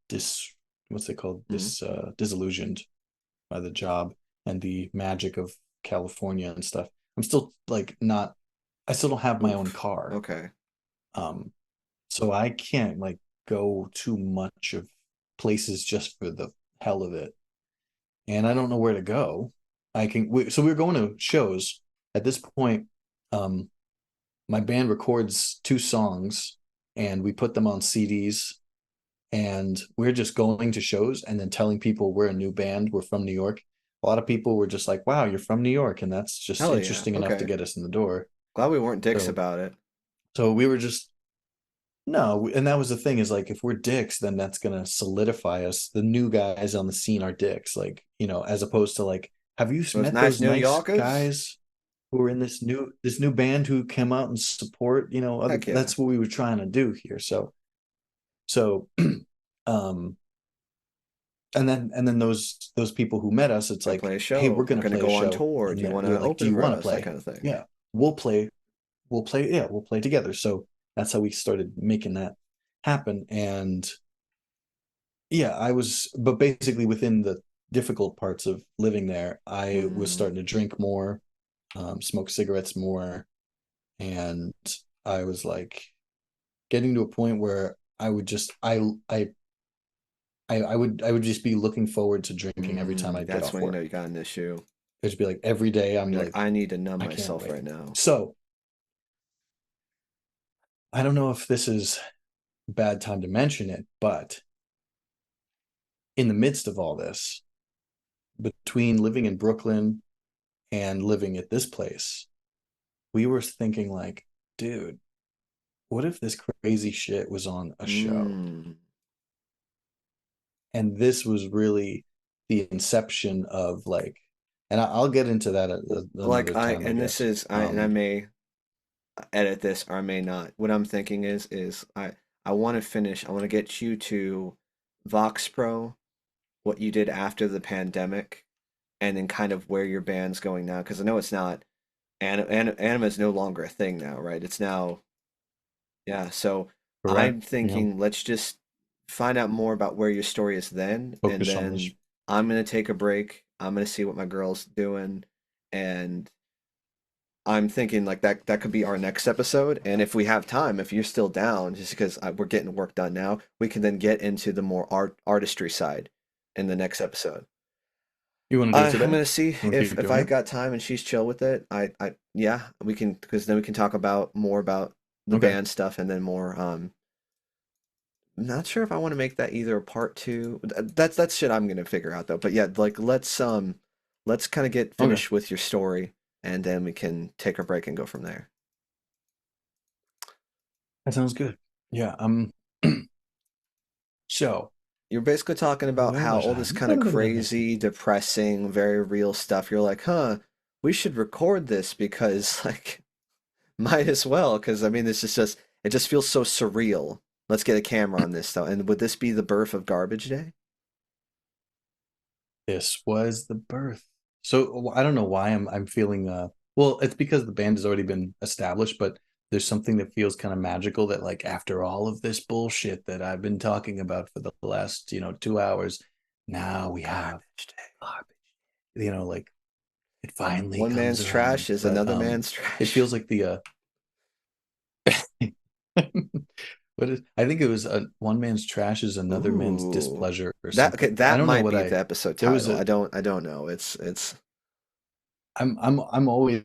dis what's it called? Mhm. Disillusioned by the job and the magic of California and stuff. I'm still like not I still don't have my own Oof. car. Okay. Um, so I can't like go too much of places just for the hell of it. And I don't know where to go. So we were going to shows. At this point, um, my band records 2 songs and we put them on CDs and we're just going to shows and then telling people we're a new band, we're from New York. A lot of people were just like, wow, you're from New York, and that's just Hell yeah. interesting enough to Okay. get us in the door. Glad we weren't dicks So about it. so we were just no, and that was the thing is like if we're dicks, then that's gonna solidify us. The new guys on the scene are dicks, like, as opposed to like, have you Those met nice those New nice Yorkers? guys who are in this new band who come out and support, other Heck yeah. that's what we were trying to do here. So um and then those people who met us, it's Gonna like, play a hey, show. we're We're gonna gonna play a go on show, tour. Do and you want they're to like, do open you for want to us? That play? kind of thing. Yeah, we'll play, yeah, we'll play together. So that's how we started making that happen. And yeah, but basically within the difficult parts of living there, I was Mm, starting to drink more, smoke cigarettes more, and I was like getting to a point where I would just I would just be looking forward to drinking every time I'd get that's off when you know work. you got an issue. It'd be like every day I'm You're like, like, I need to numb I can't myself wait. right now. So I don't know if this is a bad time to mention it, but in the midst of all this, between living in Brooklyn and living at this place, we were thinking like, dude, what if this crazy shit was on a show? Mm. And this was really the inception of like, and I'll get into that Like another time, I and this guess. is and I may edit this or I may not. What I'm thinking is I want to finish. I want to get you to Vox Pro, what you did after the pandemic, and then kind of where your band's going now. Because I know it's not anime is no longer a thing now, right? It's now yeah. So I'm Correct. thinking let's just find out more about where your story is then, and Focus on this. then I'm gonna take a break. I'm gonna see what my girl's doing, and I'm thinking like that could be our next episode. And if we have time, if you're still down, just because we're getting work done now, we can then get into the more artistry side in the next episode. You want to do it I'm today? gonna see You want to keep if doing I it? got time and she's chill with it. Yeah, we can because then we can talk about more about the Okay. band stuff and then more. I'm not sure if I want to make that either a part two. That's shit I'm gonna figure out though. But yeah, like let's kind of get Okay. finished with your story and then we can take a break and go from there. That sounds good. Yeah. So You're basically talking about where how was all I? this kind of crazy, depressing, very real stuff. You're like, huh, we should record this because like might as well, because I mean, this is just it just feels so surreal. Let's get a camera on this though. And would this be the birth of Garbage Day? This was the birth. So I don't know why I'm feeling well, it's because the band has already been established, but there's something that feels kind of magical that like after all of this bullshit that I've been talking about for the last, 2 hours, now we have Garbage Day. garbage. Like it finally One comes man's around. trash is But another man's it trash. feels like the what is I think it was one man's trash is another man's Ooh. displeasure or That okay, something. I that don't know might what be the episode there was title. a I don't know. It's I'm always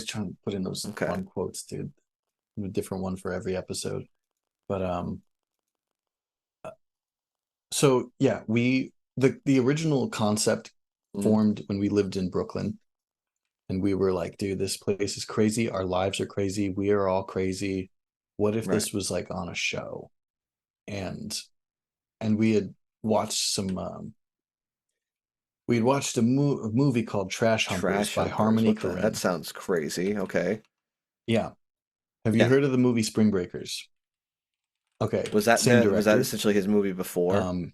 trying to put in those okay. fun quotes, dude. A different one for every episode. But So yeah, the original concept Mm, formed when we lived in Brooklyn, and we were like, dude, this place is crazy. Our lives are crazy. We are all crazy. What if right. this was like on a show? And we had watched some we had watched a movie called Trash Humpers Trash by humpers. Harmony What the? That Korine. sounds crazy. Okay. Yeah. Have you Yeah. heard of the movie Spring Breakers? Okay, same Was that director. essentially his movie before? Um,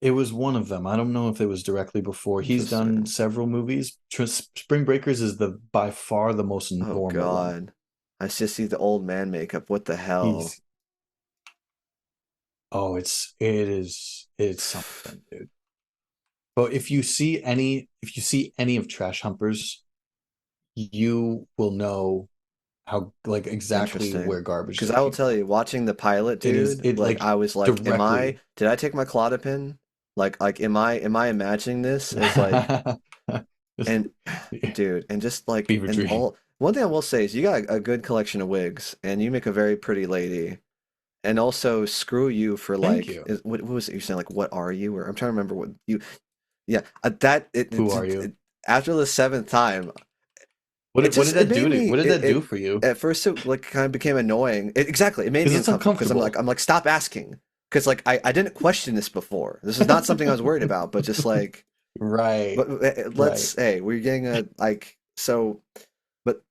it was one of them. I don't know if it was directly before. He's done Interesting. several movies. Spring Breakers is the by far the most Oh normal one. God. I just see the old man makeup. What the hell? He's oh, it's something, dude. But if you see any of Trash Humpers, you will know how like exactly Interesting. where garbage Because day I will came tell from. you, watching the pilot, It is dude, it like like I was like, directly. did I take my Klonopin? Am I imagining this as like, and dude, and just like, Fever and dream. all, one thing I will say is you got a good collection of wigs and you make a very pretty lady. And also screw you for Thank like, you. what was it you saying? Like, what are you? Or I'm trying to remember what you, yeah, Who are you? after the seventh time, it What did just it that do made to me what did that do for you? at first it like kind of became annoying. Exactly, it made Because me it's uncomfortable because uncomfortable. I'm like stop asking because like I didn't question this before. This is not something I was worried about, but just like Right, but right. let's hey we're getting a like so but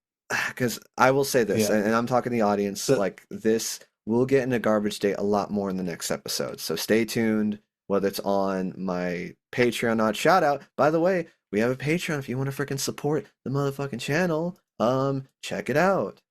because I will say this Yeah. and I'm talking to the audience So like this we'll get into garbage day a lot more in the next episode. So stay tuned. Whether it's on my Patreon, not shout out. By the way, we have a Patreon if you want to freaking support the motherfucking channel. Check it out.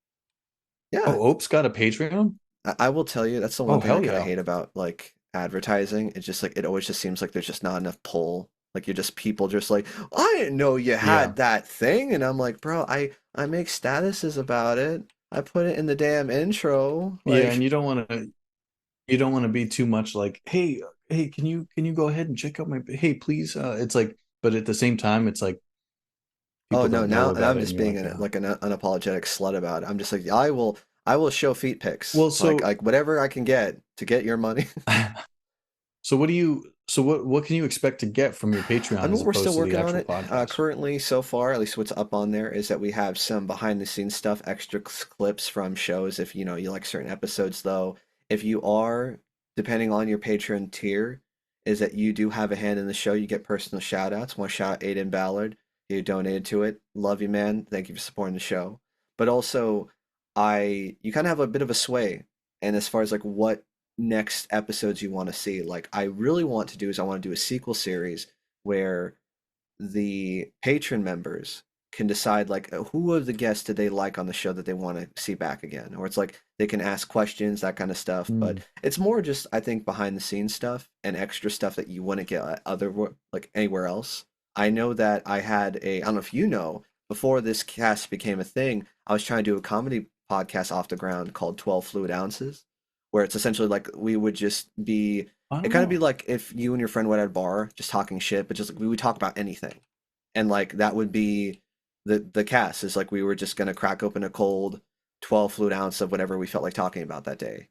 Yeah, oh, Ope's got a Patreon? I will tell you that's the one Oh, thing I hell kind of yeah. hate about like advertising. It's just like it always just seems like there's just not enough pull. Like you're just people just like I didn't know you Yeah. had that thing, and I'm like, bro, I make statuses about it. I put it in the damn intro. Yeah, and Like, you don't want to be too much like, "Hey, hey, can you go ahead and check out my hey, please." It's like but at the same time it's like oh people no, don't know now and about I'm it and just you're being like, like an unapologetic slut about it. I'm just like I will show feet pics. Well, so Like whatever I can get to get your money. so what can you expect to get from your I Patreon mean, as we're still opposed to the working on actual it. podcast? Currently, so far, at least what's up on there is that we have some behind the scenes stuff, extra clips from shows. If you know you like certain episodes, though, if you are, depending on your Patreon tier, is that you do have a hand in the show. You get personal shout outs. Want to shout out Aiden Ballard. You donated to it. Love you, man. Thank you for supporting the show. But also, you kind of have a bit of a sway. And as far as like what next episodes you want to see, like I really want to do is I want to do a sequel series where the patron members can decide like who of the guests did they like on the show that they want to see back again, or it's like they can ask questions, that kind of stuff. But Hmm. it's more just I think behind the scenes stuff and extra stuff that you wouldn't get at like anywhere else. I know that I don't know if you know, before this cast became a thing, I was trying to do a comedy podcast off the ground called 12 Fluid Ounces, where it's essentially like we would just be I it don't kind of be know. like if you and your friend went at a bar just talking shit, but just like we would talk about anything. And like that would be the cast is like we were just gonna crack open a cold 12 fluid ounce of whatever we felt like talking about that day.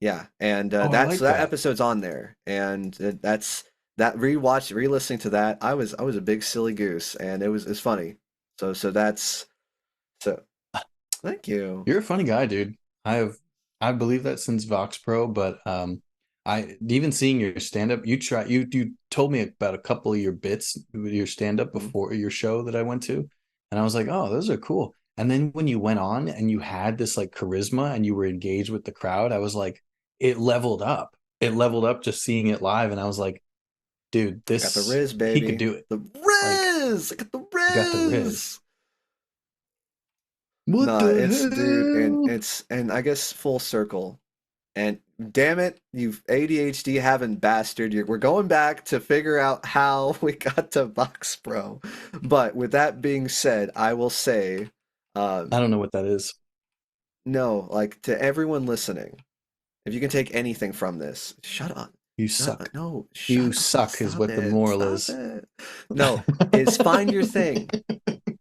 Yeah, and Oh, I like that that. episode's on there, and that's re-listening to that. I was a big silly goose, and it's funny. So that's so. Thank you. You're a funny guy, dude. I believe that since Vox Pro, but I even seeing your stand up, you told me about a couple of your bits with your stand up Mhm. before your show that I went to, and I was like, oh, those are cool. And then when you went on and you had this like charisma and you were engaged with the crowd, I was like, it leveled up. It leveled up just seeing it live, and I was like, dude, I got the this Riz, he could baby. do it. The Like Riz. I got the you got the Riz. Riz. What Nah, the it's dude, and hell? I guess full circle. And damn it, you ADHD having bastard, we're going back to figure out how we got to Vox Pro. But with that being said, I will say, I um, don't know what that is. no, like to everyone listening, if you can take anything from this, shut up. You Shut up. suck. No, You shut up. suck is Stop what the it. moral Stop is. it. No, is find your thing.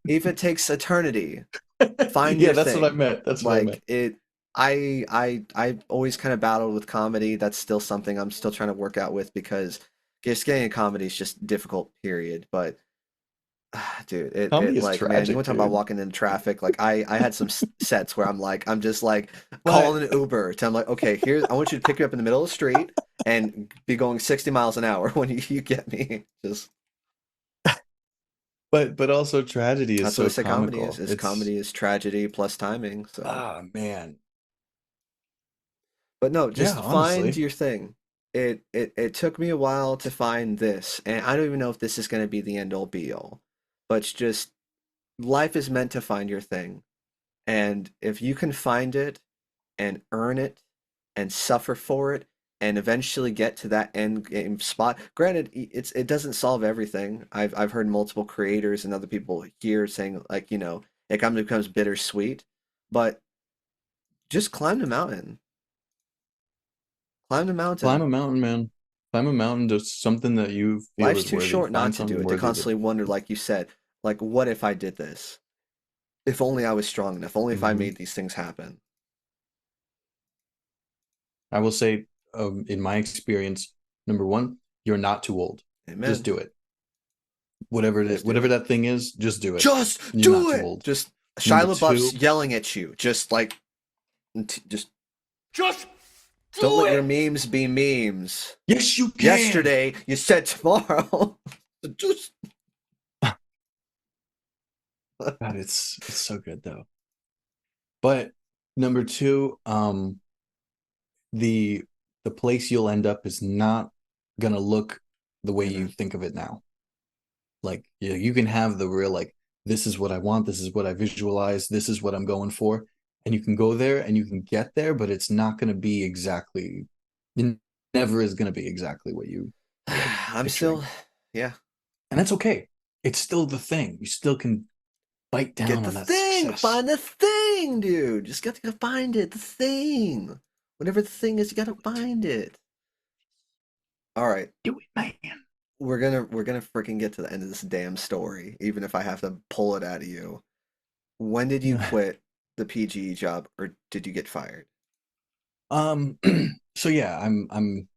If it takes eternity, find Yeah, your that's what I thing. meant. That's what I Like meant. it. I've always kind of battled with comedy. That's still something I'm still trying to work out with because just getting a comedy is just difficult, period. But dude, it Comedy is like man, you tragic, want to talk about dude. walking in traffic? Like I had some sets where I'm just like But calling an Uber to I'm like, okay, here's I want you to pick me up in the middle of the street and be going 60 miles an hour when you get me. Just but also tragedy is that's what they so say comedy comical. is It's comedy is tragedy plus timing. So, man. but no, Yeah, just find honestly. your thing. It took me a while to find this, and I don't even know if this is going to be the end all be all, but it's just life is meant to find your thing. And if you can find it and earn it and suffer for it and eventually get to that end game spot, granted, it doesn't solve everything. I've heard multiple creators and other people here saying like, it kind of becomes bittersweet, but just climb the mountain. Climb the Climb a mountain. mountain, man. Climb a mountain to something that you feel Life's is too worthy. short not Find to do something it, to worthy to. constantly wonder, like you said, like, what if I did this? If only I was strong enough, only if I Mhm. made these things happen. I will say, in my experience, number one, you're not too old. Just Amen. do it. Whatever Just do whatever it. that thing is, just do it. Just You're not do too it. old. Just Number Shia LaBeouf's two, yelling at you. Just like, just Just don't do let your it! memes be memes. yes, you can. Yesterday you said tomorrow. Just God, it's so good though. But number two, the the place you'll end up is not gonna look the way you amen. think of it now. Like, yeah, you can have the real like, this is what I want, this is what I visualize, this is what I'm going for, and you can go there and you can get there, but it's not gonna be exactly, it never is gonna be exactly what you are like I'm picturing, still, yeah. and that's okay. It's still the thing. You still can bite Get down the on that thing. success. Find the thing, dude. Just got to find it. The thing. Whatever the thing is, you got to Do it. find it. All right. Do it, man. We're gonna freaking get to the end of this damn story, even if I have to pull it out of you. When did you quit the PGE job, or did you get fired? um so yeah, I'm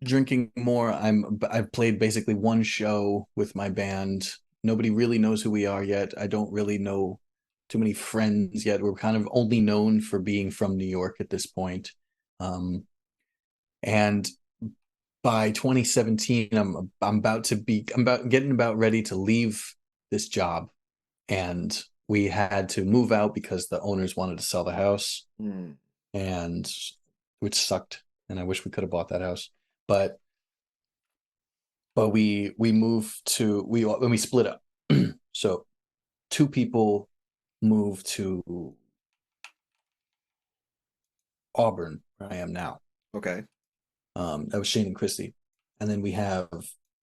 drinking more. I've played basically one show with my band. Nobody really knows who we are yet. I don't really know too many friends yet. We're kind of only known for being from New York at this point. And by 2017, I'm about ready to leave this job, and we had to move out because the owners wanted to sell the house, Hmm. and which sucked. And I wish we could have bought that house, but we moved to we when we split up. So two people moved to Auburn, where I am now. Okay. That was Shane and Christy, and then we have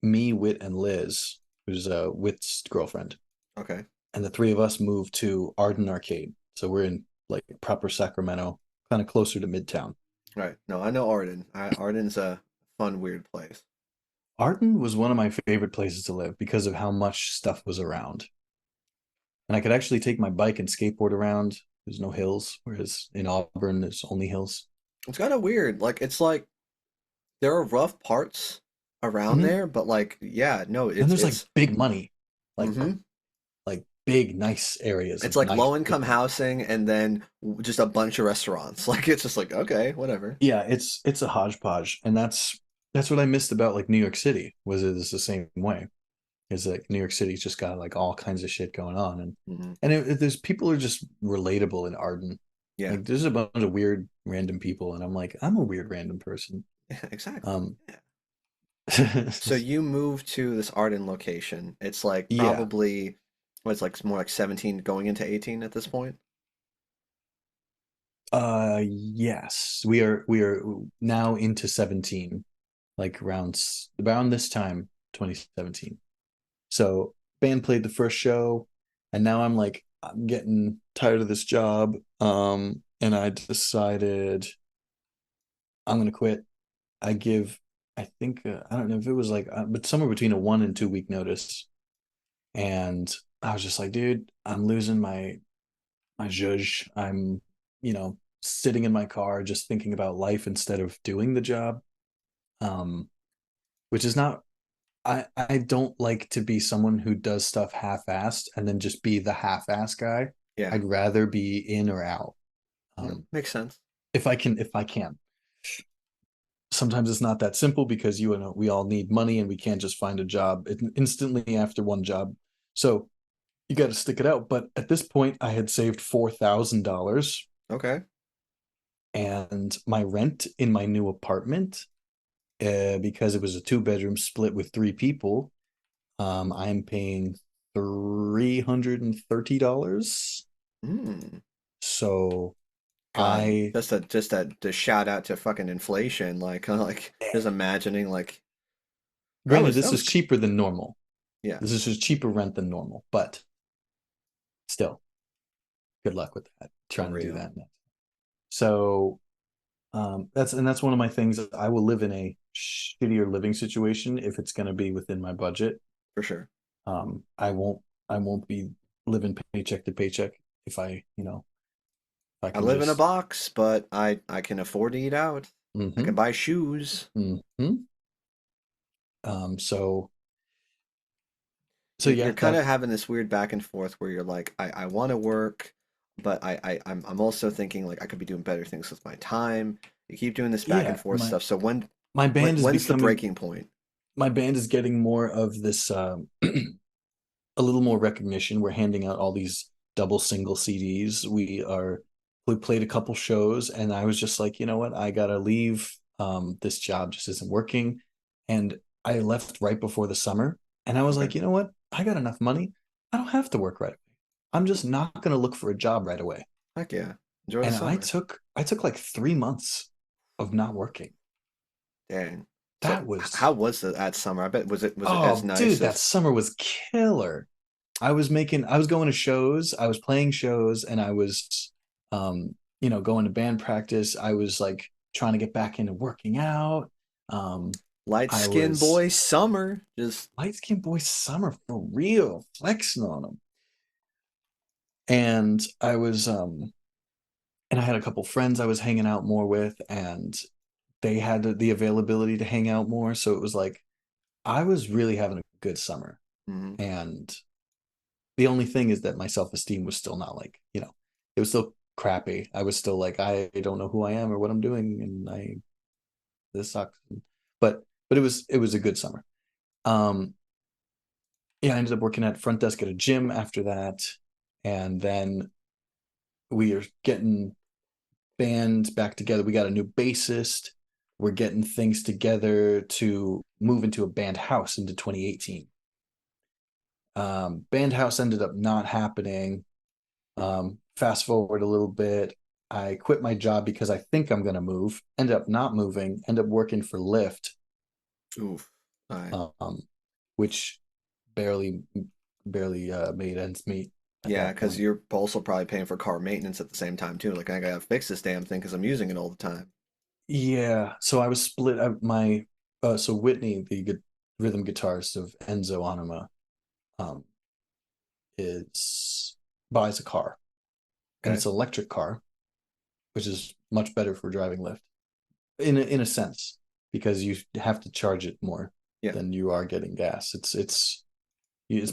me, Wit, and Liz, who's Wit's girlfriend, Okay. and the three of us moved to Arden Arcade. So we're in like proper Sacramento, kind of closer to Midtown. Right. No, I know Arden. Arden's a fun, weird place. Arden was one of my favorite places to live because of how much stuff was around. And I could actually take my bike and skateboard around. There's no hills, whereas in Auburn there's only hills. It's kind of weird. Like it's like there are rough parts around Mm-hmm. there, but like yeah, no, And it's there's like it's big money, like mm-hmm. big nice areas It's of like nice low income living. housing and then just a bunch of restaurants. Like it's just like okay, whatever. Yeah, it's a hodgepodge, and that's what I missed about like New York City. Was it is the same way? Is like New York City's just got like all kinds of shit going on, and Hmm. there's people are just relatable in Arden. Yeah. Like there's a bunch of weird random people, and I'm like, I'm a weird random person. Yeah, exactly. Um, Yeah. So you moved to this Arden location. It's like yeah, probably what's like more like 17 going into 18 at this point. yes, we are now into 17, like around this time, 2017. So band played the first show, and now I'm getting tired of this job. And I decided I'm gonna quit. I give, I think I don't know if it was like, but somewhere between a 1 and 2 week notice. And I was just like, dude, I'm losing my zhuzh. I'm, you know, sitting in my car just thinking about life instead of doing the job. Um, which is not I don't like to be someone who does stuff half-assed and then just be the half-ass guy. Yeah. I'd rather be in or out. Yeah. Um, Makes sense. if I can. Sometimes it's not that simple because you know we all need money and we can't just find a job instantly after one job. So you got to stick it out. But at this point, I had saved $4,000, Okay. and my rent in my new apartment, because it was a two-bedroom split with three people, I'm paying $330. Mm. So God, I, just a shout out to fucking inflation. Like, kind of like just imagining like that granted, was this is cheaper than normal. yeah, This is just cheaper rent than normal, but still, good luck with that. for Trying to do real, that. So that's one of my things. I will live in a shittier living situation if it's going to be within my budget. for sure. I won't be living paycheck to paycheck if I I can live in a just. box, but I can afford to eat out. I can Mm-hmm, buy shoes. mm-hmm. So You're yeah, kind that of having this weird back and forth where you're like, I want to work, but I'm also thinking like I could be doing better things with my time. You keep doing this back and yeah, forth stuff. So my band is when's the becoming breaking point? my band is getting more of this, a little more recognition. We're handing out all these double single CDs. We played a couple shows, and I was just like, you know what, I gotta leave. This job just isn't working, and I left right before the summer. And I was Okay. like, you know what, I got enough money. I don't have to work right away. I'm just not gonna look for a job right away. Heck yeah. Enjoy the And summer. I took like 3 months of not working. Dang. So That was how was that summer? I bet was it as Oh, nice dude, that as summer was killer. I was going to shows, I was playing shows, and I was, going to band practice. I was like trying to get back into working out. light I skin was boy summer? Just light skin boy summer for real, flexing on them. And and I had a couple friends I was hanging out more with, and they had the availability to hang out more. So it was like I was really having a good summer. mhm. And the only thing is that my self-esteem was still not like, it was still crappy. I was still like, I don't know who I am or what I'm doing, and this sucks. But it was a good summer. Um, yeah, I ended up working at front desk at a gym after that, and then we are getting bands back together. We got a new bassist. We're getting things together to move into a band house into 2018. Band house ended up not happening. Fast forward a little bit, I quit my job because I think I'm going to move. Ended up not moving. Ended up working for Lyft, Oof. All right. um, which barely barely made ends meet at Yeah, that because point. you're also probably paying for car maintenance at the same time too. Like I gotta fix this damn thing because I'm using it all the time. Yeah, so I was split. My so Whitney, the rhythm guitarist of Enzo Anima, um, is buys a car, and Okay. it's an electric car, which is much better for driving Lyft in a sense, because you have to charge it more Yeah. than you are getting gas. It's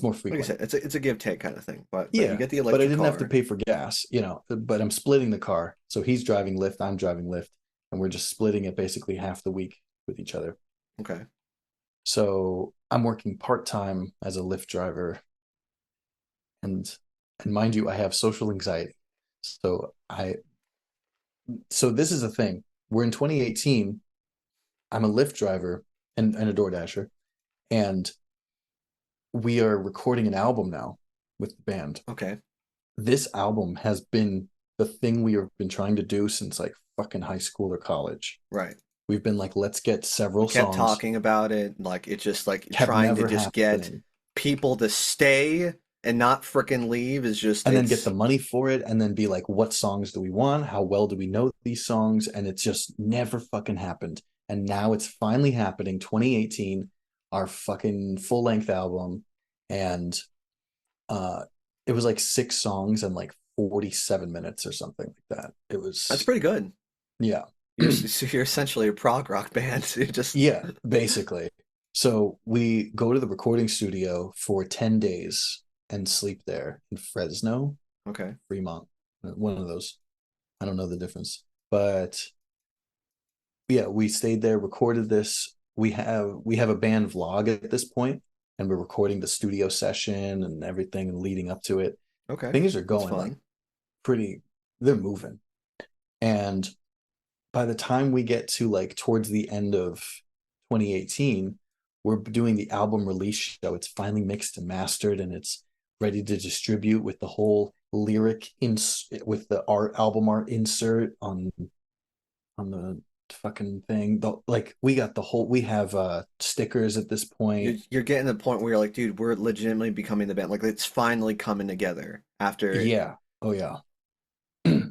more Like I frequent. said, it's a give take kind of thing. But you Yeah, get the but I electric didn't have to car. pay for gas, but I'm splitting the car. So he's driving Lyft, I'm driving Lyft, and we're just splitting it basically half the week with each other. Okay. So I'm working part-time as a Lyft driver, and mind you, I have social anxiety. So I so this is a thing. We're in 2018. I'm a Lyft driver and a DoorDasher, and we are recording an album now with the band. Okay. This album has been the thing we have been trying to do since like fucking high school or college. Right. We've been like, let's get We several kept songs. talking about it. Like it's just like Kept trying to never just get happening. people to stay and not frickin' leave is just And then get it's the money for it, and then be like, what songs do we want? How well do we know these songs? And it's just never fucking happened. And now it's finally happening. 2018, our fucking full length album. And uh it was like 6 songs and like 47 minutes or something like that. It That's was, pretty good. yeah. You're essentially a prog rock band. So you just Yeah, basically. So we go to the recording studio for 10 days and sleep there in Fresno, okay. Fremont, one of those. I don't know the difference. But yeah, we stayed there, recorded this. We have a band vlog at this point, and we're recording the studio session and everything and leading up to it. Okay. Things are That's going like fun. pretty, they're moving. And by the time we get to like towards the end of 2018, we're doing the album release show. It's finally mixed and mastered, and it's ready to distribute with the whole lyric in with the art album art insert on the fucking thing. Like we got the whole. We have stickers at this You're point. you're getting to the point where you're like, dude, we're legitimately becoming the band. Like it's finally coming together after. Yeah. Oh yeah.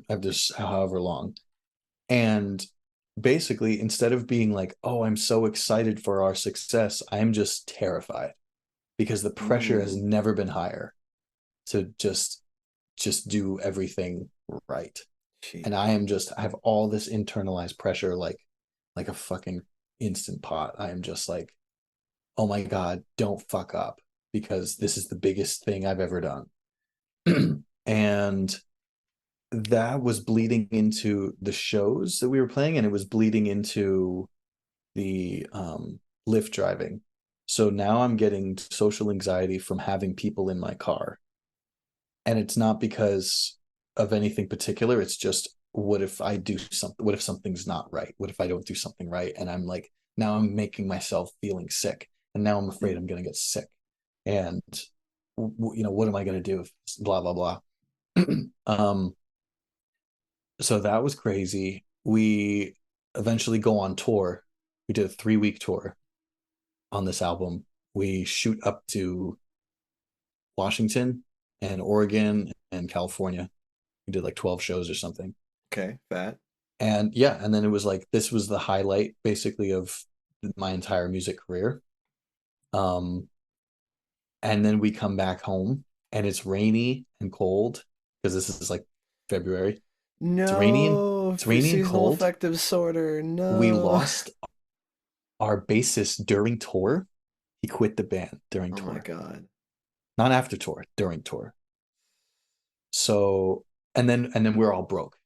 I've just however long. And basically, instead of being like, oh, I'm so excited for our success, I'm just terrified because the pressure has Mm, never been higher to just do everything right. And gee. I have all this internalized pressure like a fucking instant pot. I am just like, oh my God, don't fuck up because this is the biggest thing I've ever done. And that was bleeding into the shows that we were playing, and it was bleeding into the Lyft driving. So now I'm getting social anxiety from having people in my car. And it's not because of anything particular. It's just, what if I do something? What if something's not right? What if I don't do something right? And I'm like, now I'm making myself feeling sick. And now I'm afraid Mm. I'm going to get sick. And, what am I going to do? Blah, blah, blah. um, so that was crazy. We eventually go on tour. We did a 3 week tour on this album. We shoot up to Washington and Oregon and California. We did like 12 shows or something. Okay, fat. And yeah, and then it was like this was the highlight basically of my entire music career. Um, and then we come back home and it's rainy and cold because this is like February. It's rainy and No, it's rainy and seasonal cold. affective disorder. We No. lost our bassist during tour. He quit the band during Oh my tour, God. not after tour, during tour. So and then we're all broke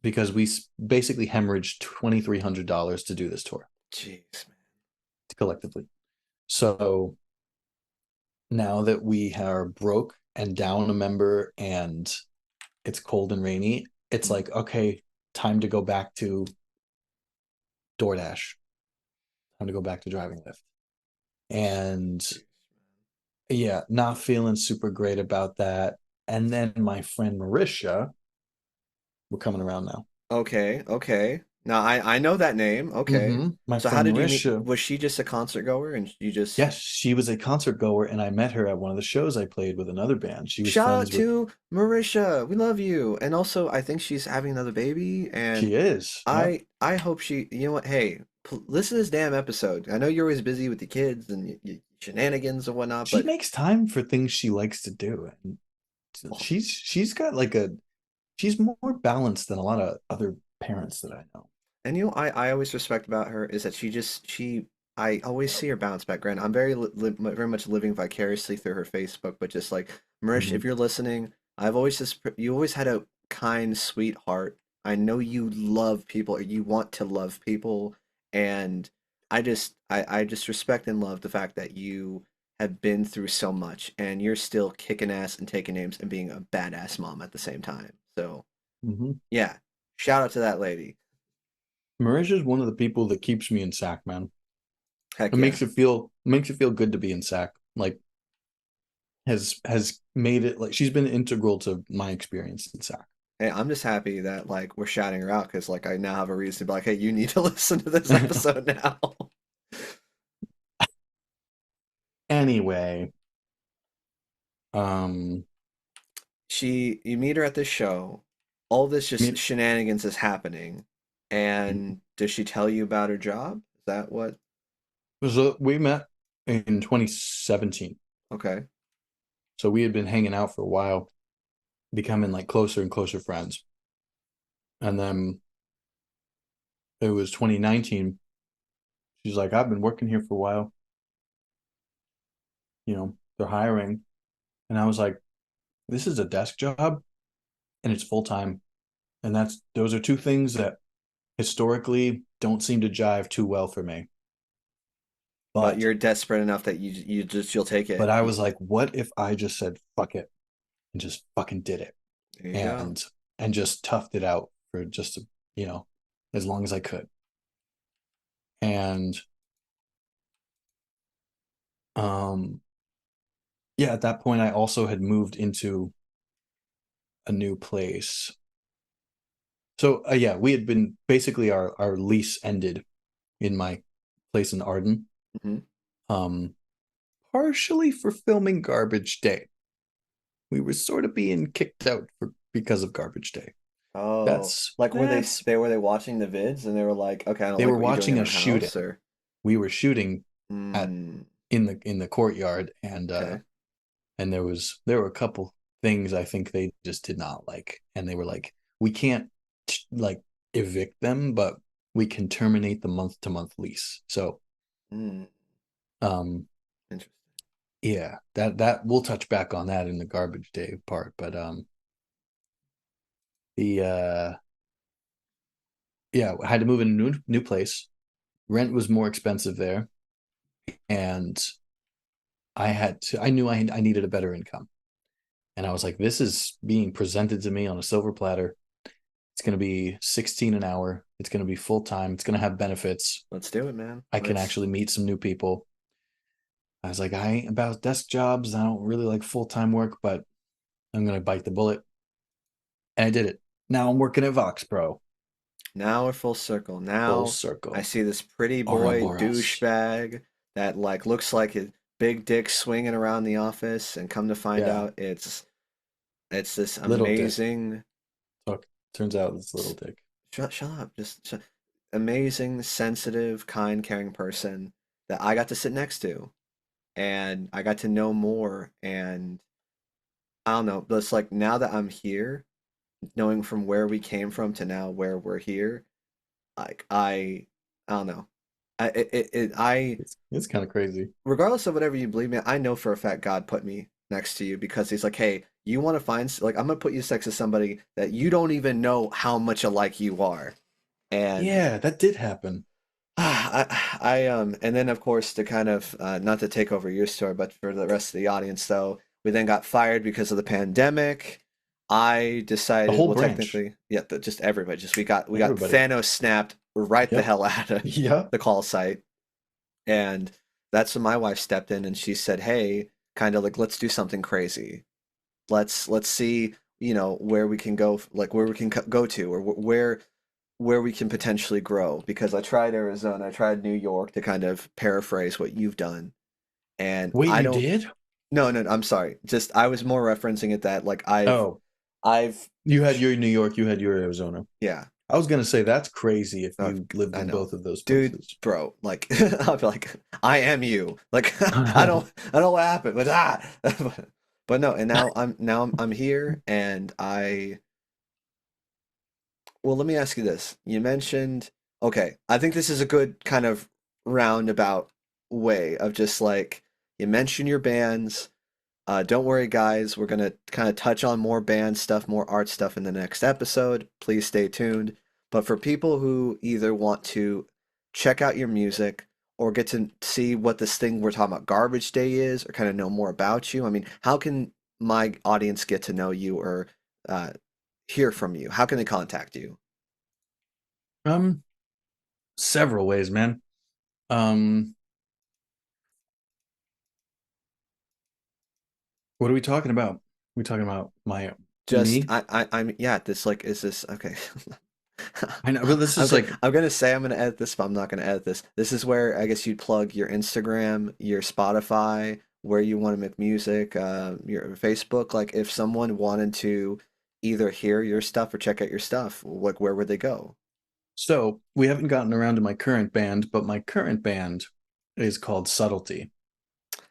because we basically hemorrhaged $2,300 to do this tour Jeez, man. collectively. So now that we are broke and down a member and it's cold and rainy, it's Mm. like, okay, time to go back to DoorDash, time to go back to driving Lyft. And Jeez. yeah, not feeling super great about that. And then my friend Marisha, we're coming around now. Okay, okay. Now I know that name. Okay. My So how friend did you meet? Marisha, Was she just a concert goer and you just yes, she was a concert goer, and I met her at one of the shows I played with another band. She was shout out friends with, to Marisha. We love you. And also I think she's having another baby and she is, yeah. I hope she, you know what? Hey, listen to this damn episode. I know you're always busy with the kids and shenanigans and whatnot, She but makes time for things she likes to do. And oh, she's got like she's more balanced than a lot of other parents that I know. and you know, I always respect about her is that she I always see her bounce back. Granted, I'm very much living vicariously through her Facebook, but just like Marish, Mm-hmm. if you're listening, I've always just you always had a kind, sweet heart. I know you love people, or you want to love people, and I just respect and love the fact that you have been through so much, and you're still kicking ass and taking names and being a badass mom at the same time. So Mm-hmm. yeah, shout out to that lady. Marisha's one of the people that keeps me in sack, man. Heck yeah. It makes it feel good to be in sack. Like has made it like she's been integral to my experience in sack. Hey, I'm just happy that like we're shouting her out because like I now have a reason to be like, hey, you need to listen to this episode now. Anyway, um, You meet her at this show, all this I just mean, shenanigans is happening, and does she tell you about her job? Is that what? so we met in 2017, Okay. so we had been hanging out for a while, becoming like closer and closer friends. And then it was 2019. She's like, I've been working here for a while. They're hiring. And I was like, this is a desk job and it's full time. And those are two things that historically don't seem to jive too well for me. But But you're desperate enough that you'll take it. but I was like, what if I just said fuck it and just fucking did it There you go. and just toughed it out for just you know as long as I could. And um yeah, at that point I also had moved into a new place. So yeah, we had been basically our lease ended in my place in Arden. Hmm. Um Partially for filming Garbage Day. We were sort of being kicked out because of Garbage Day. Oh, That's like that's were they watching the vids and they were like, okay, I don't They like were what you're doing watching in us our shoot house, it. or We were shooting at mm, in the courtyard, okay. and there were a couple things I think they just did not like, and they were like, we can't like evict them, but we can terminate the month to month lease. So Mm, um interesting. yeah, that we'll touch back on that in the Garbage Day part, but the yeah, I had to move in a new place. Rent was more expensive there, and I knew I needed a better income. And I was like, this is being presented to me on a silver platter. It's going to be 16 an hour. It's going to be full time. It's going to have benefits. Let's do it, man. I can Let's actually meet some new people. I was like, I ain't about desk jobs. I don't really like full time work, but I'm going to bite the bullet. And I did it. Now I'm working at Vox Pro. Now we're full circle. Full Now I circle. see this pretty boy Ouroboros. douchebag that like looks like his big dick swinging around the office, and come to find Yeah. out it's this Little dick. amazing. Talk. Turns out it's little dick. Shut up. Amazing, sensitive, kind, caring person that I got to sit next to, and I got to know more. And I don't know, but it's like now that I'm here, knowing from where we came from to now where we're here, like I don't know. I It's kind of crazy. regardless of whatever you believe me, I know for a fact God put me next to you because he's like, hey, you want to like I'm gonna put you next to somebody that you don't even know how much alike you are. And Yeah, that did happen. and then of course to kind of not to take over your story, but for the rest of the audience though, we then got fired because of the pandemic. I The decided, whole well, branch. technically, yeah, just everybody, just we got Everybody. Thanos snapped right the Yep. hell out of Yep. the call site, and that's when my wife stepped in and she said, hey, kind of like let's do something crazy. Let's see, where we can go, like where we can go to, or where we can potentially grow. Because I tried Arizona, I tried New York to kind of paraphrase what you've done, and Wait, I you don't. did? No, no, I'm sorry. Just I was more referencing it that like Oh, I've, you had your New York, you had your Arizona. yeah. I was gonna say that's crazy if I've, you lived I in know, both of those dude, places. bro. Like I'll be like, I am you. Like I don't know what happened, but but no. And now I'm here, and well, let me ask you this. You mentioned, okay, I think this is a good kind of roundabout way of just like, you mention your bands. Don't worry, guys. We're gonna kind of touch on more band stuff, more art stuff in the next episode. Please stay tuned. But for people who either want to check out your music or get to see what this thing we're talking about, Garbage Day, is, or kind of know more about you, I mean, how can my audience get to know you or uh, hear from you? How can they contact you? Um, Several ways, man. Um, what are we talking about? We talking about Just me? I'm yeah. This like is this okay? I know, but this I'm is gonna like I'm gonna say I'm gonna edit this, but I'm not gonna edit this. This is where I guess you'd plug your Instagram, your Spotify, where you want to make music, your Facebook. Like if someone wanted to either hear your stuff or check out your stuff, like where would they go? so we haven't gotten around to my current band, but my current band is called Subtlety.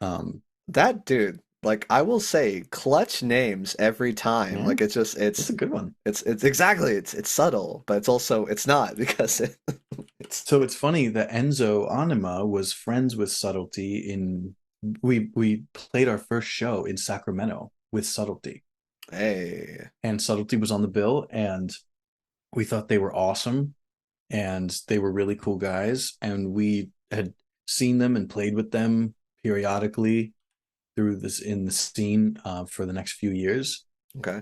Um, That dude. Like I will say, clutch names every time. Yeah, Like it's just that's a good one. it's exactly it's subtle, but it's also it's not because it's So it's funny that Enzo Anima was friends with Subtlety in we played our first show in Sacramento with Subtlety. hey, And Subtlety was on the bill and we thought they were awesome and they were really cool guys and we had seen them and played with them periodically through this in the scene for the next few years okay.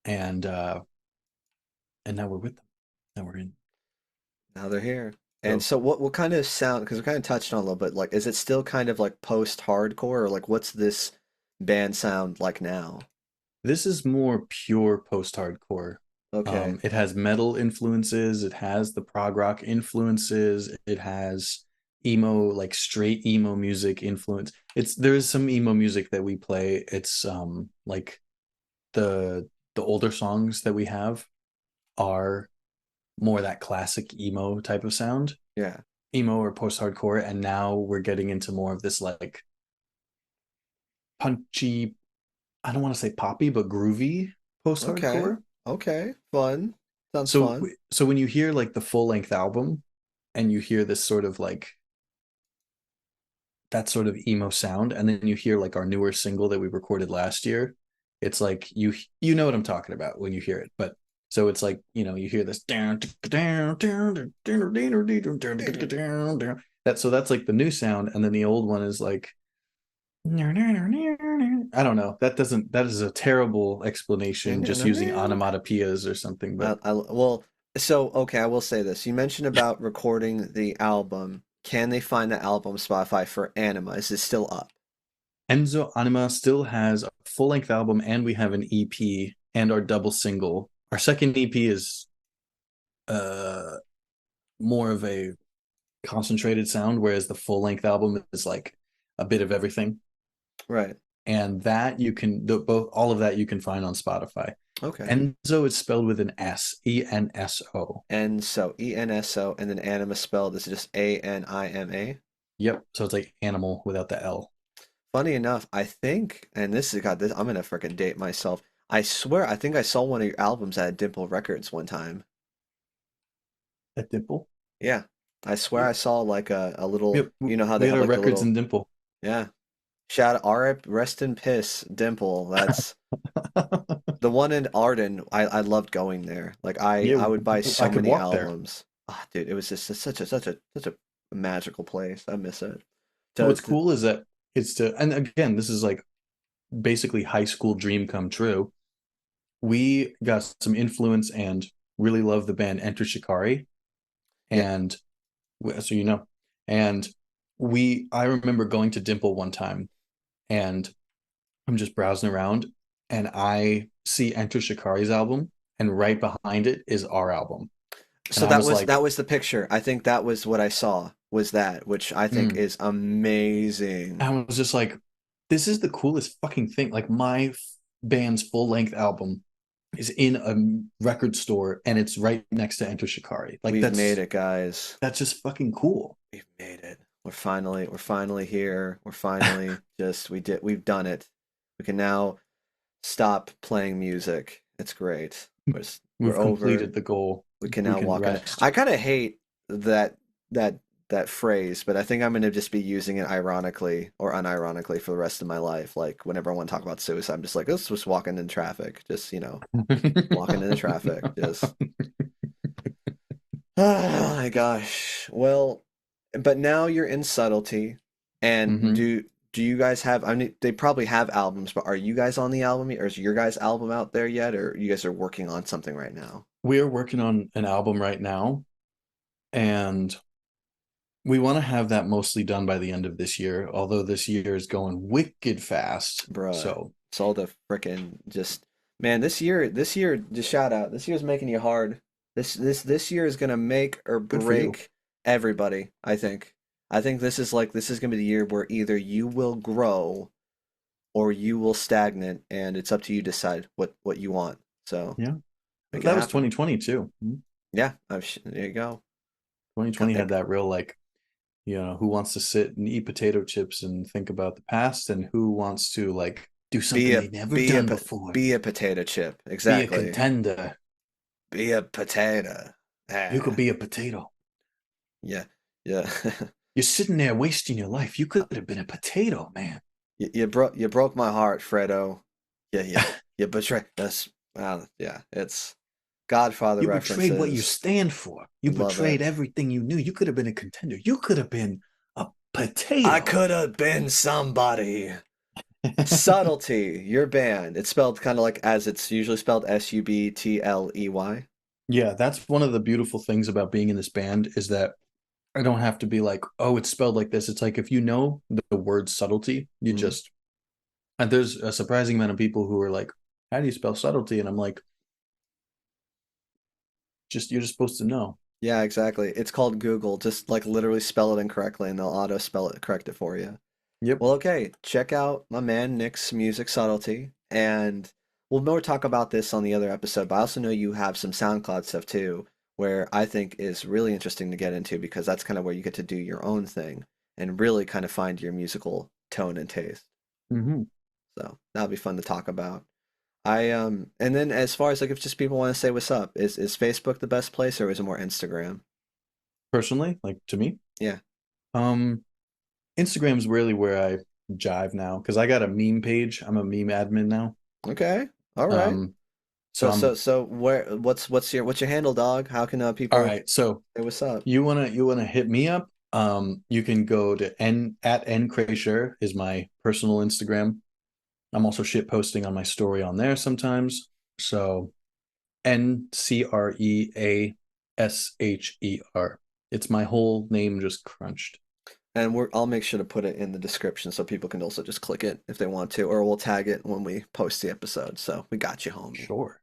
and uh and now we're with them. Now we're in. Now they're here. And So so what kind of sound, because we kind of touched on it a little bit, like is it still kind of like post-hardcore or like what's this band sound like now? this is more pure post-hardcore. Okay. It has metal influences, it has the prog rock influences, it has emo, like straight emo music influence. It's there is some emo music that we play. It's like the older songs that we have are more that classic emo type of sound, Yeah. emo or post-hardcore, and now we're getting into more of this like punchy, I don't want to say poppy, but groovy Okay. post-hardcore. Okay. Fun. Sounds So fun. so when you hear like the full-length album and you hear this sort of like that sort of emo sound, and then you hear like our newer single that we recorded last year, it's like you know what I'm talking about when you hear it. But so it's like, you hear this that so that's like the new sound, and then the old one is like I don't know. That is a terrible explanation just using onomatopoeias or something, but Well, so okay, I will say this. You mentioned about recording the album. Can they find the album Spotify for Anima? Is it still up? Enzo Anima still has a full length album, and we have an EP and our double single. Our second EP is uh, more of a concentrated sound, whereas the full length album is like a bit of everything. Right. And that you can, both, all of that you can find on Spotify. Okay. Enzo is spelled with an S, Enso. And so ENSO and then Anima spelled is just ANIMA. Yep. So it's like animal without the L. Funny enough, I think, and this is got this, I'm gonna freaking date myself. I swear, I think I saw one of your albums at Dimple Records one time. That dimple. Yeah, I swear I saw like a little, Yep. you know how they We had have our like the records in little, dimple. yeah. Shout out, RIP, rest in piss, Dimple. That's the one in Arden. I loved going there. Like Yeah, I would buy I so could many walk there. albums. Ah, dude, it was just such a magical place. I miss it. What's To cool is that it's to, and again, this is like basically high school dream come true. We got some influence and really love the band Enter Shikari, yeah. and so and I remember going to Dimple one time, and I'm just browsing around, and I see Enter Shikari's album, and right behind it is our album, and So I was like, that was the picture. I think that was what I saw was that, which I think mm. is amazing. I was just like, this is the coolest fucking thing. Like my band's full length album is in a record store and it's right next to Enter Shikari. Like We've made that's it, guys. that's just fucking cool. We've made it. We're finally here. We're finally just we've done it. We can now stop playing music. It's great. We're We've over. completed the goal. We can We now can walk in. rest. I kind of hate that that that phrase, but I think I'm gonna just be using it ironically or unironically for the rest of my life. Like whenever I want to talk about suicide, I'm just like, let's just walking in traffic. Just, walking in the traffic. Just oh my gosh. Well, but now you're in Subtlety, and hmm do you guys have? I mean, they probably have albums, but are you guys on the album, or is your guys' album out there yet, or you guys are working on something right now? We are working on an album right now, and we want to have that mostly done by the end of this year, although this year is going wicked fast. Bruh, So, it's all the frickin' just man, this year, just shout out. This year's making you hard. This year is gonna make or good for you. break everybody, I think. I think this is gonna be the year where either you will grow or you will stagnate, and it's up to you to decide what you want. So Yeah. make it That was happen. 2020 too. Yeah, there you go. 2020 had that real like who wants to sit and eat potato chips and think about the past, and who wants to like do Be something a they never be a done po- before, be a potato chip. be a Exactly. contender. Be a potato. You could Ah, be a potato. yeah, yeah. You're sitting there wasting your life. You could have been a potato, man. You broke my heart, Fredo. Yeah, you betrayed us. Yeah, it's Godfather You betrayed what you references. stand for. You Love it. betrayed everything you knew. You could have been a contender. You could have been a I potato. could have been somebody. Subtlety, your band. It's spelled kind of like as it's usually spelled Subtley. Yeah, that's one of the beautiful things about being in this band is that I don't have to be like, oh, it's spelled like this. It's like if you know the word subtlety, you Hmm. just and there's a surprising amount of people who are like, how do you spell subtlety? And I'm like, just you're just supposed to know. Yeah, exactly. It's called Google. Just like literally spell it incorrectly and they'll auto spell it, correct it for you. Yep. Well, okay, check out my man Nick's music subtlety, and we'll more talk about this on the other episode. But I also know you have some SoundCloud stuff too, where I think is really interesting to get into because that's kind of where you get to do your own thing and really kind of find your musical tone and taste. Mm-hmm. So that'll be fun to talk about. And then as far as like if just people want to say what's up, is Facebook the best place or is it more Instagram? Personally, like to me, Yeah. um, Instagram's really where I jive now because I got a meme page. I'm a meme admin now. Okay. All right. Um, so So so I'm so where what's your handle, dog? How can all people right. So say what's up? you wanna hit me up? You can go to n Creasure is my personal Instagram. I'm also shit posting on my story on there sometimes. So Creasher. It's my whole name just crunched. And I'll make sure to put it in the description so people can also just click it if they want to, or we'll tag it when we post the episode. So we got you, homie. Sure.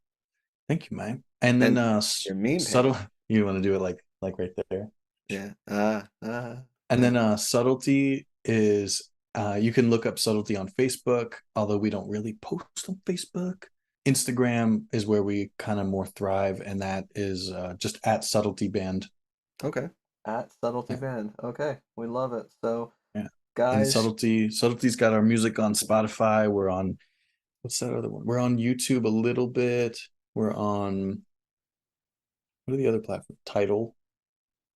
Thank you, man. And then And your meme subtle. page. You want to do it like right there. Yeah. And Yeah. then subtlety is you can look up subtlety on Facebook, although we don't really post on Facebook. Instagram is where we kind of more thrive, and that is just at subtlety band. Okay. At Subtlety Yeah, Band. Okay. We love it. So yeah. And guys, subtlety's got our music on Spotify. We're on what's that other one? We're on YouTube a little bit. We're on what are the other platforms? Tidal.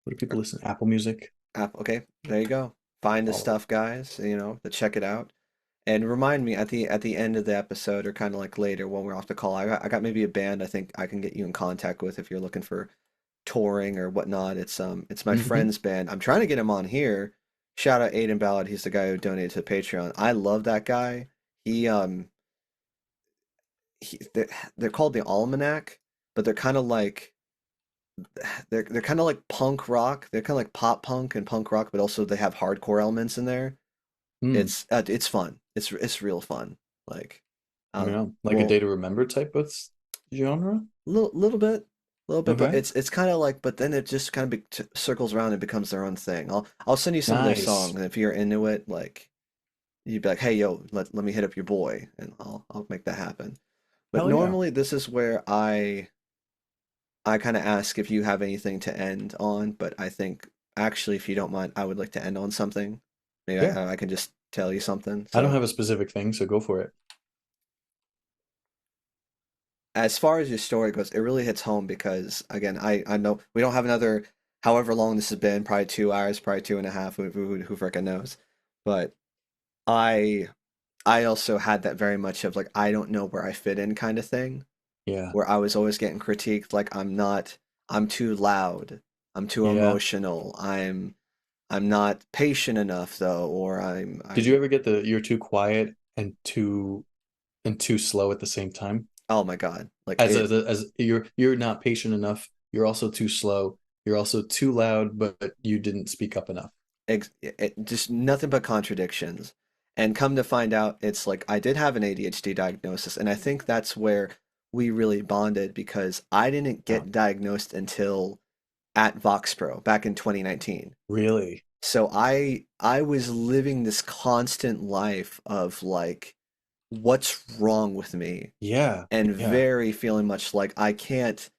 What do people listen? Apple Music. app. Okay. There you go. Find the All of it. stuff, guys. To check it out. And remind me at the end of the episode or kind of like later when we're off the call. I got maybe a band I think I can get you in contact with if you're looking for touring or whatnot. It's my Mm-hmm. friend's band. I'm trying to get him on here. Shout out Aiden Ballard. He's the guy who donated to Patreon. I love that guy. He they're called the Almanac, but they're kind of like punk rock. They're kind of like pop punk and punk rock, but also they have hardcore elements in there. Mm. It's fun. It's real fun. Like, um, Yeah, like a well, day to remember type of genre. little bit, but Okay, it's kind of like, but then it just kind of circles around and becomes their own thing. I'll send you some of their songs, nice. and if you're into it, like you'd be like, hey, yo, let me hit up your boy, and I'll make that happen. But Hell yeah, normally, this is where I kind of ask if you have anything to end on, but I think actually, if you don't mind, I would like to end on something. Maybe yeah. I can just tell you something. I don't So have a specific thing, so go for it. as far as your story goes, it really hits home because again, I know we don't have another however long this has been, probably 2 hours, probably two and a half, who frickin' knows. But I I also had that very much of like I don't know where I fit in kind of thing, Yeah, where I was always getting critiqued like I'm too loud, I'm too yeah. emotional, I'm not patient enough though, or Did you I'm ever get the you're too quiet and too slow at the same time? oh my God, like As you're not patient enough. You're also too slow. You're also too loud, but you didn't speak up enough. just nothing but contradictions. And come to find out, it's like I did have an ADHD diagnosis, and I think that's where we really bonded because I didn't Oh, get diagnosed until at Vox Pro back in 2019. really? So I was living this constant life of like, what's wrong with me? Yeah, And yeah, very feeling much like I can't,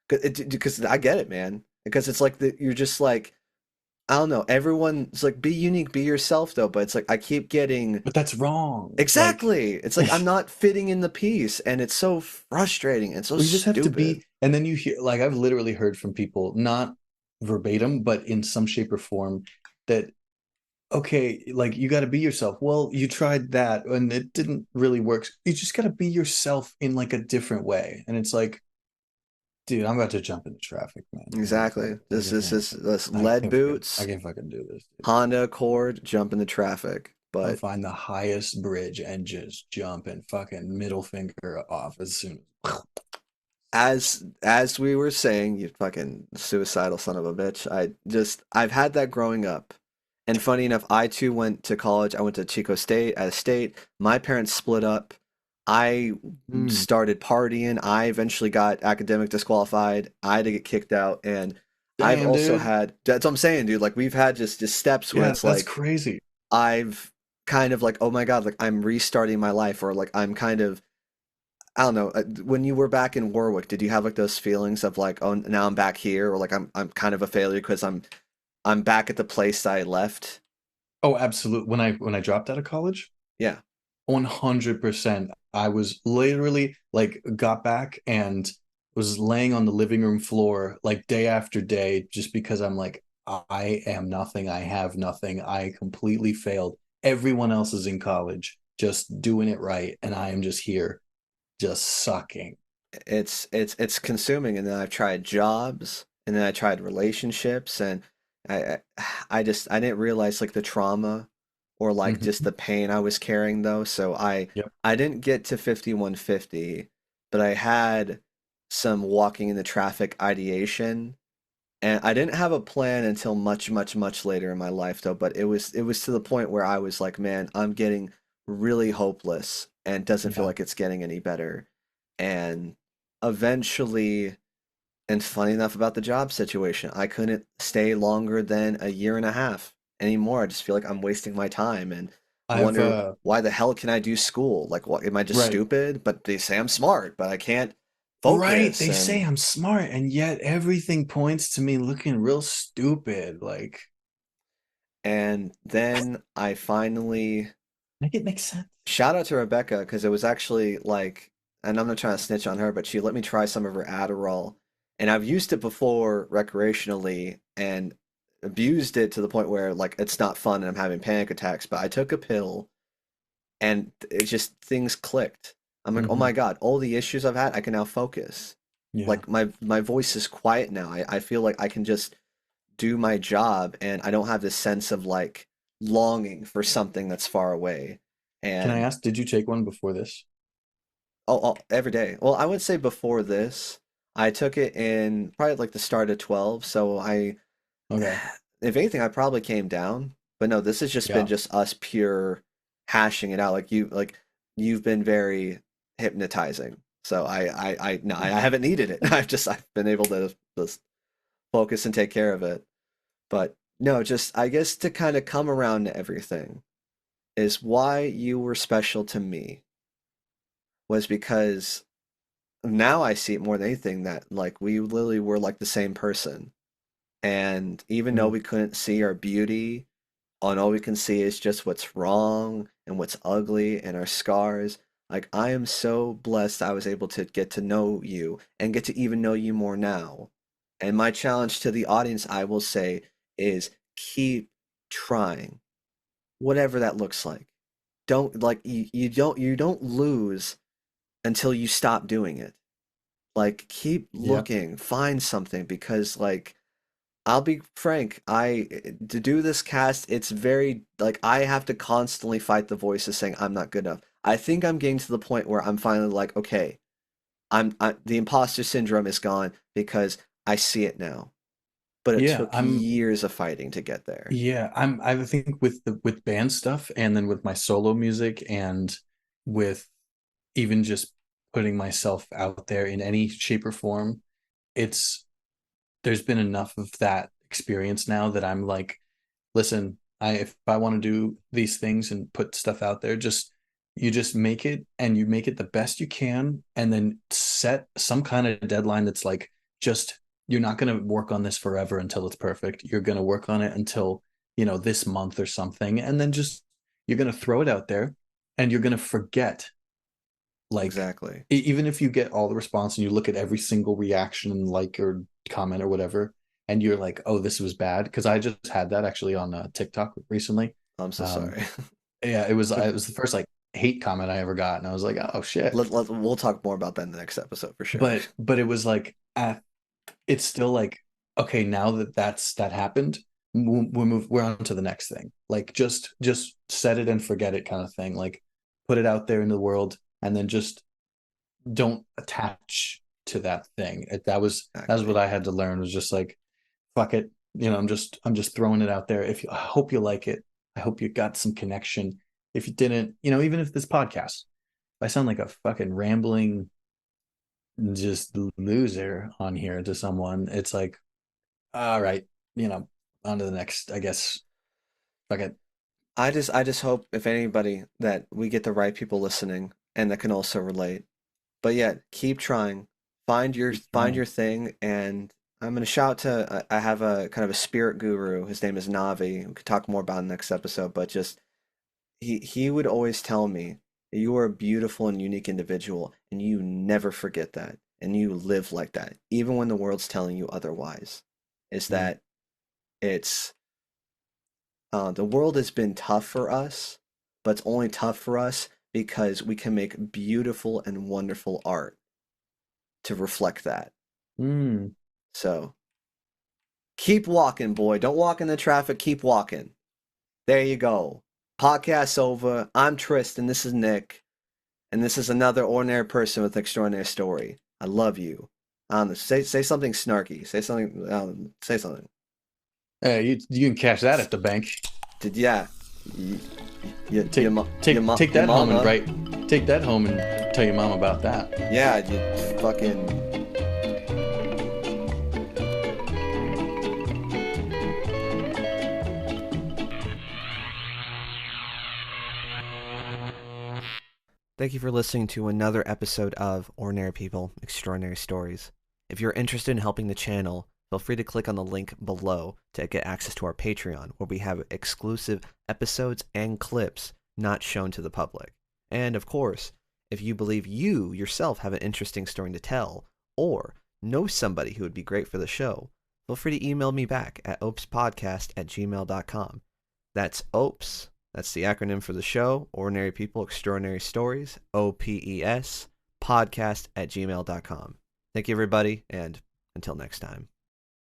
because I get it, man. Because it's like you're just like I don't know. Everyone's like, be unique, be yourself, though. But it's like I keep getting But that's wrong. Like, exactly. It's like I'm not fitting in the piece, and it's so frustrating and so we just have to stupid. be, and then you hear, like, I've literally heard from people, not verbatim, but in some shape or form, that okay, like you got to be yourself. Well, you tried that and it didn't really work. You just got to be yourself in like a different way. And it's like, dude, I'm about to jump into traffic, man. Exactly. This lead I boots, can't fucking do this, dude. Honda Accord, jump into traffic. I'll But find the highest bridge and just jump and fucking middle finger off as soon as. as we were saying, you fucking suicidal son of a bitch. I've had that growing up. And funny enough, I too went to college. I went to Chico State at a state. My parents split up. I Mm, started partying. I eventually got academic disqualified. I had to get kicked out. And I've damn, also dude. had, that's what I'm saying, dude. Like we've had just steps where Yeah, it's that's like crazy. I've kind of like, oh my God, like I'm restarting my life, or like I'm kind of I don't know. When you were back in Warwick, did you have like those feelings of like, oh, now I'm back here, or like I'm kind of a failure because I'm back at the place I left? Oh, absolutely. When I dropped out of college, Yeah. 100%. I was literally like got back and was laying on the living room floor like day after day just because I'm like, I am nothing. I have nothing. I completely failed. Everyone else is in college just doing it right. And I am just here, just sucking. It's consuming, and then I've tried jobs, and then I tried relationships, and I didn't realize like the trauma or like just Mhm. the pain I was carrying though. So Yep. I didn't get to 5150, but I had some walking in the traffic ideation. And I didn't have a plan until much, much, much later in my life though, but it was to the point where I was like, man, I'm getting really hopeless and doesn't feel Yeah. like it's getting any better. And eventually, and funny enough about the job situation, I couldn't stay longer than a year and a half anymore. I just feel like I'm wasting my time and I've wonder why the hell can I do school? Like, what am I just right. stupid? But they say I'm smart, but I can't Right. focus. They say And I'm smart, and yet everything points to me looking real stupid. Like, then I finally make it make sense. shout out to Rebecca because it was actually like, and I'm not trying to snitch on her, but she let me try some of her Adderall, and I've used it before recreationally and abused it to the point where like it's not fun and I'm having panic attacks. But I took a pill and it just things clicked. I'm like, oh my Hmm. God, all the issues I've had, I can now focus. Yeah. Like my voice is quiet now. I feel like I can just do my job and I don't have this sense of like longing for something that's far away. Can I And ask, did you take one before this? every day. Well, I would say before this, I took it in probably like the start of 12. So Okay. if anything, I probably came down. But no, this has just been Yeah. just us pure hashing it out. Like you've been very hypnotizing. So no, I haven't needed it. I've been able to just focus and take care of it. But no, just I guess to kind of come around to everything is why you were special to me was because now I see it more than anything that like we literally were like the same person. And even though Mm. we couldn't see our beauty, and all we can see is just what's wrong and what's ugly and our scars. Like I am so blessed I was able to get to know you and get to even know you more now. And my challenge to the audience, I will say, is keep trying, whatever that looks like. Don't like you don't lose until you stop doing it. Like keep Yeah. looking, find something because like I'll be frank, I to do this cast, it's very like I have to constantly fight the voices saying I'm not good enough. I think I'm getting to the point where I'm finally like, okay, the imposter syndrome is gone because I see it now. But it Yeah. took years of fighting to get there. I think with the with band stuff and then with my solo music and with even just putting myself out there in any shape or form, it's there's been enough of that experience now that I'm like, listen, I if I want to do these things and put stuff out there, just you just make it and you make it the best you can and then set some kind of deadline that's like just you're not going to work on this forever until it's perfect. You're going to work on it until, this month or something. And then just, you're going to throw it out there and you're going to forget. Like, Exactly. even if you get all the response and you look at every single reaction and like or comment or whatever, and you're like, oh, this was bad. Cause I just had that actually on TikTok recently. I'm so Um, sorry. yeah, it was the first like hate comment I ever got. And I was like, oh shit. We'll talk more about that in the next episode for sure. But it was like, it's still like, okay, now that happened, we're on to the next thing. Like just set it and forget it kind of thing. Like put it out there in the world and then just don't attach to that thing. That was what Exactly. I had to learn, was just like, fuck it. I'm just throwing it out there. I hope you like it. I hope you got some connection. If you didn't, even if this podcast, if I sound like a fucking rambling just loser on here to someone, it's like, all right, on to the next, I guess. Fuck it. I just hope if anybody that we get the right people listening and that can also relate. But yeah, keep trying. Keep Find trying. your thing, and I'm gonna shout to I have a kind of a spirit guru. His name is Navi. We could talk more about in the next episode, but just he would always tell me you are a beautiful and unique individual, and you never forget that, and you live like that, even when the world's telling you otherwise. Is Mm. that it's the world has been tough for us, but it's only tough for us because we can make beautiful and wonderful art to reflect that. Mm. So keep walking, boy. Don't walk in the traffic. Keep walking. There you go. Podcast's over. I'm Tristan. This is Nick. And this is another ordinary person with an extraordinary story. I love you. Say something snarky. Say something. Say something. Hey, you can cash that at the bank. Did yeah. Y- Take take your that home and mama. take that home and tell your mom about that. Yeah, you fucking. Thank you for listening to another episode of Ordinary People, Extraordinary Stories. If you're interested in helping the channel, feel free to click on the link below to get access to our Patreon, where we have exclusive episodes and clips not shown to the public. And of course, if you believe you yourself have an interesting story to tell, or know somebody who would be great for the show, feel free to email me back at OPESpodcast@gmail.com. That's OPES. That's the acronym for the show, Ordinary People, Extraordinary Stories, OPES, podcast@gmail.com. Thank you, everybody, and until next time.